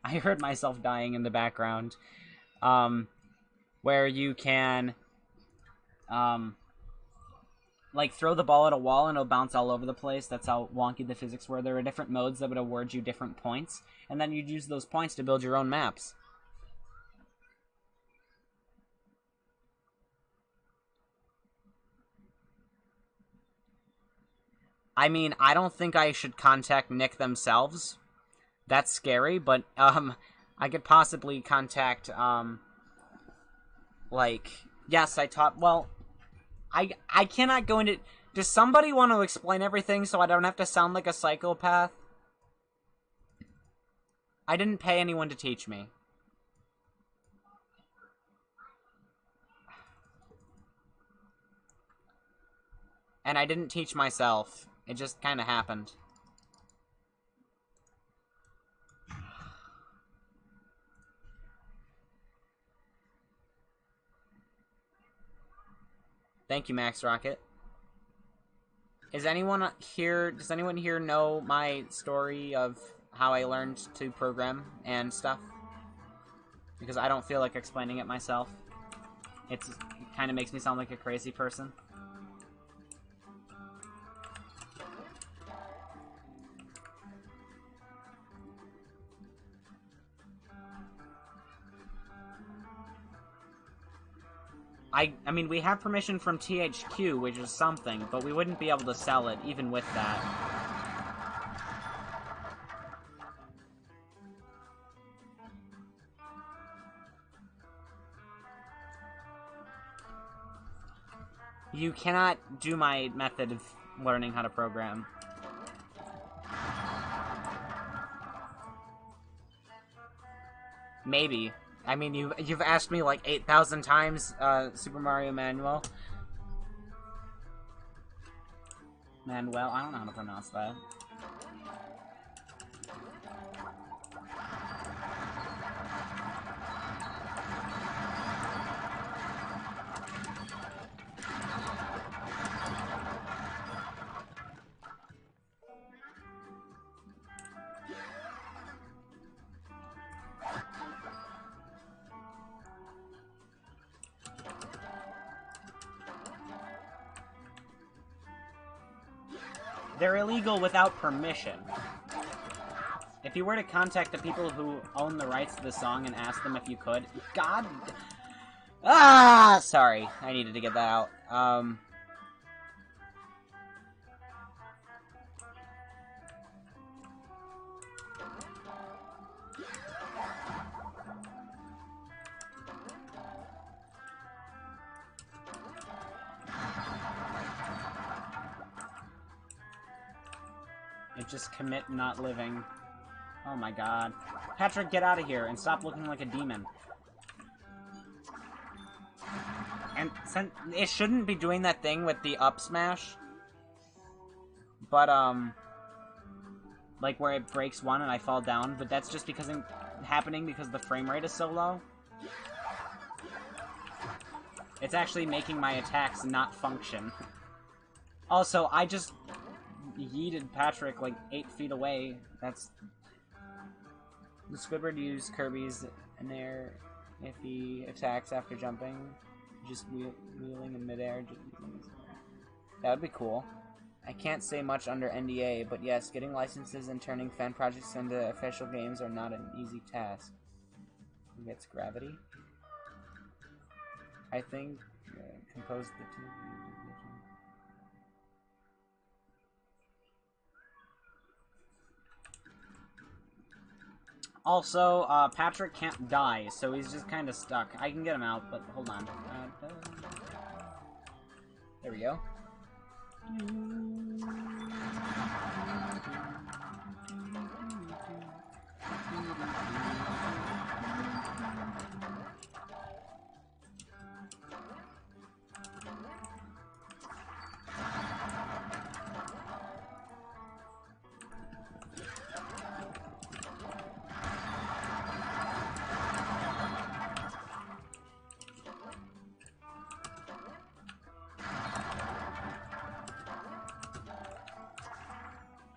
I heard myself dying in the background. Where you can... like, throw the ball at a wall and it'll bounce all over the place. That's how wonky the physics were. There were different modes that would award you different points, and then you'd use those points to build your own maps. I mean, I don't think I should contact Nick themselves. That's scary, but, I could possibly contact, like, yes, I taught, well, I cannot go into... Does somebody want to explain everything so I don't have to sound like a psychopath? I didn't pay anyone to teach me. And I didn't teach myself. It just kind of happened. Thank you, Max Rocket. Does anyone here know my story of how I learned to program and stuff? Because I don't feel like explaining it myself. It kind of makes me sound like a crazy person. I mean, we have permission from THQ, which is something, but we wouldn't be able to sell it, even with that. You cannot do my method of learning how to program. Maybe. I mean, you've asked me like 8,000 times, Super Mario Manuel. Manuel, I don't know how to pronounce that. They're illegal without permission. If you were to contact the people who own the rights to the song and ask them if you could... God... Ah! Sorry. I needed to get that out. Just commit not living. Oh my god. Patrick, get out of here and stop looking like a demon. And it shouldn't be doing that thing with the up smash. But, like where it breaks one and I fall down, but that's just because happening because the frame rate is so low. It's actually making my attacks not function. Also, I just yeeted Patrick like 8 feet away. That's... The Squidward used Kirby's in there if he attacks after jumping. Just wheeling in midair. That would be cool. I can't say much under NDA, but yes, getting licenses and turning fan projects into official games are not an easy task. He gets Gravity. I think composed the two. Also, Patrick can't die, so he's just kind of stuck. I can get him out, but hold on. There we go.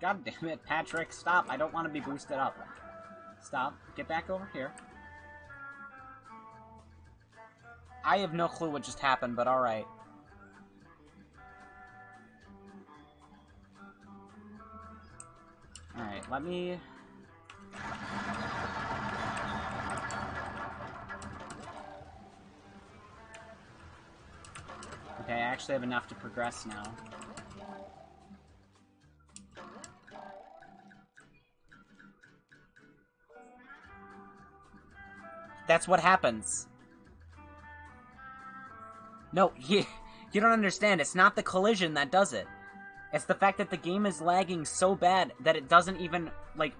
God damn it, Patrick, stop. I don't want to be boosted up. Stop. Get back over here. I have no clue what just happened, but alright. Alright, let me... Okay, I actually have enough to progress now. That's what happens. No, you don't understand. It's not the collision that does it. It's the fact that the game is lagging so bad that it doesn't even, like...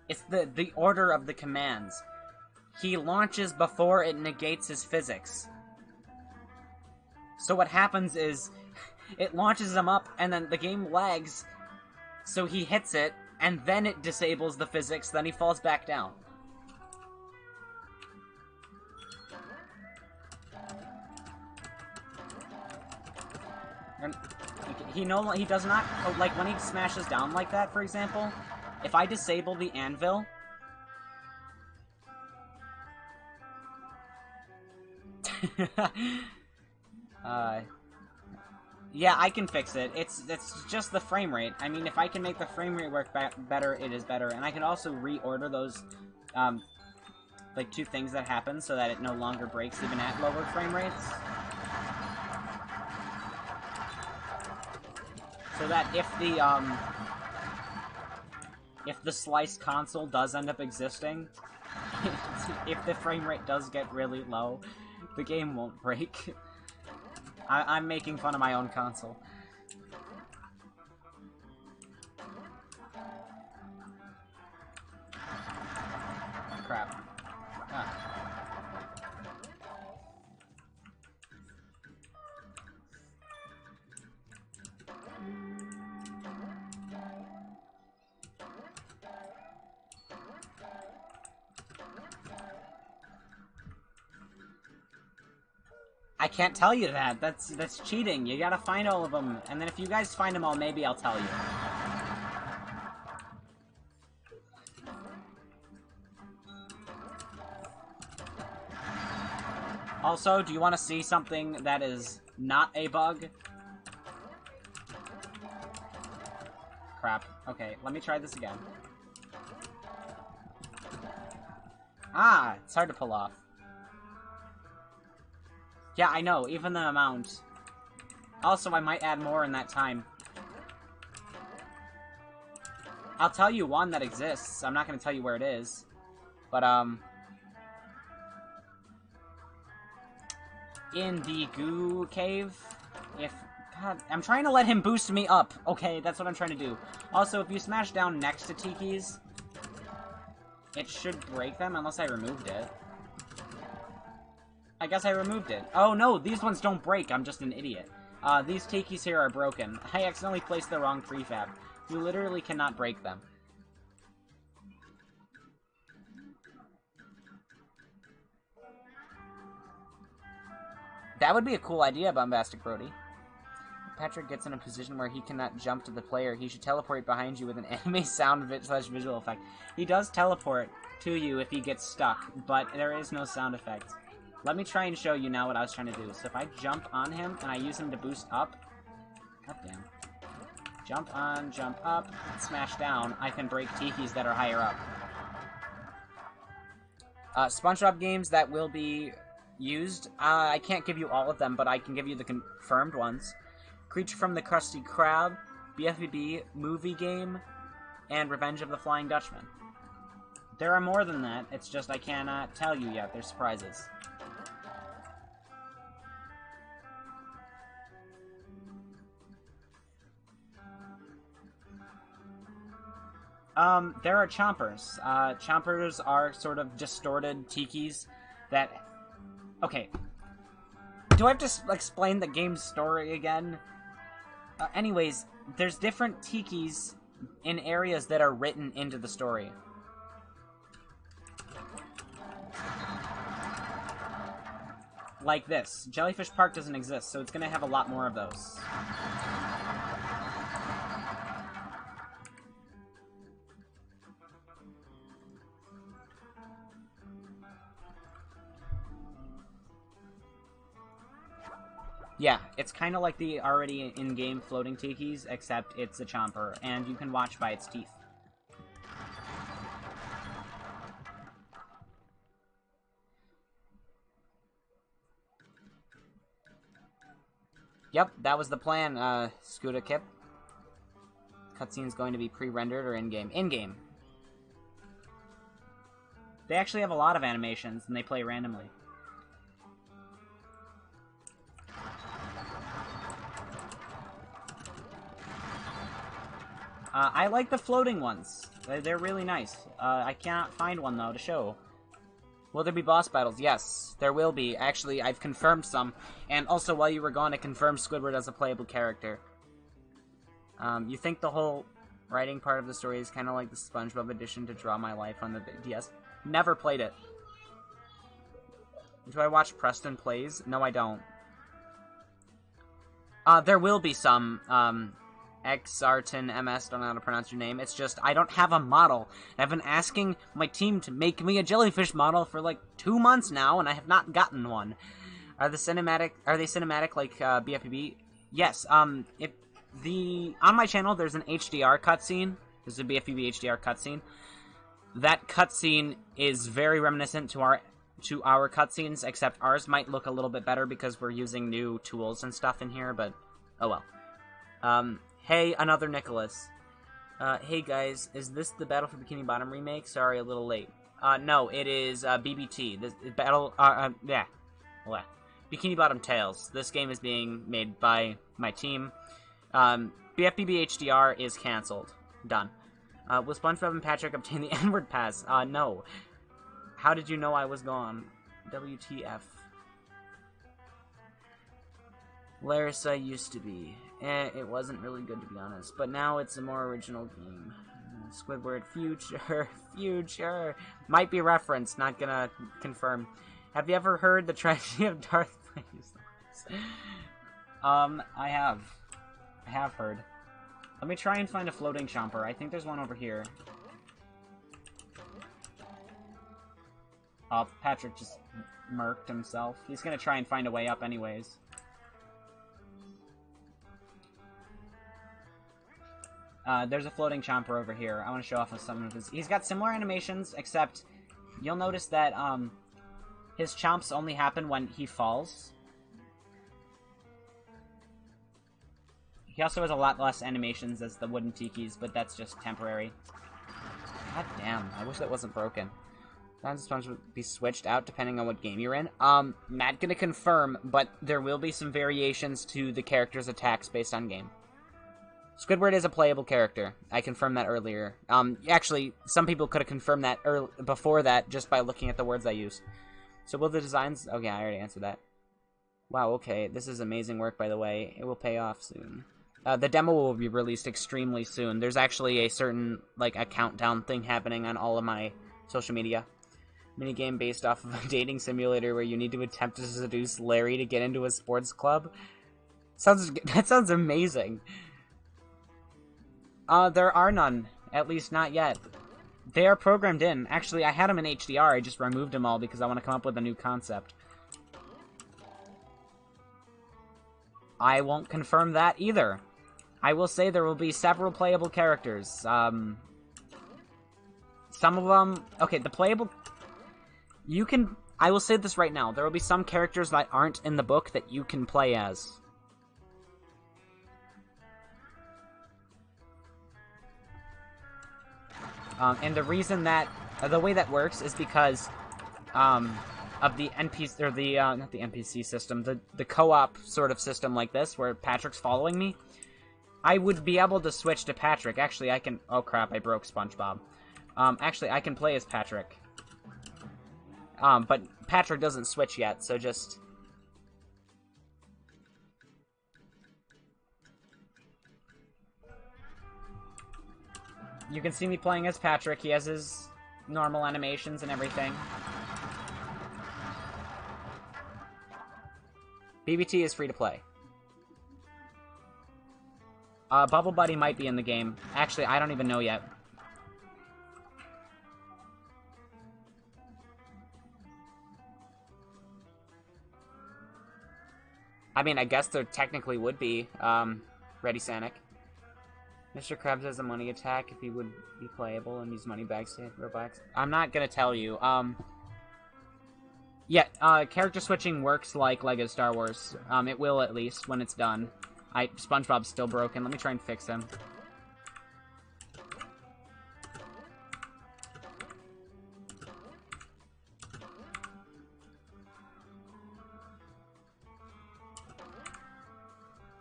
It's the order of the commands. He launches before it negates his physics. So what happens is, it launches him up, and then the game lags, so he hits it, and then it disables the physics, then he falls back down. And he does not, like, when he smashes down like that, for example, if I disable the anvil... yeah, I can fix it. It's just the frame rate. I mean, if I can make the frame rate work better, it is better. And I can also reorder those, like, two things that happen so that it no longer breaks even at lower frame rates. So that if the sliced console does end up existing, if the frame rate does get really low, the game won't break. I'm making fun of my own console. Crap. Ah. I can't tell you that. That's cheating. You gotta find all of them. And then if you guys find them all, maybe I'll tell you. Also, do you want to see something that is not a bug? Crap. Okay, let me try this again. Ah, it's hard to pull off. Yeah, I know, even the amount. Also, I might add more in that time. I'll tell you one that exists. I'm not going to tell you where it is. But, in the goo cave, if... God, I'm trying to let him boost me up. Okay, that's what I'm trying to do. Also, if you smash down next to Tiki's, it should break them, unless I removed it. I guess I removed it. Oh no, these ones don't break, I'm just an idiot. These Tikis here are broken. I accidentally placed the wrong prefab. You literally cannot break them. That would be a cool idea, Bombastic Brody. Patrick gets in a position where he cannot jump to the player. He should teleport behind you with an anime sound / visual effect. He does teleport to you if he gets stuck, but there is no sound effect. Let me try and show you now what I was trying to do. So if I jump on him, and I use him to boost up... Goddamn. Jump on, jump up, smash down, I can break Tikis that are higher up. SpongeBob games that will be used, I can't give you all of them, but I can give you the confirmed ones. Creature from the Krusty Krab, BFBB, Movie Game, and Revenge of the Flying Dutchman. There are more than that. It's just I cannot tell you yet. They're surprises. There are Chompers. Chompers are sort of distorted tikis that... Okay. Do I have to explain the game's story again? Anyways, there's different tikis in areas that are written into the story. Like this. Jellyfish Park doesn't exist, so it's gonna have a lot more of those. Yeah, it's kind of like the already in-game floating tikis, except it's a chomper, and you can watch by its teeth. Yep, that was the plan, Scooter Kip. Cutscene's going to be pre-rendered or in-game? In-game. They actually have a lot of animations, and they play randomly. I like the floating ones. They're really nice. I cannot find one, though, to show. Will there be boss battles? Yes, there will be. Actually, I've confirmed some. And also, while you were gone, I confirmed Squidward as a playable character. You think the whole writing part of the story is kind of like the SpongeBob edition to Draw My Life on the DS? Never played it. Do I watch Preston Plays? No, I don't. There will be some, Xarton MS, don't know how to pronounce your name. It's just, I don't have a model. I've been asking my team to make me a jellyfish model for like 2 months now, and I have not gotten one. Are they cinematic like BFB? Yes. On my channel there's an HDR cutscene. There's a BFB HDR cutscene. That cutscene is very reminiscent to our cutscenes, except ours might look a little bit better because we're using new tools and stuff in here, but oh well. Hey, another Nicholas. Hey guys, is this the Battle for Bikini Bottom remake? Sorry, a little late. No, it is BBT. This battle. Yeah. Bikini Bottom Tales. This game is being made by my team. BFBB HDR is cancelled. Done. Will SpongeBob and Patrick obtain the N-word pass? No. How did you know I was gone? WTF. Larissa used to be. It wasn't really good, to be honest. But now it's a more original game. Squidward, future. Might be referenced, not gonna confirm. Have you ever heard the tragedy of Darth Plagueis? I have heard. Let me try and find a floating chomper. I think there's one over here. Oh, Patrick just murked himself. He's gonna try and find a way up anyways. There's a floating chomper over here. I want to show off some of his... He's got similar animations, except you'll notice that his chomps only happen when he falls. He also has a lot less animations as the wooden tikis, but that's just temporary. God damn, I wish that wasn't broken. Sometimes sponge would be switched out depending on what game you're in. Not gonna confirm, but there will be some variations to the character's attacks based on game. Squidward is a playable character. I confirmed that earlier. Actually, some people could have confirmed that before that just by looking at the words I used. So will the designs... Okay, I already answered that. Wow, okay. This is amazing work, by the way. It will pay off soon. The demo will be released extremely soon. There's actually a certain, like, a countdown thing happening on all of my social media. Minigame based off of a dating simulator where you need to attempt to seduce Larry to get into a sports club. That sounds amazing. There are none. At least not yet. They are programmed in. Actually, I had them in HDR. I just removed them all because I want to come up with a new concept. I won't confirm that either. I will say there will be several playable characters. Some of them... Okay, the playable... You can... I will say this right now. There will be some characters that aren't in the book that you can play as. And the reason that The way that works is because of the NPC, or the, not the NPC system, the co-op sort of system like this, where Patrick's following me. I would be able to switch to Patrick. Actually, I can... Oh, crap, I broke SpongeBob. Actually, I can play as Patrick. But Patrick doesn't switch yet, so just... You can see me playing as Patrick. He has his normal animations and everything. BBT is free to play. Bubble Buddy might be in the game. Actually, I don't even know yet. I mean, I guess there technically would be, Ready Sanic. Mr. Krabs has a money attack if he would be playable and use money bags to hit Roblox. I'm not gonna tell you. Yeah, character switching works like LEGO Star Wars. It will, at least, when it's done. SpongeBob's still broken. Let me try and fix him.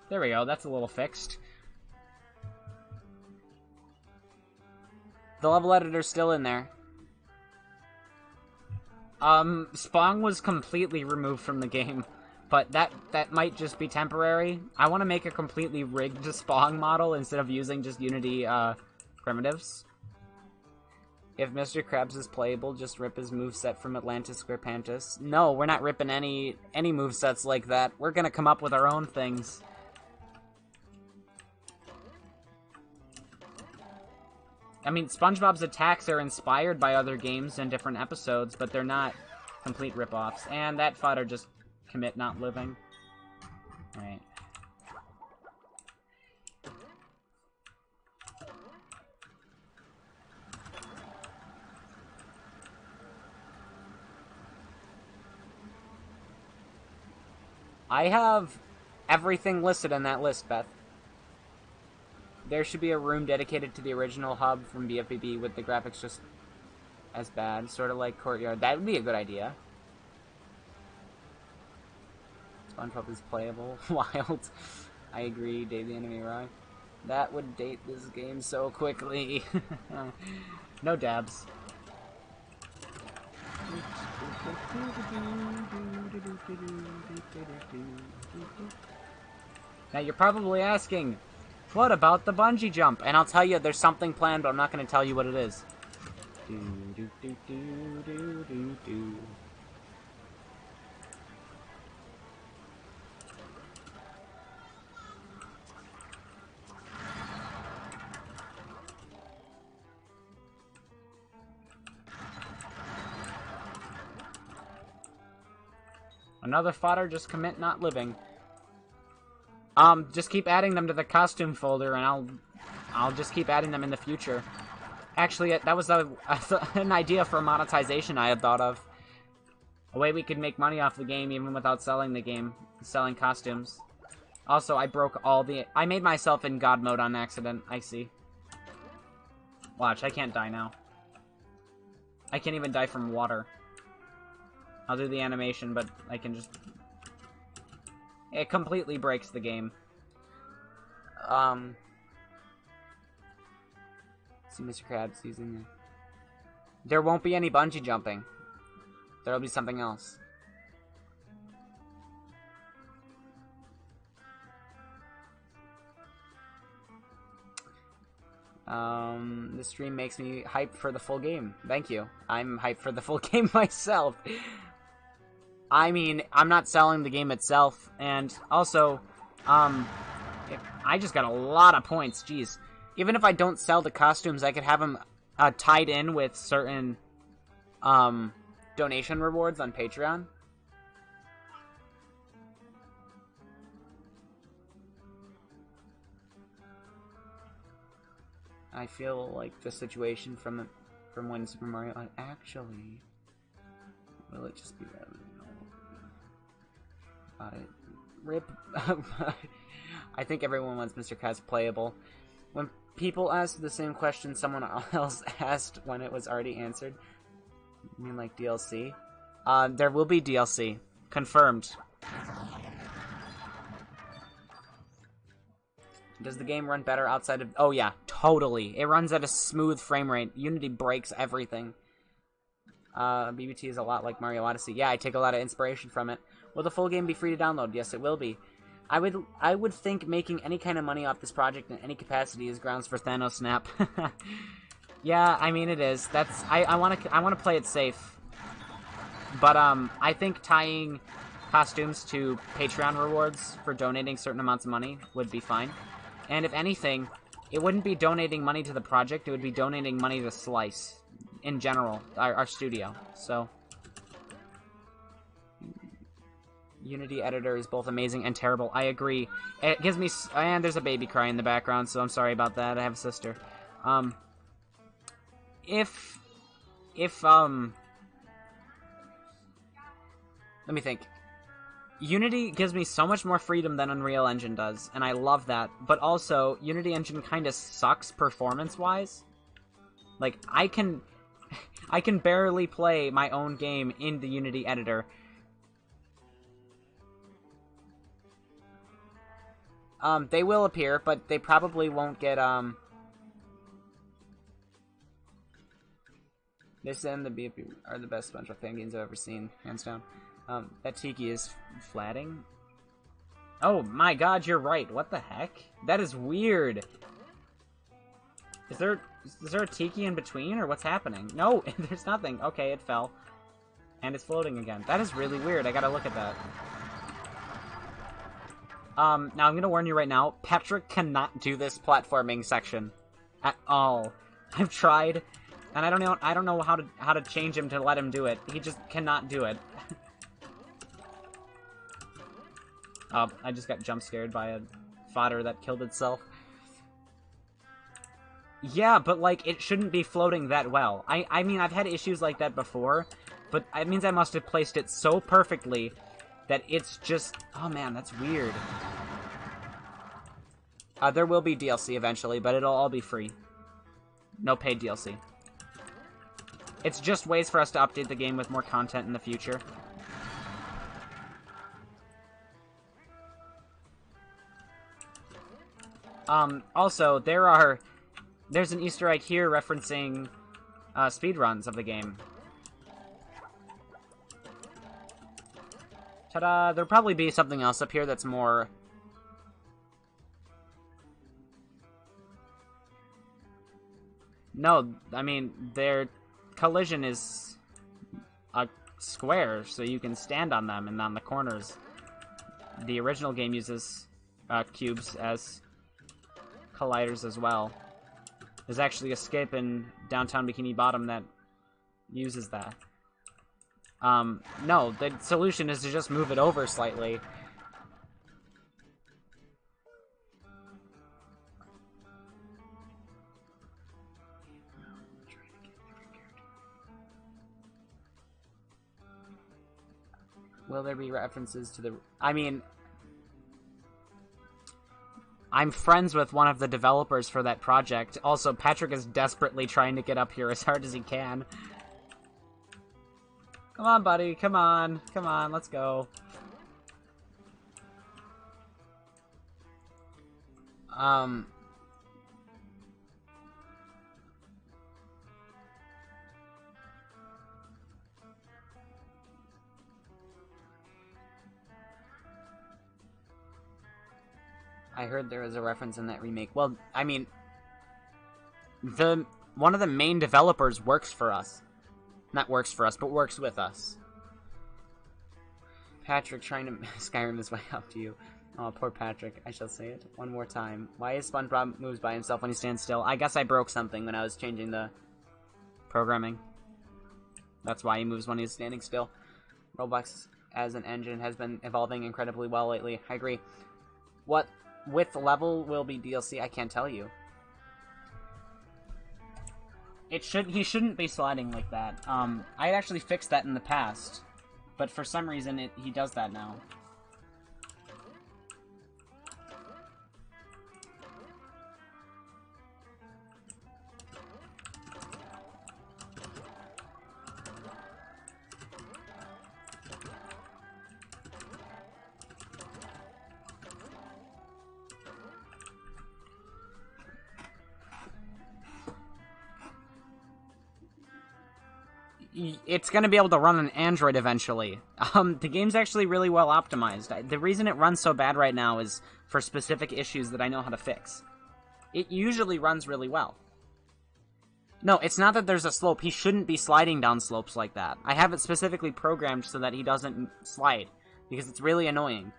There we go, that's a little fixed. The level editor's still in there. Spong was completely removed from the game, but that might just be temporary. I want to make a completely rigged Spong model instead of using just Unity, primitives. If Mr. Krabs is playable, just rip his moveset from Atlantis Squarepantis. No, we're not ripping any movesets like that. We're gonna come up with our own things. I mean, SpongeBob's attacks are inspired by other games and different episodes, but they're not complete rip-offs. And that fodder just commit not living. Alright. I have everything listed in that list, Beth. There should be a room dedicated to the original hub from BFBB with the graphics just as bad, sort of like Courtyard. That would be a good idea. SpongeBob is playable. Wild. I agree, Dave the Enemy Rock. That would date this game so quickly. No dabs. Now you're probably asking, what about the bungee jump? And I'll tell you, there's something planned, but I'm not going to tell you what it is. Another fodder, just commit not living. Just keep adding them to the costume folder, and I'll just keep adding them in the future. Actually, that was an idea for monetization I had thought of. A way we could make money off the game even without selling the game. Selling costumes. Also, I broke all the... I made myself in God mode on accident. I see. Watch, I can't die now. I can't even die from water. I'll do the animation, but I can just... It completely breaks the game. See Mr. Krabs using the... There won't be any bungee jumping. There'll be something else. This stream makes me hyped for the full game. Thank you. I'm hyped for the full game myself. I mean, I'm not selling the game itself, and also, I just got a lot of points, jeez. Even if I don't sell the costumes, I could have them tied in with certain donation rewards on Patreon. I feel like the situation from when Super Mario... Actually, will it just be that? Got it. RIP. I think everyone wants Mr. Krabs playable. When people ask the same question someone else asked when it was already answered. You mean like DLC? There will be DLC. Confirmed. Does the game run better outside of... Oh yeah, totally. It runs at a smooth frame rate. Unity breaks everything. BBT is a lot like Mario Odyssey. Yeah, I take a lot of inspiration from it. Will the full game be free to download? Yes, it will be. I would think making any kind of money off this project in any capacity is grounds for Thanos Snap. Yeah, I mean it is. That's I want to play it safe. But I think tying costumes to Patreon rewards for donating certain amounts of money would be fine. And if anything, it wouldn't be donating money to the project, it would be donating money to Slice in general, our studio. So Unity editor is both amazing and terrible. I agree. It gives me... And there's a baby crying in the background, so I'm sorry about that. I have a sister. Let me think. Unity gives me so much more freedom than Unreal Engine does, and I love that. But also, Unity Engine kind of sucks performance-wise. Like, I can barely play my own game in the Unity editor. They will appear, but they probably won't get, This and the BFB are the best SpongeBob fan games I've ever seen, hands down. That Tiki is flatting. Oh my god, you're right. What the heck? That is weird. Is there a Tiki in between, or what's happening? No, there's nothing. Okay, it fell. And it's floating again. That is really weird. I gotta look at that. Now I'm gonna warn you right now, Patrick cannot do this platforming section at all. I've tried, and I don't know how to change him to let him do it. He just cannot do it. Oh, I just got jump scared by a fodder that killed itself. Yeah, but like it shouldn't be floating that well. I mean I've had issues like that before, but it means I must have placed it so perfectly that it's just... Oh man, that's weird. There will be DLC eventually, but it'll all be free. No paid DLC. It's just ways for us to update the game with more content in the future. Also, there's an Easter egg here referencing speedruns of the game. Ta-da! There'll probably be something else up here that's more... No, I mean, their collision is a square, so you can stand on them and on the corners. The original game uses cubes as colliders as well. There's actually a skip in downtown Bikini Bottom that uses that. No, the solution is to just move it over slightly. Will there be references to the... I mean... I'm friends with one of the developers for that project. Also, Patrick is desperately trying to get up here as hard as he can. Come on, buddy. Come on. Come on, let's go. I heard there was a reference in that remake. Well, I mean, one of the main developers works for us. Not works for us, but works with us. Patrick trying to Skyrim his way up to you. Oh, poor Patrick. I shall say it one more time. Why is SpongeBob moves by himself when he stands still? I guess I broke something when I was changing the programming. That's why he moves when he's standing still. Roblox as an engine has been evolving incredibly well lately. I agree. What width level will be DLC? I can't tell you. He shouldn't be sliding like that. I actually fixed that in the past, but for some reason he does that now. it's going to be able to run on Android eventually. The game's actually really well optimized. The reason it runs so bad right now is for specific issues that I know how to fix. It usually runs really well. No, it's not that there's a slope. He shouldn't be sliding down slopes like that. I have it specifically programmed so that he doesn't slide, because it's really annoying.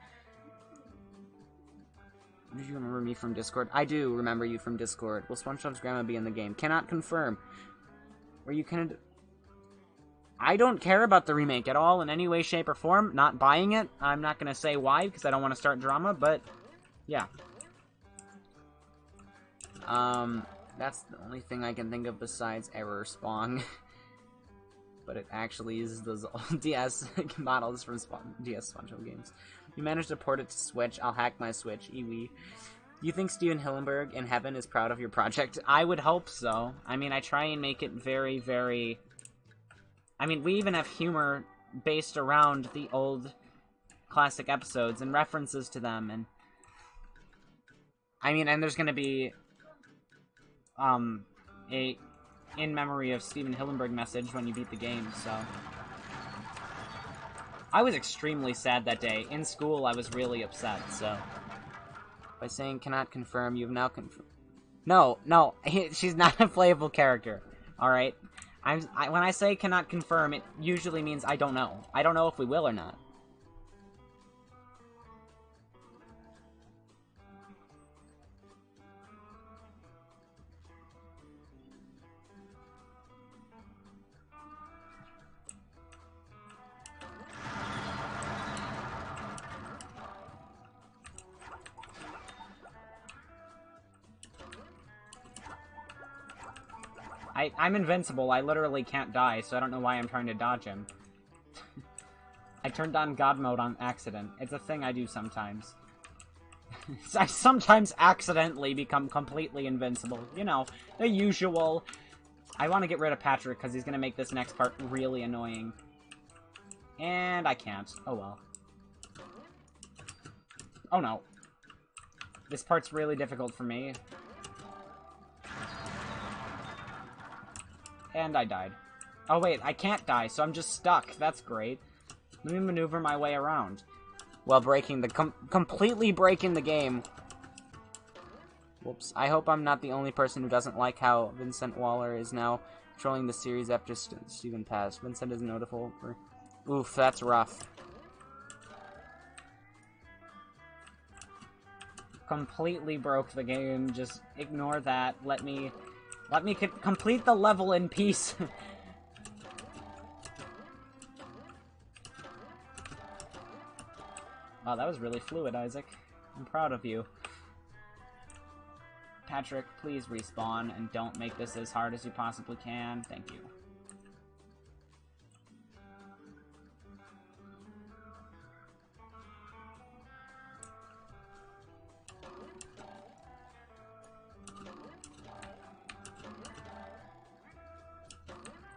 Do you remember me from Discord? I do remember you from Discord. Will SpongeBob's grandma be in the game? Cannot confirm. Were you kind of... I don't care about the remake at all in any way, shape, or form. Not buying it. I'm not going to say why, because I don't want to start drama, but... yeah. That's the only thing I can think of besides error spawn. But it actually uses those old DS models from DS SpongeBob games. You managed to port it to Switch. I'll hack my Switch. Iwi. You think Steven Hillenburg in heaven is proud of your project? I would hope so. I mean, I try and make it very, very... I mean, we even have humor based around the old classic episodes and references to them, and... I mean, and there's gonna be... a in memory of Steven Hillenburg message when you beat the game, so... I was extremely sad that day. In school, I was really upset, so... By saying cannot confirm, you've now confirmed... No, she's not a playable character, alright? When I say cannot confirm, it usually means I don't know. I don't know if we will or not. I'm invincible. I literally can't die, so I don't know why I'm trying to dodge him. I turned on God mode on accident. It's a thing I do sometimes. I sometimes accidentally become completely invincible. You know, the usual. I want to get rid of Patrick because he's going to make this next part really annoying. And I can't. Oh well. Oh no. This part's really difficult for me. And I died. Oh wait, I can't die, so I'm just stuck. That's great. Let me maneuver my way around. While breaking the... completely breaking the game. Whoops. I hope I'm not the only person who doesn't like how Vincent Waller is now controlling the series after Steven passed. Vincent is notable for... Oof, that's rough. Completely broke the game. Just ignore that. Let me complete the level in peace. Wow, that was really fluid, Isaac. I'm proud of you. Patrick, please respawn, and don't make this as hard as you possibly can. Thank you.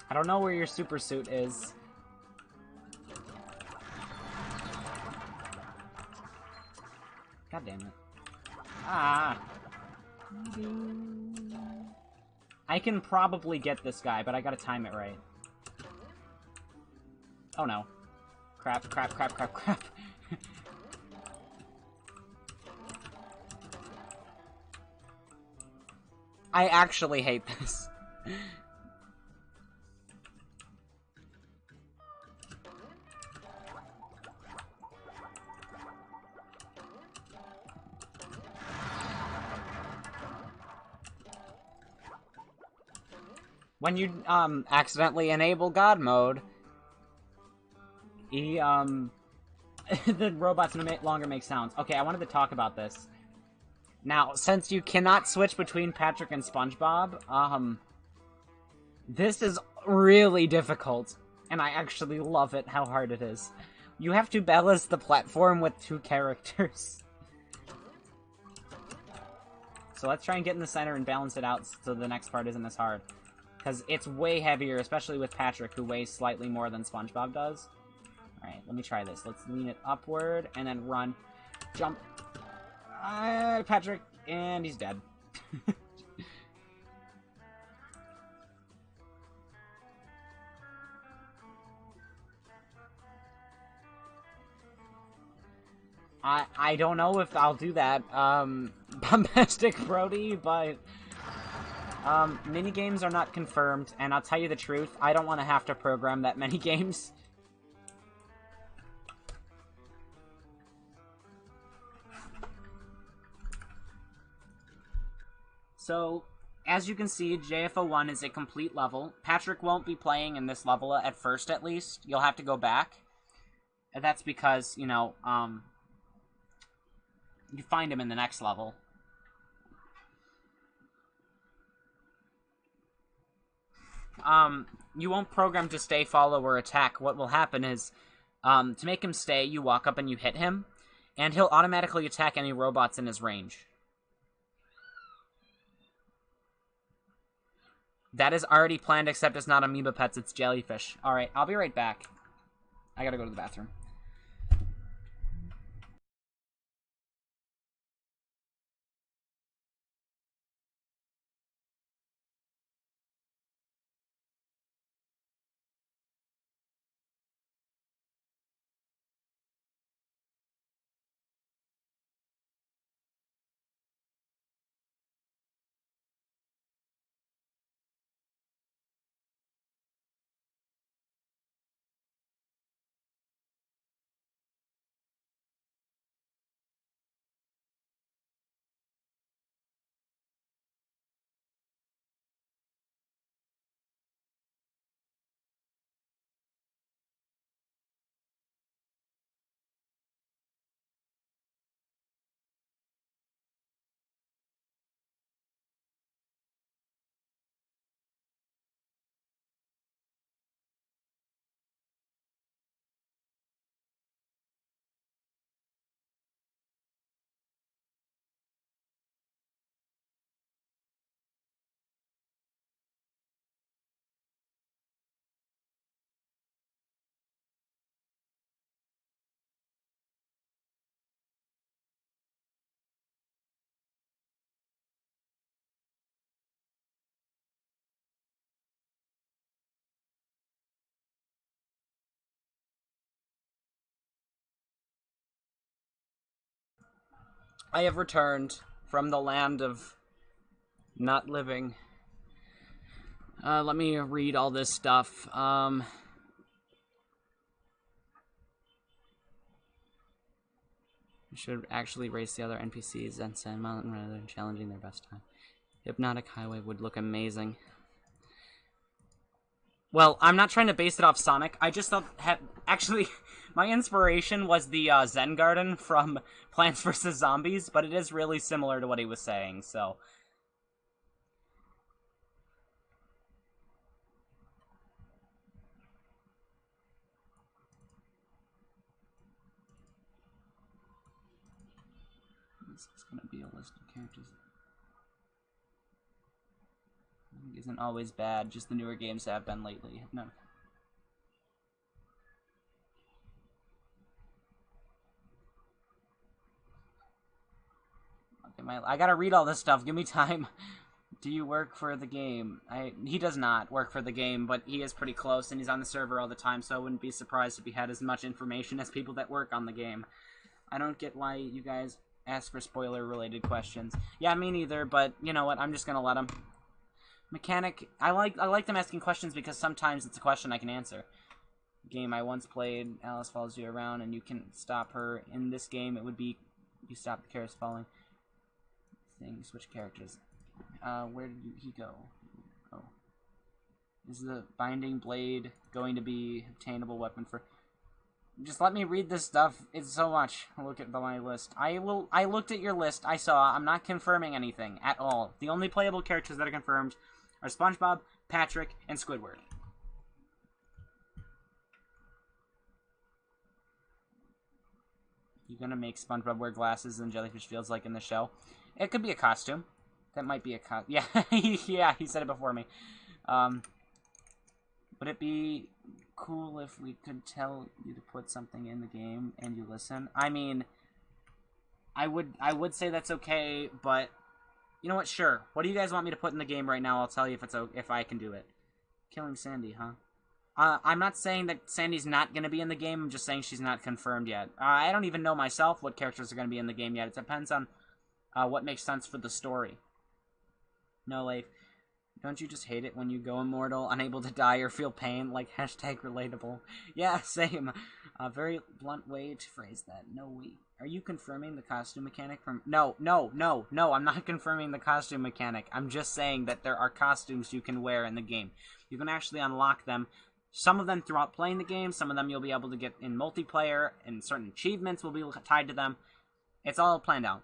I don't know where your super suit is. God damn it. Ah! I can probably get this guy, but I gotta time it right. Oh no. Crap. I actually hate this. When you, accidentally enable God mode, he, the robots no longer make sounds. Okay, I wanted to talk about this. Now, since you cannot switch between Patrick and SpongeBob, this is really difficult. And I actually love it, how hard it is. You have to balance the platform with 2 characters. So let's try and get in the center and balance it out so the next part isn't as hard. Because it's way heavier, especially with Patrick, who weighs slightly more than SpongeBob does. Alright, let me try this. Let's lean it upward, and then run. Jump. Patrick, and he's dead. I don't know if I'll do that, Bombastic Brody, but, minigames are not confirmed, and I'll tell you the truth, I don't want to have to program that many games. So, as you can see, JFO1 is a complete level. Patrick won't be playing in this level at first, at least. You'll have to go back. And that's because, you know, you find him in the next level. You won't program to stay, follow, or attack. What will happen is, to make him stay, you walk up and you hit him, and he'll automatically attack any robots in his range. That is already planned, except it's not amoeba pets, it's jellyfish. Alright, I'll be right back. I gotta go to the bathroom. I have returned from the land of not living. Let me read all this stuff. I should actually race the other NPCs and Sand Mountain rather than challenging their best time. Hypnotic Highway would look amazing. Well, I'm not trying to base it off Sonic. I just thought... Actually, my inspiration was the Zen Garden from Plants vs. Zombies, but it is really similar to what he was saying, so... This is going to be a list of characters. Isn't always bad, just the newer games have been lately. No. Okay, I gotta read all this stuff. Give me time. Do you work for the game? He does not work for the game, but he is pretty close, and he's on the server all the time, so I wouldn't be surprised if he had as much information as people that work on the game. I don't get why you guys ask for spoiler-related questions. Yeah, me neither, but you know what? I'm just gonna let him. Mechanic, I like them asking questions because sometimes it's a question I can answer. Game I once played, Alice follows you around and you can stop her. In this game, it would be you stop the characters following. Thing, switch characters. Where did he go? Oh. Is the binding blade going to be obtainable weapon for... Just let me read this stuff. It's so much. Look at my list. I looked at your list. I saw. I'm not confirming anything at all. The only playable characters that are confirmed are SpongeBob, Patrick, and Squidward. You gonna make SpongeBob wear glasses and jellyfish fields like in the show? It could be a costume. That might be a yeah, yeah, he said it before me. Would it be cool if we could tell you to put something in the game and you listen? I mean, I would say that's okay, but you know what? Sure. What do you guys want me to put in the game right now? I'll tell you if I can do it. Killing Sandy, huh? I'm not saying that Sandy's not going to be in the game. I'm just saying she's not confirmed yet. I don't even know myself what characters are going to be in the game yet. It depends on what makes sense for the story. No, Leif. Don't you just hate it when you go immortal, unable to die or feel pain? Like, hashtag relatable. Yeah, same. A very blunt way to phrase that. No, we. Are you confirming the costume mechanic from... No, I'm not confirming the costume mechanic. I'm just saying that there are costumes you can wear in the game. You can actually unlock them. Some of them throughout playing the game, some of them you'll be able to get in multiplayer, and certain achievements will be tied to them. It's all planned out.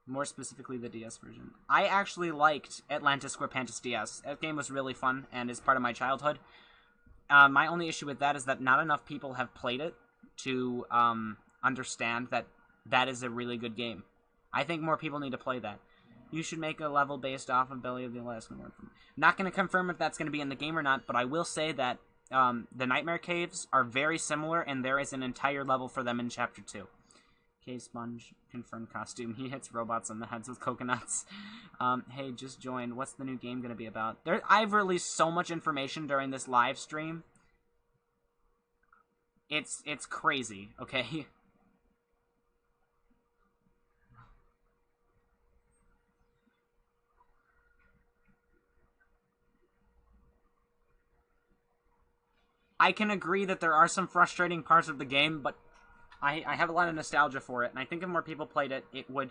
More specifically, the DS version. I actually liked Atlantis Square DS. That game was really fun and is part of my childhood. My only issue with that is that not enough people have played it to understand that that is a really good game. I think more people need to play that. You should make a level based off of Belly of the Alaskan Lord. Not going to confirm if that's going to be in the game or not, but I will say that the Nightmare Caves are very similar, and there is an entire level for them in Chapter 2. Cave Sponge, confirmed costume. He hits robots on the heads with coconuts. Hey, just joined. What's the new game going to be about? I've released so much information during this live stream. It's crazy, okay? I can agree that there are some frustrating parts of the game, but I have a lot of nostalgia for it, and I think if more people played it, it would...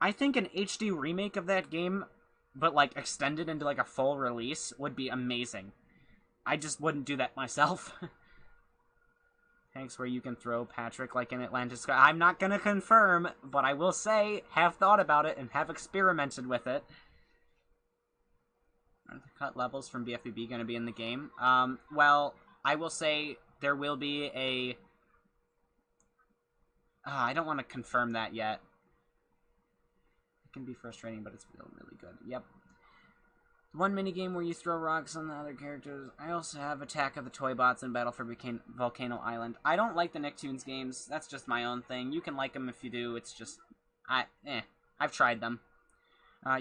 I think an HD remake of that game, but, like, extended into, like, a full release would be amazing. I just wouldn't do that myself. Thanks, where you can throw Patrick like in Atlantis. I'm not gonna confirm, but I will say, have thought about it and have experimented with it. Are the cut levels from BFBB going to be in the game? Well, I will say there will be a... I don't want to confirm that yet. It can be frustrating, but it's really good. Yep. One minigame where you throw rocks on the other characters. I also have Attack of the Toy Bots and Battle for Volcano Island. I don't like the Nicktoons games. That's just my own thing. You can like them if you do. It's just... I've tried them.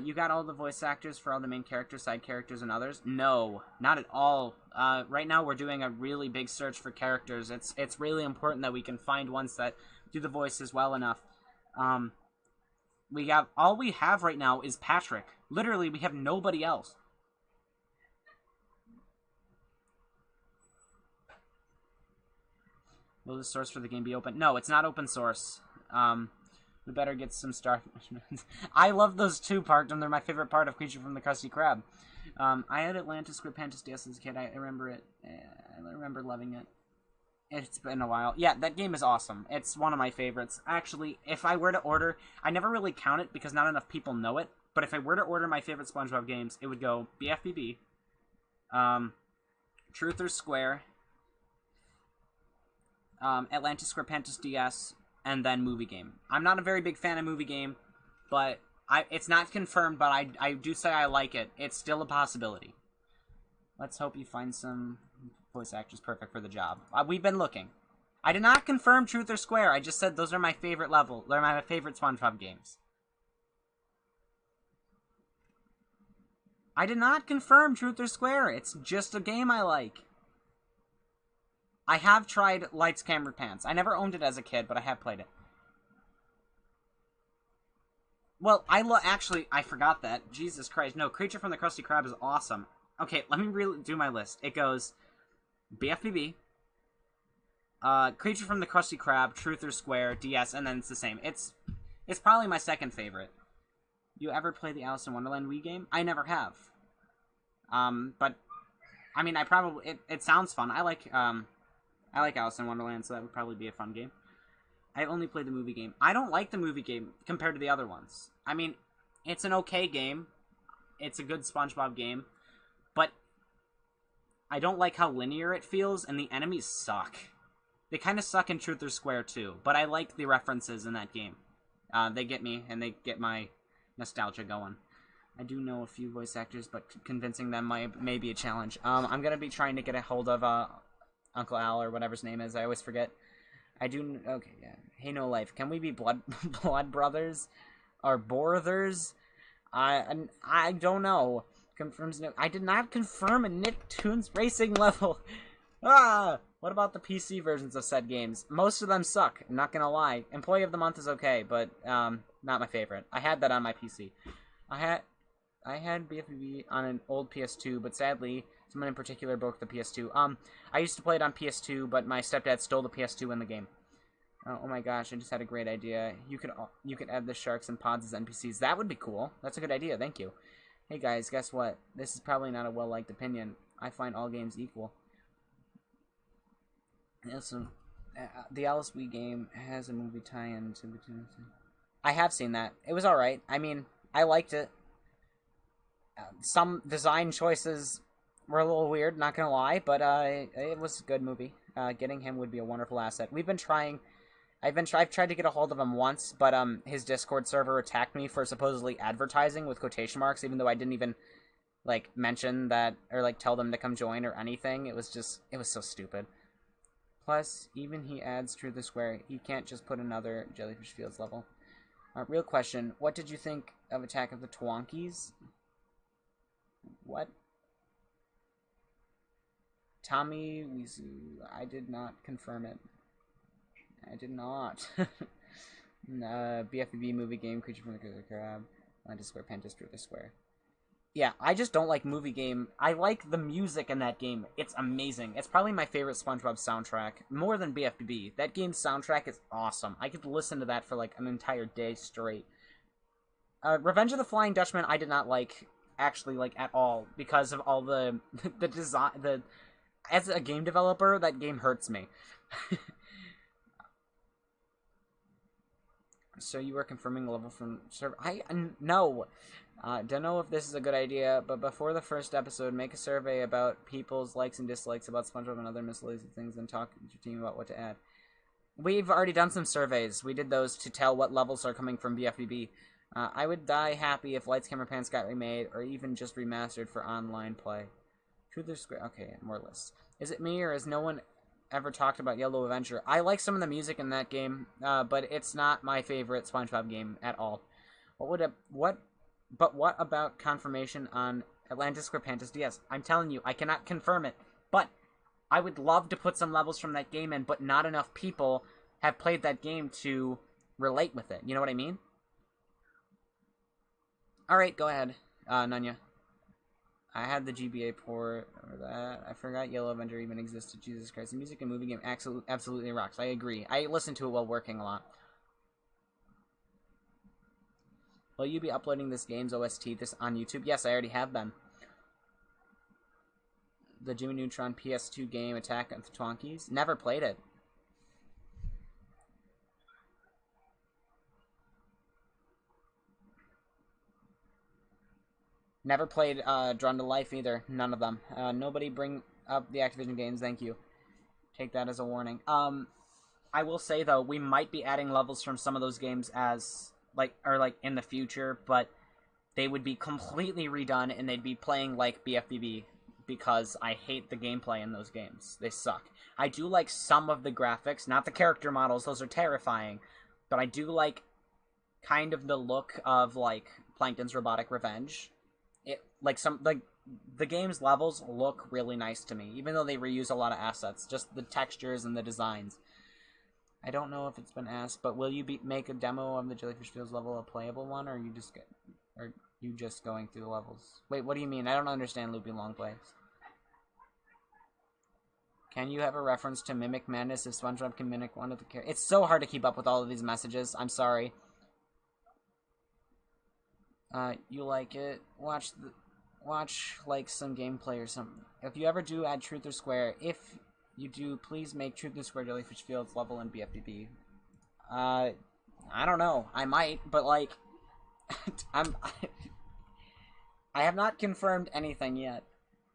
You got all the voice actors for all the main characters, side characters, and others? No, not at all. Right now we're doing a really big search for characters. It's really important that we can find ones that do the voices well enough. All we have right now is Patrick. Literally, we have nobody else. Will the source for the game be open? No, it's not open source. We better get some starfish. I love those two parked, and they're my favorite part of Creature from the Krusty Krab. I had Atlantis Square DS as a kid. I remember it. I remember loving it. It's been a while. Yeah, that game is awesome. It's one of my favorites. Actually, if I were to order... I never really count it because not enough people know it, but if I were to order my favorite SpongeBob games, it would go BFBB, Truth or Square, Atlantis Square DS, and then Movie Game. I'm not a very big fan of Movie Game, but it's not confirmed, but I do say I like it. It's still a possibility. Let's hope you find some voice actors perfect for the job. We've been looking. I did not confirm Truth or Square. I just said those are my favorite level. They're my favorite SpongeBob games. I did not confirm Truth or Square. It's just a game I like. I have tried Lights, Camera, Pants. I never owned it as a kid, but I have played it. Well, actually, I forgot that. Jesus Christ. No, Creature from the Krusty Krab is awesome. Okay, let me do my list. It goes BFBB, Creature from the Krusty Krab, Truth or Square, DS, and then it's the same. It's probably my second favorite. You ever play the Alice in Wonderland Wii game? I never have. But, I mean, it sounds fun. I like Alice in Wonderland, so that would probably be a fun game. I only played the movie game. I don't like the movie game compared to the other ones. I mean, it's an okay game. It's a good SpongeBob game. But I don't like how linear it feels, and the enemies suck. They kind of suck in Truth or Square, too. But I like the references in that game. They get me, and they get my nostalgia going. I do know a few voice actors, but convincing them may be a challenge. I'm going to be trying to get a hold of Uncle Al, or whatever his name is. I always forget. Okay, yeah. Hey, No Life, can we be blood brothers? Or brothers? I don't know. Confirms no. I did not confirm a Nicktoons racing level. Ah! What about the PC versions of said games? Most of them suck, I'm not gonna lie. Employee of the Month is okay, but, not my favorite. I had that on my PC. I had BFBB on an old PS2, but sadly, someone in particular broke the PS2. I used to play it on PS2, but my stepdad stole the PS2 in the game. Oh my gosh, I just had a great idea. You could add the sharks and pods as NPCs. That would be cool. That's a good idea, thank you. Hey guys, guess what? This is probably not a well-liked opinion. I find all games equal. Listen, the LSB game has a movie tie-in to between. I have seen that. It was alright. I mean, I liked it. Some design choices were a little weird, not gonna lie, but it was a good movie. Getting him would be a wonderful asset. We've been trying. I've tried to get a hold of him once, but his Discord server attacked me for supposedly advertising with quotation marks, even though I didn't even like mention that or like tell them to come join or anything. It was so stupid. Plus, even he adds Truth or Square. He can't just put another Jellyfish Fields level. Real question, what did you think of Attack of the Twonkies? What? Tommy Wizu. I did not confirm it. I did not. BFB movie game, Creature from the Crab. Atlantis Square, Pantis, Truth or Square. Yeah, I just don't like movie game. I like the music in that game. It's amazing. It's probably my favorite SpongeBob soundtrack, more than BFBB. That game's soundtrack is awesome. I could listen to that for like an entire day straight. Revenge of the Flying Dutchman I did not like, actually, like, at all, because of all the design, as a game developer, that game hurts me. So you were confirming a level from server? No. Don't know if this is a good idea, but before the first episode, make a survey about people's likes and dislikes about SpongeBob and other miscellaneous things, and talk to your team about what to add. We've already done some surveys. We did those to tell what levels are coming from BFBB. I would die happy if Lights, Camera, Pants got remade, or even just remastered for online play. Truth or Square? Okay, more lists. Is it me, or has no one ever talked about Yellow Avenger? I like some of the music in that game, but it's not my favorite SpongeBob game at all. But what about confirmation on Atlantis Square Pantis DS? I'm telling you, I cannot confirm it, but I would love to put some levels from that game in, but not enough people have played that game to relate with it. You know what I mean? Alright, go ahead, Nunya. I had the GBA port or that. I forgot Yellow Avenger even existed. Jesus Christ. The music and movie game absolutely rocks. I agree. I listen to it while working a lot. Will you be uploading this game's OST on YouTube? Yes, I already have been. The Jimmy Neutron PS2 game Attack of the Twonkies? Never played it. Never played Drawn to Life either. None of them. Nobody bring up the Activision games, thank you. Take that as a warning. I will say, though, we might be adding levels from some of those games as... like in the future, but they would be completely redone and they'd be playing like BFBB because I hate the gameplay in those games. They suck. I do like some of the graphics, not the character models, those are terrifying, but I do like kind of the look of like Plankton's Robotic Revenge. The game's levels look really nice to me, even though they reuse a lot of assets, just the textures and the designs. I don't know if it's been asked, but will you make a demo of the Jellyfish Fields level a playable one, or are you just going through the levels? Wait, what do you mean? I don't understand Loopy Long Plays. Can you have a reference to Mimic Madness if SpongeBob can mimic one of the characters? It's so hard to keep up with all of these messages. I'm sorry. You like it? Watch like some gameplay or something. If you ever do add Truth or Square, if you do, please make Truth or Square Jellyfish Fields level in BFBB. I don't know. I might, but like, I have not confirmed anything yet.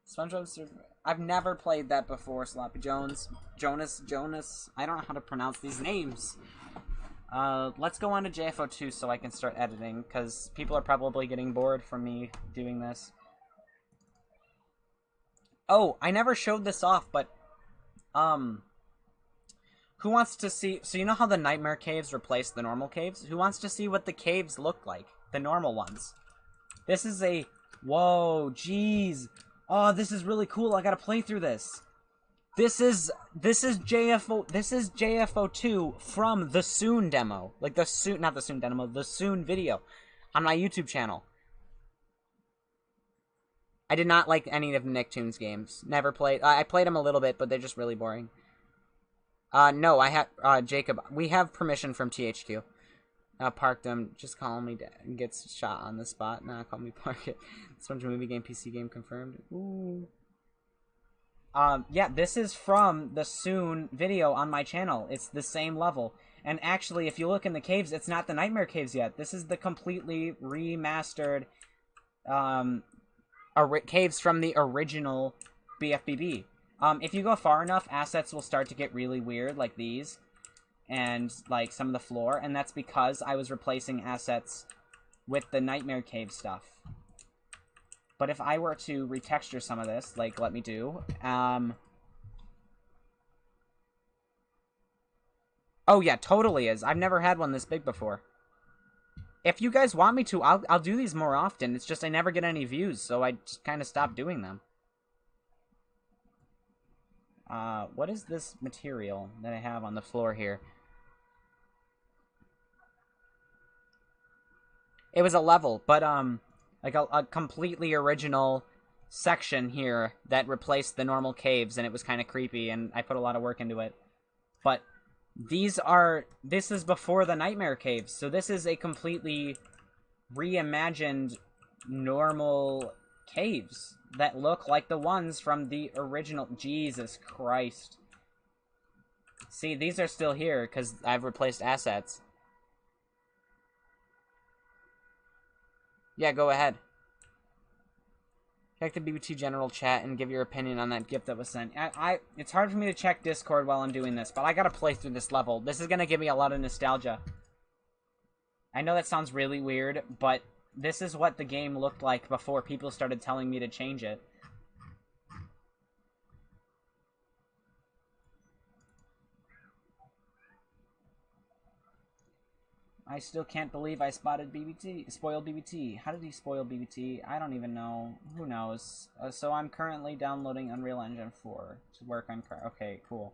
SpongeBob I've never played that before, Sloppy Jones. Jonas. I don't know how to pronounce these names. Let's go on to JFO2 so I can start editing, because people are probably getting bored from me doing this. Oh, I never showed this off, but, who wants to see... So you know how the Nightmare Caves replaced the normal caves? Who wants to see what the caves look like? The normal ones. This is a... Whoa, jeez. Oh, this is really cool. I gotta play through this. This is JFO2 from the Soon demo. Like the Soon, not the Soon demo, the Soon video on my YouTube channel. I did not like any of the Nicktoons games. Never played. I played them a little bit, but they're just really boring. No, I have, Jacob, we have permission from THQ. Park them, just call me and gets shot on the spot. Nah, call me park it. SpongeBob movie game, PC game confirmed. Ooh. Yeah, this is from the Soon video on my channel. It's the same level. And actually, if you look in the caves, it's not the Nightmare Caves yet. This is the completely remastered, caves from the original BFBB. If you go far enough, assets will start to get really weird, like these. And, like, some of the floor. And that's because I was replacing assets with the Nightmare Cave stuff. But if I were to retexture some of this, like, let me do, oh, yeah, totally is. I've never had one this big before. If you guys want me to, I'll do these more often. It's just I never get any views, so I just kind of stopped doing them. What is this material that I have on the floor here? It was a level, but, like a completely original section here that replaced the normal caves, and it was kind of creepy, and I put a lot of work into it. But this is before the Nightmare Caves, so this is a completely reimagined normal caves that look like the ones from the original. Jesus Christ. See, these are still here because I've replaced assets. Yeah, go ahead. Check the BBT general chat and give your opinion on that gift that was sent. It's hard for me to check Discord while I'm doing this, but I gotta play through this level. This is gonna give me a lot of nostalgia. I know that sounds really weird, but this is what the game looked like before people started telling me to change it. I still can't believe I spotted BBT, spoiled BBT. How did he spoil BBT? I don't even know. Who knows? So I'm currently downloading Unreal Engine 4 to work on... Okay, cool.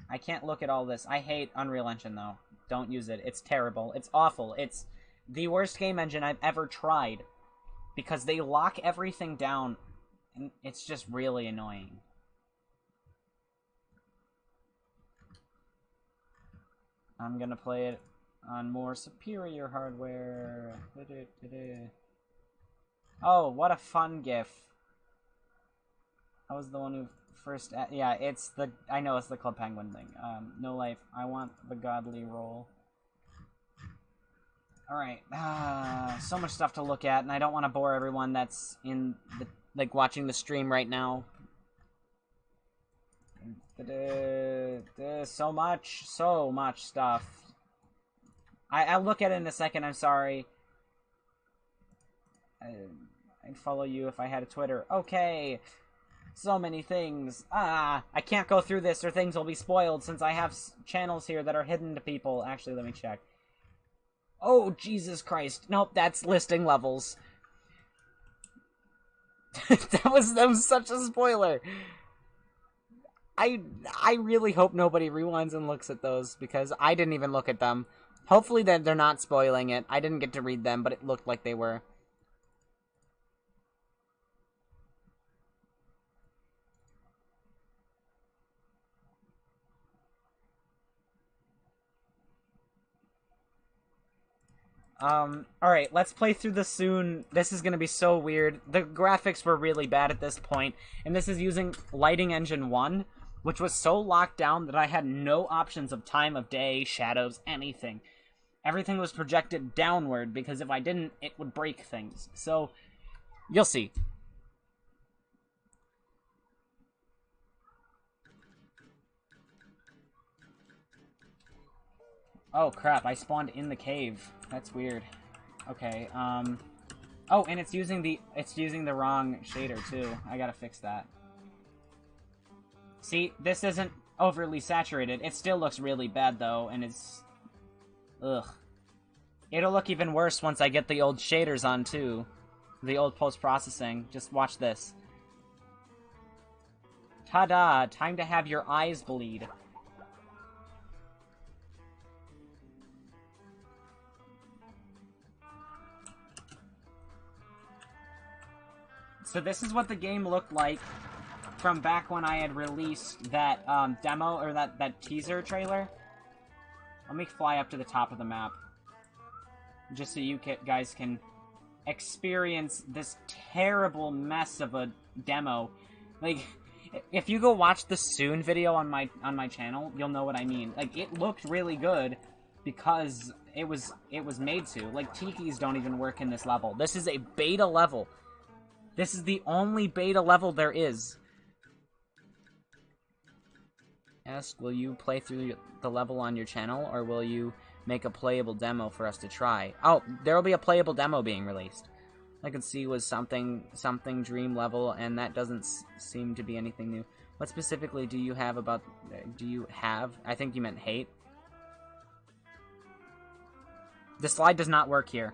I can't look at all this. I hate Unreal Engine, though. Don't use it. It's terrible. It's awful. It's the worst game engine I've ever tried. Because they lock everything down, and it's just really annoying. I'm gonna play it on more superior hardware. Oh, what a fun GIF. I was the one who first... yeah, it's the... I know it's the Club Penguin thing. No life. I want the godly role. Alright. So much stuff to look at, and I don't want to bore everyone that's in the... like, watching the stream right now. So much stuff. I'll look at it in a second, I'm sorry. I'd follow you if I had a Twitter. Okay. So many things. I can't go through this or things will be spoiled since I have channels here that are hidden to people. Actually, let me check. Oh, Jesus Christ. Nope, that's listing levels. that was such a spoiler. I really hope nobody rewinds and looks at those because I didn't even look at them. Hopefully they're not spoiling it. I didn't get to read them, but it looked like they were. Alright, let's play through this soon. This is gonna be so weird. The graphics were really bad at this point, and this is using Lighting Engine 1, which was so locked down that I had no options of time of day, shadows, anything. Everything was projected downward, because if I didn't, it would break things. So, you'll see. Oh crap, I spawned in the cave. That's weird. Okay, oh, and it's using the wrong shader too. I gotta fix that. See, this isn't overly saturated. It still looks really bad though, and it's... ugh. It'll look even worse once I get the old shaders on too. The old post-processing. Just watch this. Ta-da! Time to have your eyes bleed. So this is what the game looked like from back when I had released that demo, or that teaser trailer. Let me fly up to the top of the map. Just so you guys can experience this terrible mess of a demo. Like, if you go watch the Soon video on my channel, you'll know what I mean. Like, it looked really good because it was made to. Like, tikis don't even work in this level. This is a beta level. This is the only beta level there is. Ask, will you play through the level on your channel, or will you make a playable demo for us to try? Oh, there will be a playable demo being released. I could see was something dream level, and that doesn't seem to be anything new. What specifically do you have about... Do you have... I think you meant hate. The slide does not work here.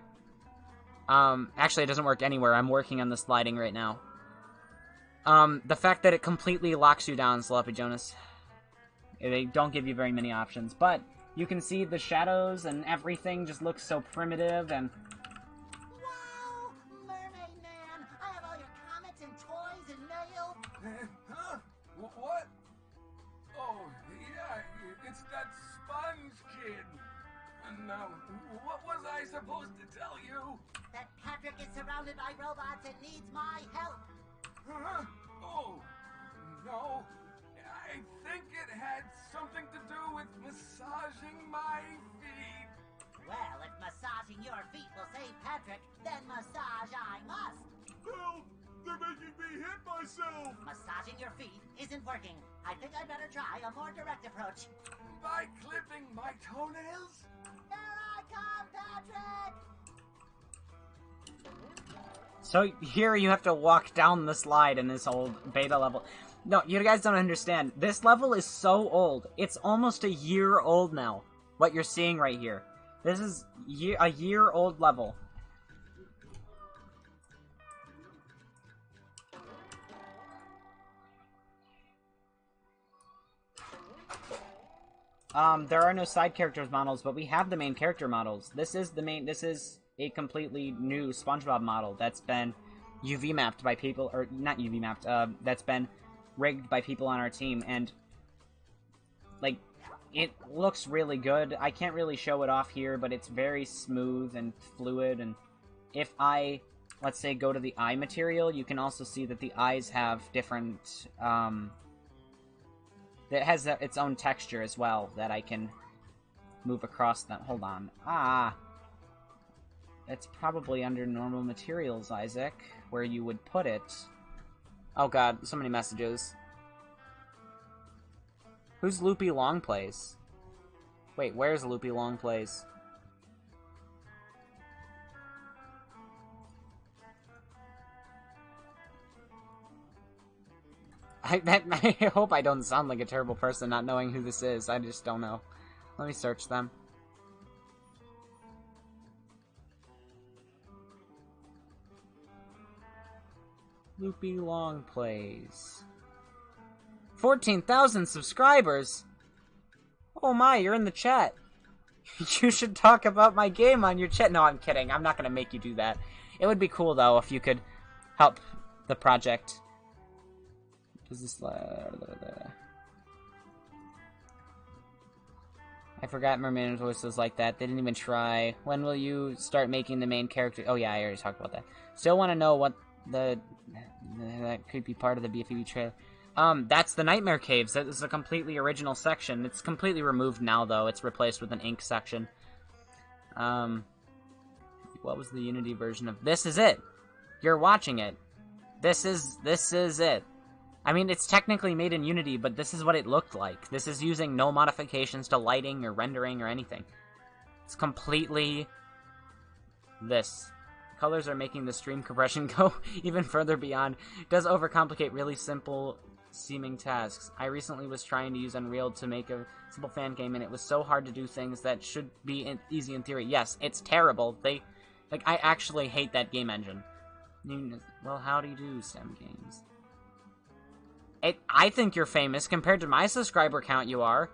Actually, it doesn't work anywhere. I'm working on the sliding right now. The fact that it completely locks you down, Sloppy Jonas. They don't give you very many options, but you can see the shadows and everything just looks so primitive and... Wow! Mermaid Man! I have all your comics and toys and mail! Huh? What? Oh, yeah, it's that Sponge Kid. Now, what was I supposed to tell you? That Patrick is surrounded by robots and needs my help! Huh? Oh, no. I think it had something to do with massaging my feet. Well, if massaging your feet will save Patrick, then massage I must! Help! They're making me hit myself! Massaging your feet isn't working. I think I better try a more direct approach. By clipping my toenails? Here I come, Patrick! So here you have to walk down the slide in this old beta level. No, you guys don't understand. This level is so old. It's almost a year old now. What you're seeing right here. This is a year-old level. There are no side characters models, but we have the main character models. This is a completely new SpongeBob model that's been UV mapped by people, or not UV mapped, that's been rigged by people on our team, and like, it looks really good. I can't really show it off here, but it's very smooth and fluid, and if I, let's say, go to the eye material, you can also see that the eyes have different, it has its own texture as well that I can move across them. Hold on. It's probably under normal materials, Isaac, where you would put it. Oh god, so many messages. Who's Loopy Longplays? Wait, where's Loopy Longplays? I hope I don't sound like a terrible person not knowing who this is. I just don't know. Let me search them. Loopy Longplays. 14,000 subscribers! Oh my, you're in the chat. You should talk about my game on your chat. No, I'm kidding. I'm not gonna make you do that. It would be cool, though, if you could help the project. Does this... I forgot Mermaid voices like that. They didn't even try. When will you start making the main character? Oh yeah, I already talked about that. Still want to know what that could be part of the BFB trailer. That's the Nightmare Caves. That is a completely original section. It's completely removed now, though. It's replaced with an ink section. What was the Unity version of... This is it! You're watching it. This is it. I mean, it's technically made in Unity, but this is what it looked like. This is using no modifications to lighting or rendering or anything. It's completely... this. Colors are making the stream compression go even further beyond. It does overcomplicate really simple seeming tasks. I recently was trying to use Unreal to make a simple fan game, and it was so hard to do things that should be easy in theory. Yes, it's terrible. I actually hate that game engine. Well, how do you do, STEM Games? I think you're famous compared to my subscriber count. You are.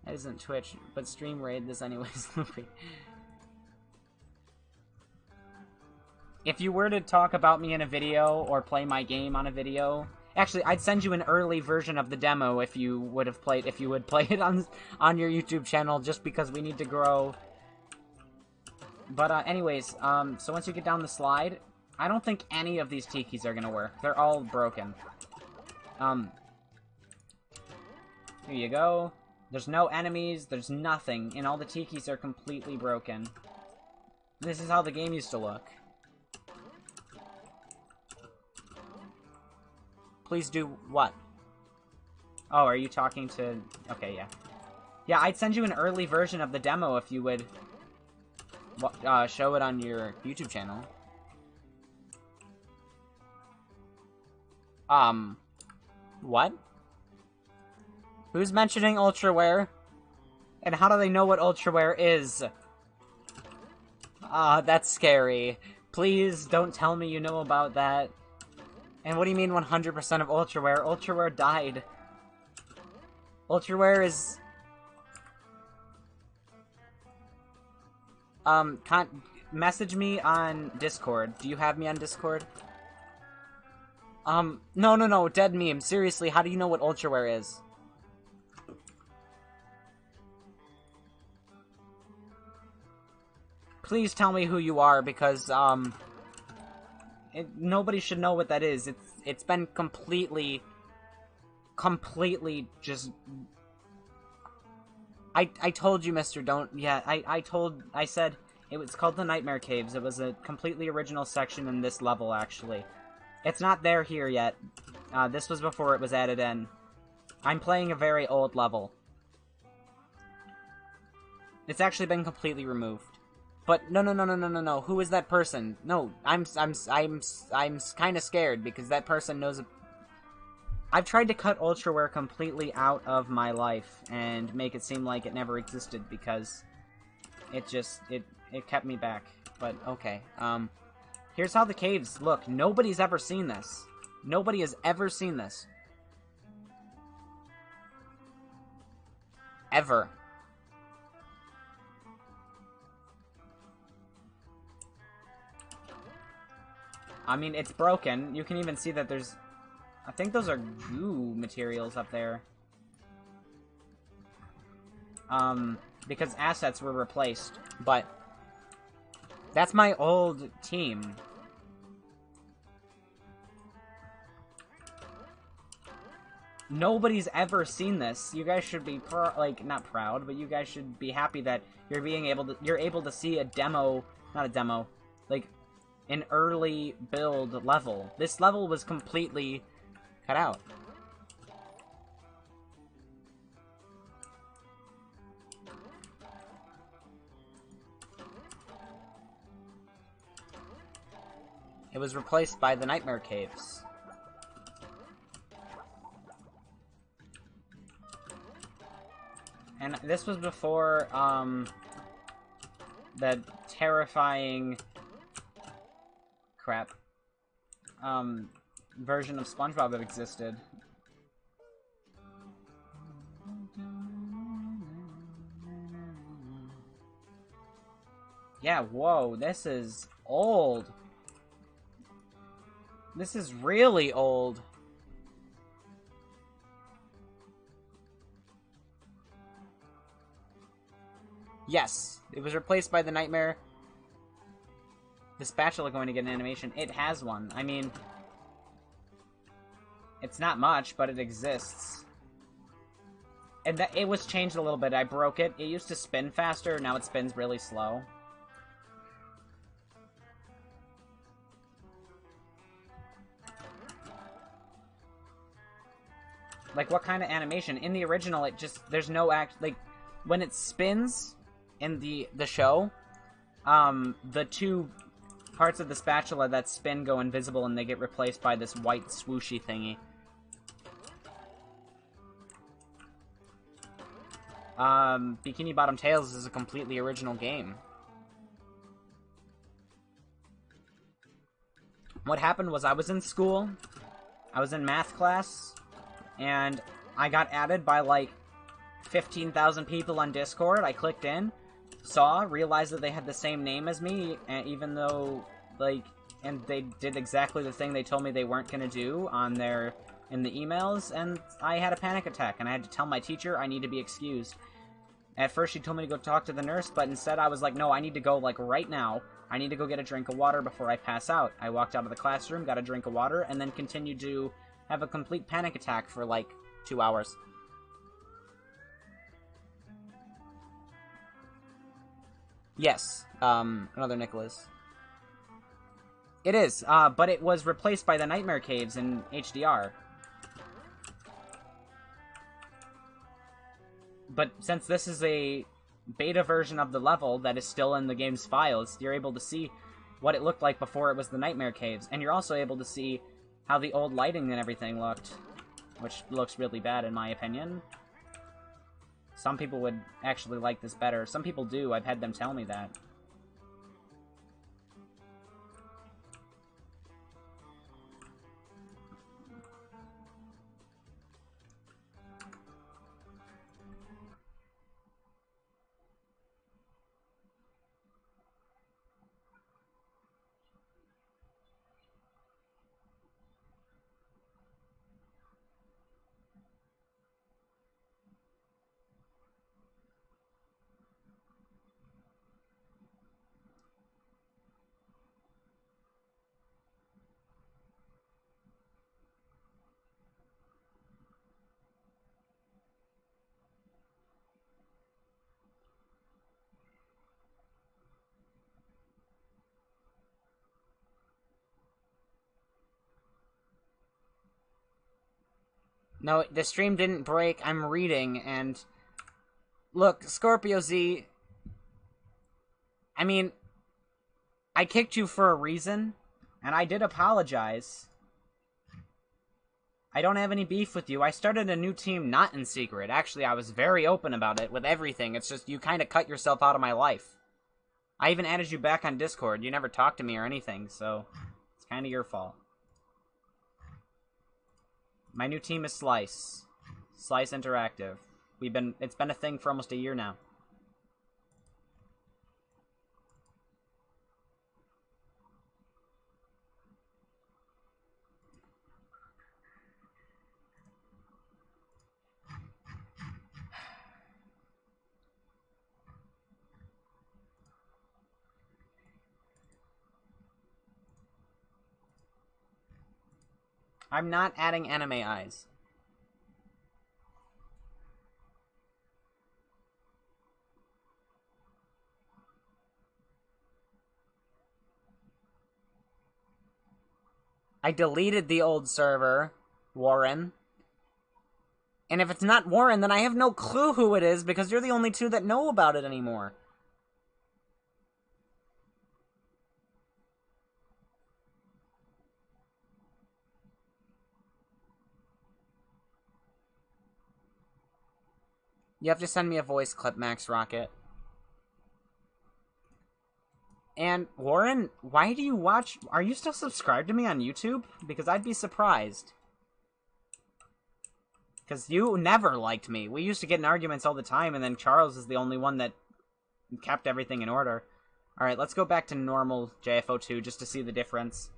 That isn't Twitch, but stream raid this anyways. If you were to talk about me in a video or play my game on a video, actually, I'd send you an early version of the demo if you would play it on your YouTube channel, just because we need to grow. But anyways, so once you get down the slide, I don't think any of these tikis are gonna work. They're all broken. Here you go. There's no enemies, there's nothing, and all the tikis are completely broken. This is how the game used to look. Please do what? Oh, are you talking to... Okay, yeah. Yeah, I'd send you an early version of the demo if you would show it on your YouTube channel. What? Who's mentioning Ultraware? And how do they know what Ultraware is? That's scary. Please don't tell me you know about that. And what do you mean 100% of Ultraware? Ultraware died. Ultraware is... message me on Discord. Do you have me on Discord? No, dead meme. Seriously, how do you know what Ultraware is? Please tell me who you are, because, nobody should know what that is. It's been completely just... I told you, Mr. Don't... Yeah, I said it was called the Nightmare Caves. It was a completely original section in this level, actually. It's not there here yet. This was before it was added in. I'm playing a very old level. It's actually been completely removed. But no. Who is that person? No, I'm kind of scared because that person knows. I've tried to cut Ultraware completely out of my life and make it seem like it never existed because it kept me back. But okay, here's how the caves look. Nobody's ever seen this. Nobody has ever seen this. Ever. I mean, it's broken. You can even see that there's... I think those are goo materials up there. Because assets were replaced. But that's my old team. Nobody's ever seen this. You guys should be not proud, but you guys should be happy that you're able to see a demo, not a demo, like an early build level. This level was completely cut out. It was replaced by the Nightmare Caves. And this was before, the terrifying... crap. Version of SpongeBob that existed. Yeah, whoa, this is old. This is really old. Yes, it was replaced by the Nightmare. The spatula going to get an animation. It has one. I mean, it's not much, but it exists. And it was changed a little bit. I broke it. It used to spin faster. Now it spins really slow. Like, what kind of animation? In the original, it just... There's no like, when it spins in the show, the two parts of the spatula that spin go invisible and they get replaced by this white swooshy thingy. Bikini Bottom Tales is a completely original game. What happened was I was in school, I was in math class, and I got added by, like, 15,000 people on Discord. I clicked in, realized that they had the same name as me, and even though, like, and they did exactly the thing they told me they weren't gonna do in the emails, and I had a panic attack, and I had to tell my teacher I need to be excused. At first, she told me to go talk to the nurse, but instead I was like, no, I need to go, like, right now. I need to go get a drink of water before I pass out. I walked out of the classroom, got a drink of water, and then continued to have a complete panic attack for, like, 2 hours. Yes, another Nicholas. It is, but it was replaced by the Nightmare Caves in HDR. But since this is a beta version of the level that is still in the game's files, you're able to see what it looked like before it was the Nightmare Caves, and you're also able to see how the old lighting and everything looked, which looks really bad in my opinion. Some people would actually like this better. Some people do, I've had them tell me that. No, the stream didn't break. I'm reading, and... Look, Scorpio Z... I mean... I kicked you for a reason, and I did apologize. I don't have any beef with you. I started a new team not in secret. Actually, I was very open about it with everything. It's just you kind of cut yourself out of my life. I even added you back on Discord. You never talked to me or anything, so... It's kind of your fault. My new team is Slice. Slice Interactive. It's been a thing for almost a year now. I'm not adding anime eyes. I deleted the old server, Warren. And if it's not Warren, then I have no clue who it is, because you're the only two that know about it anymore. You have to send me a voice clip, Max Rocket. And, Warren, why do you watch... Are you still subscribed to me on YouTube? Because I'd be surprised. Because you never liked me. We used to get in arguments all the time, and then Charles is the only one that kept everything in order. Alright, let's go back to normal JFO2 just to see the difference.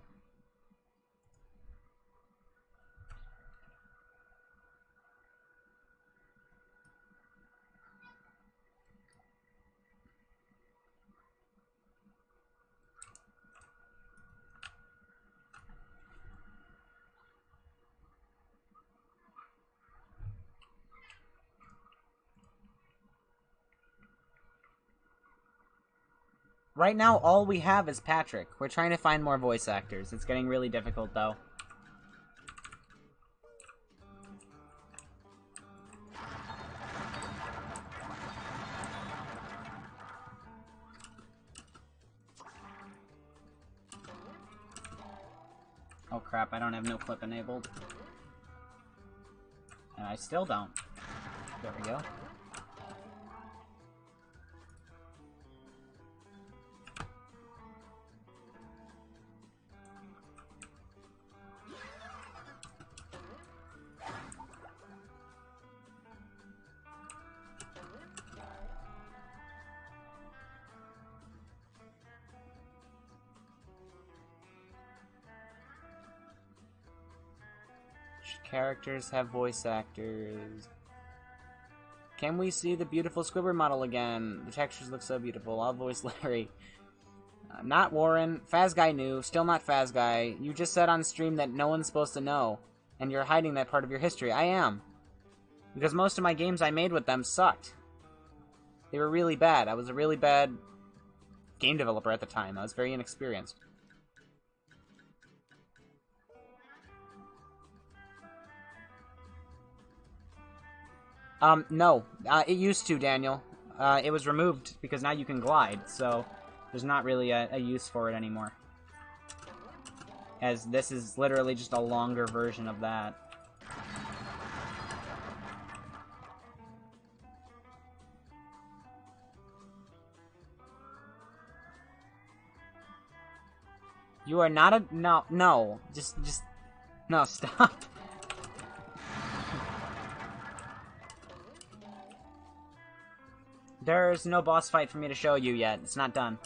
Right now, all we have is Patrick. We're trying to find more voice actors. It's getting really difficult, though. Oh crap, I don't have no clip enabled. And I still don't. There we go. characters have voice actors. Can we see the beautiful Squidward model again? The textures look so beautiful. I'll voice Larry. Not Warren. Faz Guy knew. Still not Faz Guy. You just said on stream that no one's supposed to know. And you're hiding that part of your history. I am. Because most of my games I made with them sucked. They were really bad. I was a really bad game developer at the time. I was very inexperienced. No. It used to, Daniel. It was removed because now you can glide, so there's not really a use for it anymore. As this is literally just a longer version of that. You are not a... No. Just... No, stop. There's no boss fight for me to show you yet. It's not done.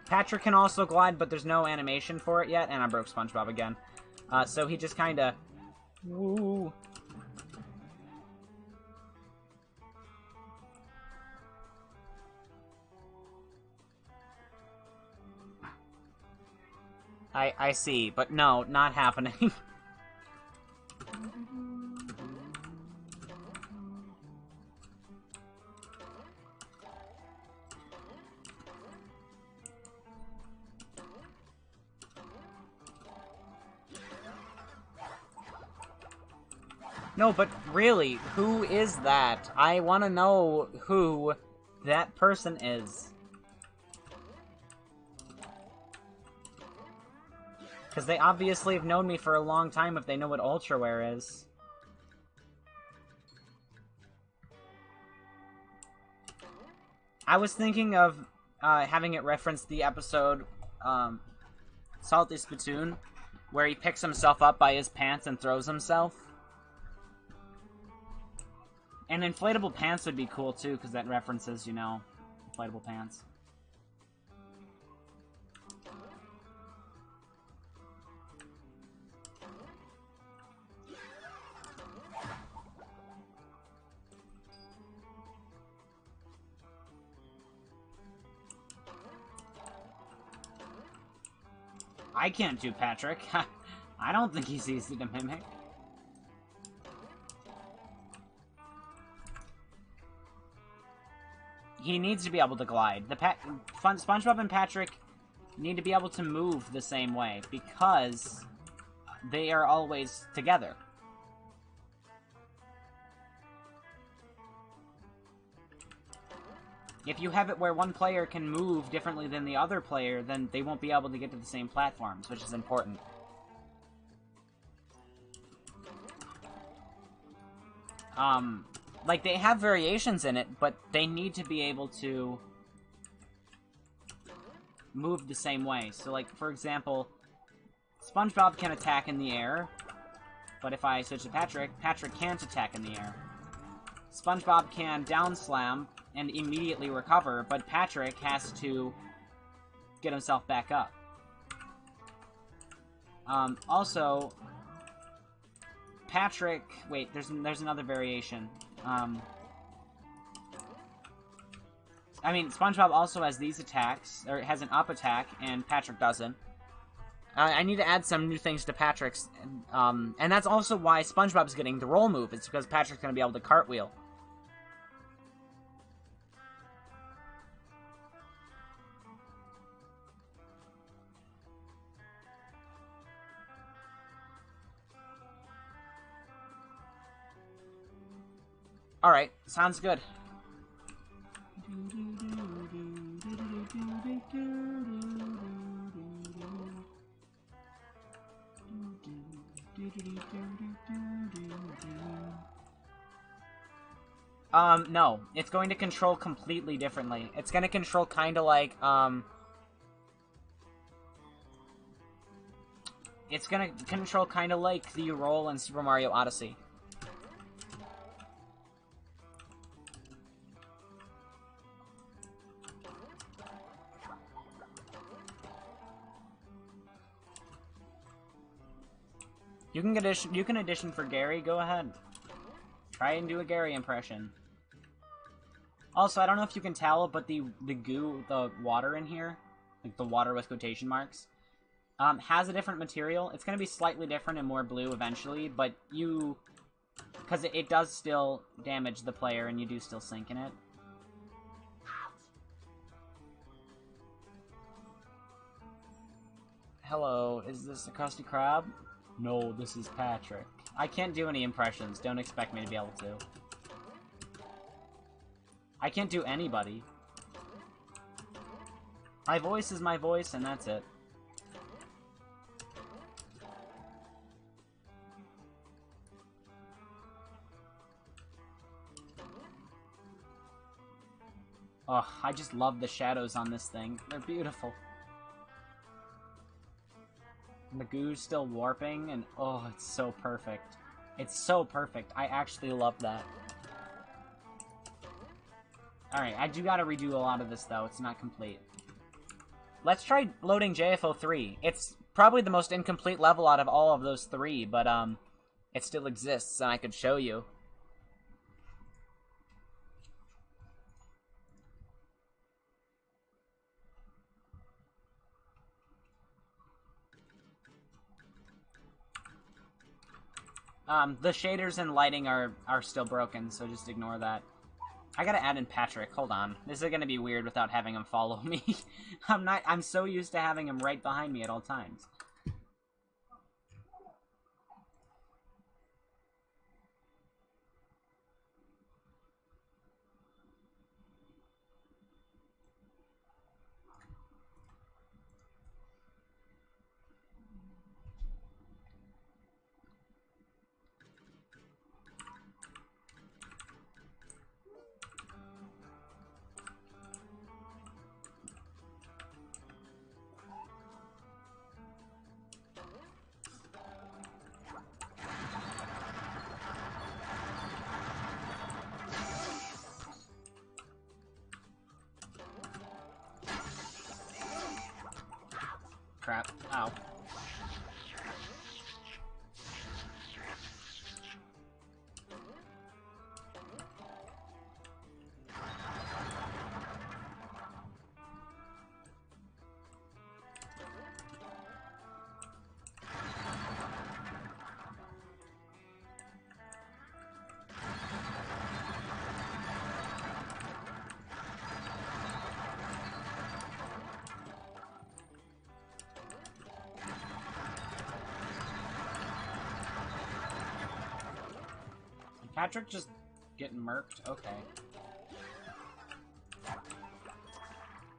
Patrick can also glide, but there's no animation for it yet, and I broke SpongeBob again. So he just kinda... Woo. I see, but no, not happening. No, but really, who is that? I want to know who that person is. Because they obviously have known me for a long time if they know what Ultraware is. I was thinking of having it reference the episode Salty Spittoon, where he picks himself up by his pants and throws himself. And inflatable pants would be cool too, because that references, you know, inflatable pants. I can't do Patrick. I don't think he's easy to mimic. He needs to be able to glide. SpongeBob and Patrick need to be able to move the same way, because they are always together. If you have it where one player can move differently than the other player, then they won't be able to get to the same platforms, which is important. Like, they have variations in it, but they need to be able to move the same way. So, like, for example, SpongeBob can attack in the air, but if I switch to Patrick, Patrick can't attack in the air. SpongeBob can down slam and immediately recover, but Patrick has to get himself back up. Also, Patrick... Wait, there's another variation. I mean, SpongeBob also has these attacks, or has an up attack, and Patrick doesn't. I need to add some new things to Patrick's, and that's also why SpongeBob's getting the roll move. It's because Patrick's going to be able to cartwheel. Alright, sounds good. No. It's going to control completely differently. It's going to control kind of like, it's going to control kind of like the roll in Super Mario Odyssey. You can audition for Gary. Go ahead. Try and do a Gary impression. Also, I don't know if you can tell, but the goo, the water in here, like the water with quotation marks, has a different material. It's going to be slightly different and more blue eventually, but because it does still damage the player and you do still sink in it. Hello, is this a Krusty Krab? No, this is Patrick. I can't do any impressions. Don't expect me to be able to. I can't do anybody. My voice is my voice, and that's it. Oh, I just love the shadows on this thing. They're beautiful. And the goo's still warping, and oh, it's so perfect. It's so perfect. I actually love that. Alright, I do gotta redo a lot of this, though. It's not complete. Let's try loading JFO3. It's probably the most incomplete level out of all of those three, but, it still exists, and I could show you. The shaders and lighting are still broken, so just ignore that. I gotta add in Patrick. Hold on. This is gonna be weird without having him follow me. I'm so used to having him right behind me at all times. Crap. Ow. Patrick just getting murked? Okay.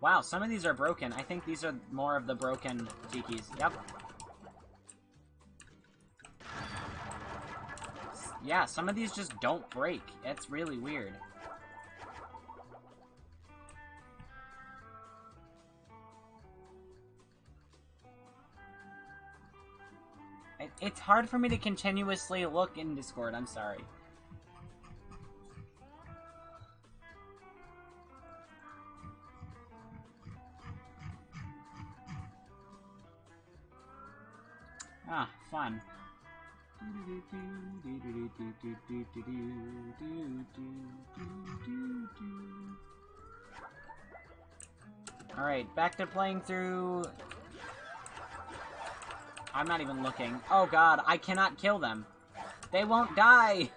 Wow, some of these are broken. I think these are more of the broken tikis. Yep. Yeah, some of these just don't break. It's really weird. It's hard for me to continuously look in Discord, I'm sorry. Ah, fun. Alright, back to playing through... I'm not even looking. Oh god, I cannot kill them. They won't die!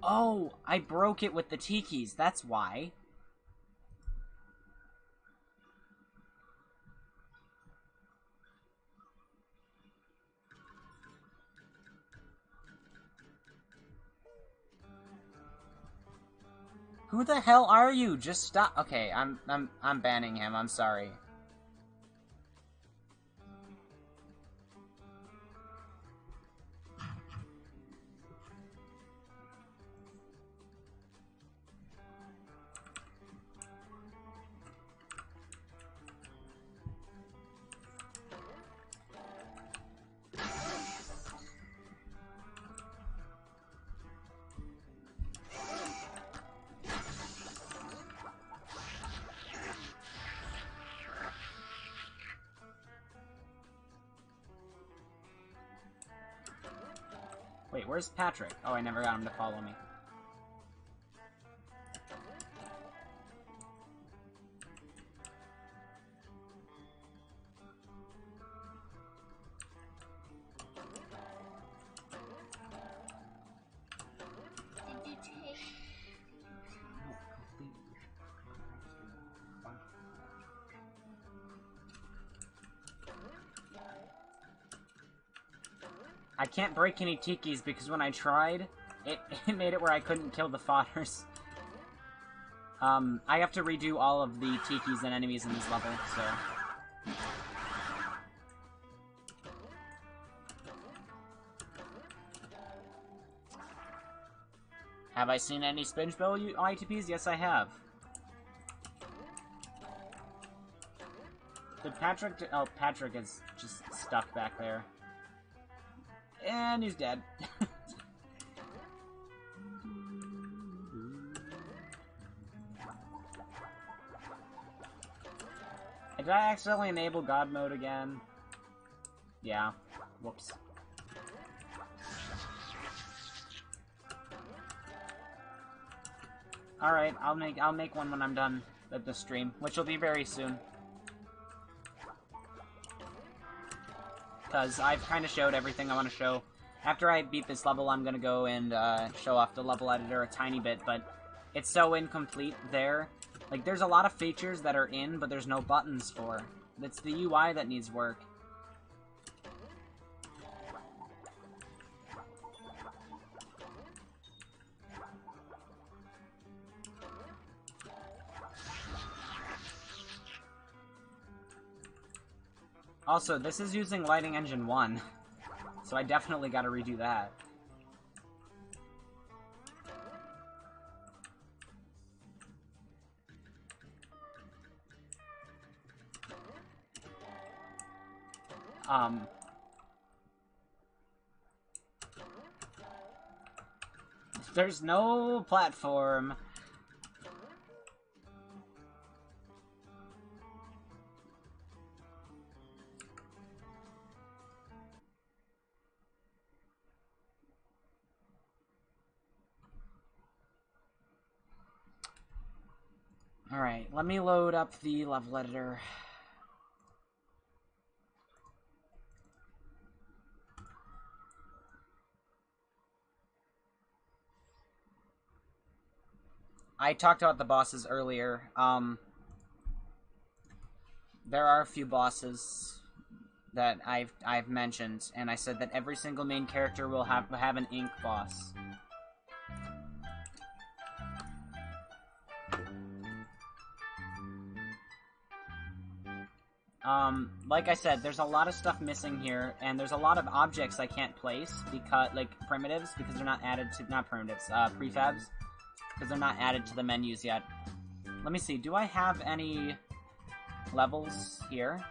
Oh, I broke it with the tikis, that's why. Who the hell are you? Just stop. Okay, I'm banning him. I'm sorry. Wait, where's Patrick? Oh, I never got him to follow me. I can't break any tikis because when I tried, it made it where I couldn't kill the fodders. I have to redo all of the tikis and enemies in this level, so... Have I seen any SpongeBob ITPs? Yes, I have. Did Patrick... Oh, Patrick is just stuck back there. And he's dead. Did I accidentally enable God mode again? Yeah. Whoops. Alright, I'll make one when I'm done with the stream, which will be very soon. Because I've kind of showed everything I want to show. After I beat this level, I'm going to go and show off the level editor a tiny bit, but it's so incomplete there. Like, there's a lot of features that are in, but there's no buttons for. It's the UI that needs work. Also, this is using Lighting Engine 1, so I definitely gotta redo that. There's no platform. Alright, let me load up the level editor. I talked about the bosses earlier. There are a few bosses that I've mentioned, and I said that every single main character will have an ink boss. Like I said, there's a lot of stuff missing here, and there's a lot of objects I can't place, because, like, primitives, because they're not added to, not primitives, prefabs, because they're not added to the menus yet. Let me see, do I have any levels here?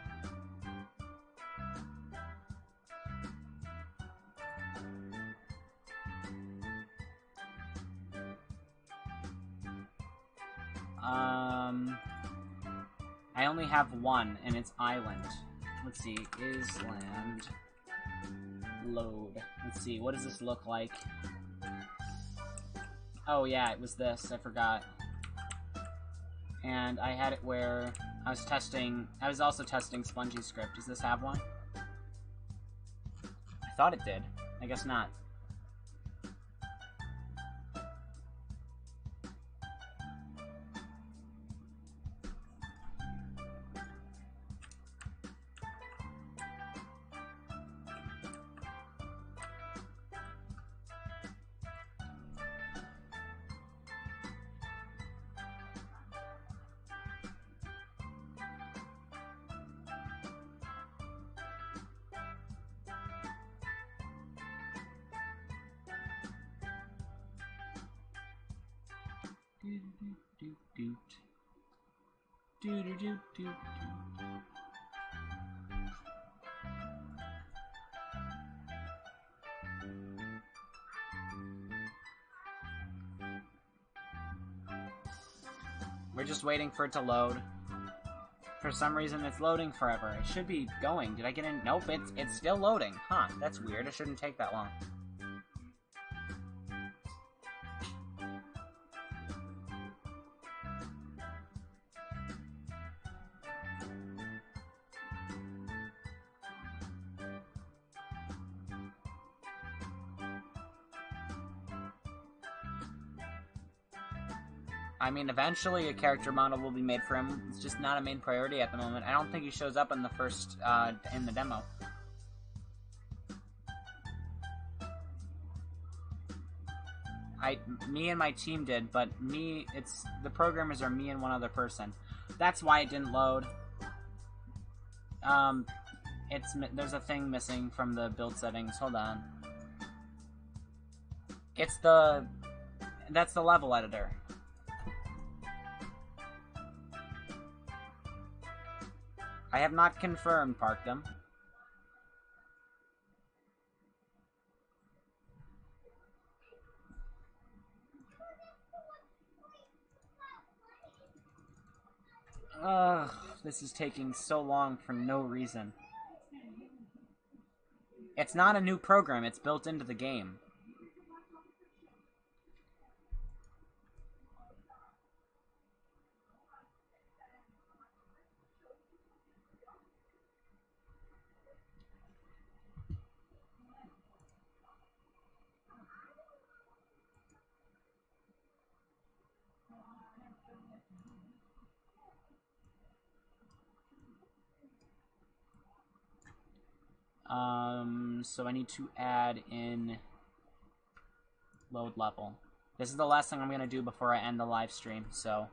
I only have one, and it's Island. Let's see, Island. Load. Let's see, what does this look like? Oh yeah, it was this, I forgot. And I had it where I was also testing Spongy's script. Does this have one? I thought it did. I guess not. We're just waiting for it to load. For some reason, it's loading forever. It should be going. Did I get in? Nope, it's still loading. Huh, that's weird. It shouldn't take that long. I mean, eventually a character model will be made for him. It's just not a main priority at the moment. I don't think he shows up in the first, in the demo. Me and my team did, but the programmers are me and one other person. That's why it didn't load. There's a thing missing from the build settings. Hold on. That's the level editor. I have not confirmed Parkdom. Ugh, this is taking so long for no reason. It's not a new program, it's built into the game. So I need to add in load level. This is the last thing I'm going to do before I end the live stream, so...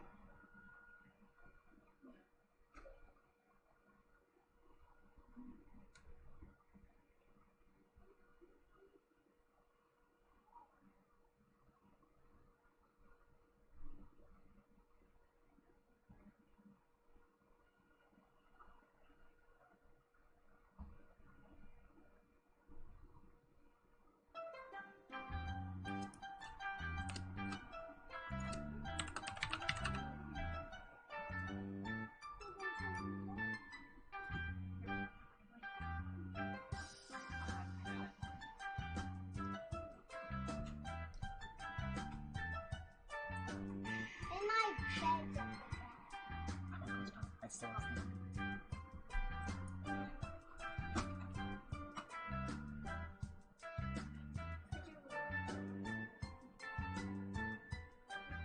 I still have to...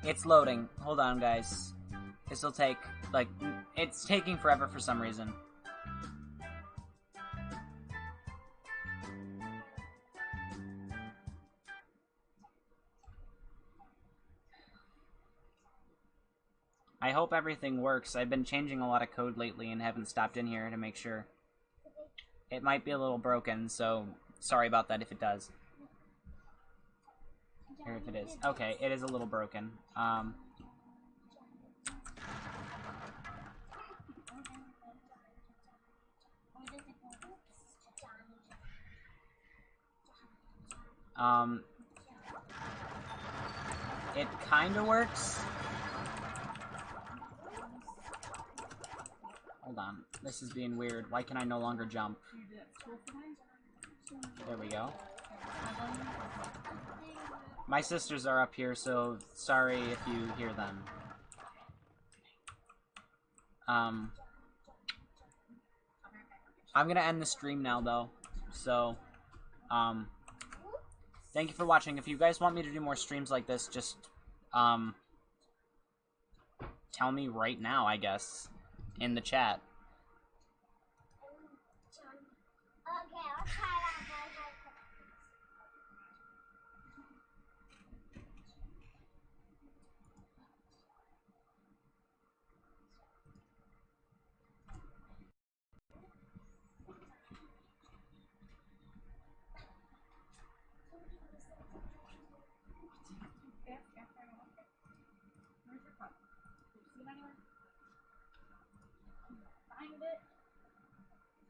It's loading. Hold on, guys. This'll take, like, it's taking forever for some reason. I hope everything works. I've been changing a lot of code lately and haven't stopped in here to make sure. It might be a little broken, so sorry about that if it does. Or if it is. Okay, it is a little broken. It kinda works. Hold on. This is being weird. Why can I no longer jump? There we go. My sisters are up here, so sorry if you hear them. I'm gonna end the stream now, though. So, thank you for watching. If you guys want me to do more streams like this, just, tell me right now, I guess, in the chat. Okay, I'll try that one. Find it.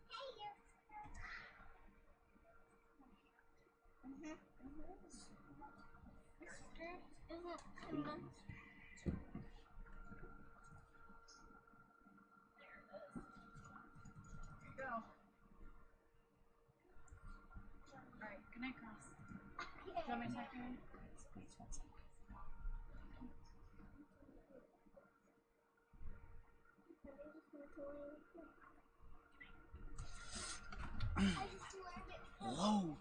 Hey, you. Go. Alright, good night, Cross. Do you want me to talk to you? Load.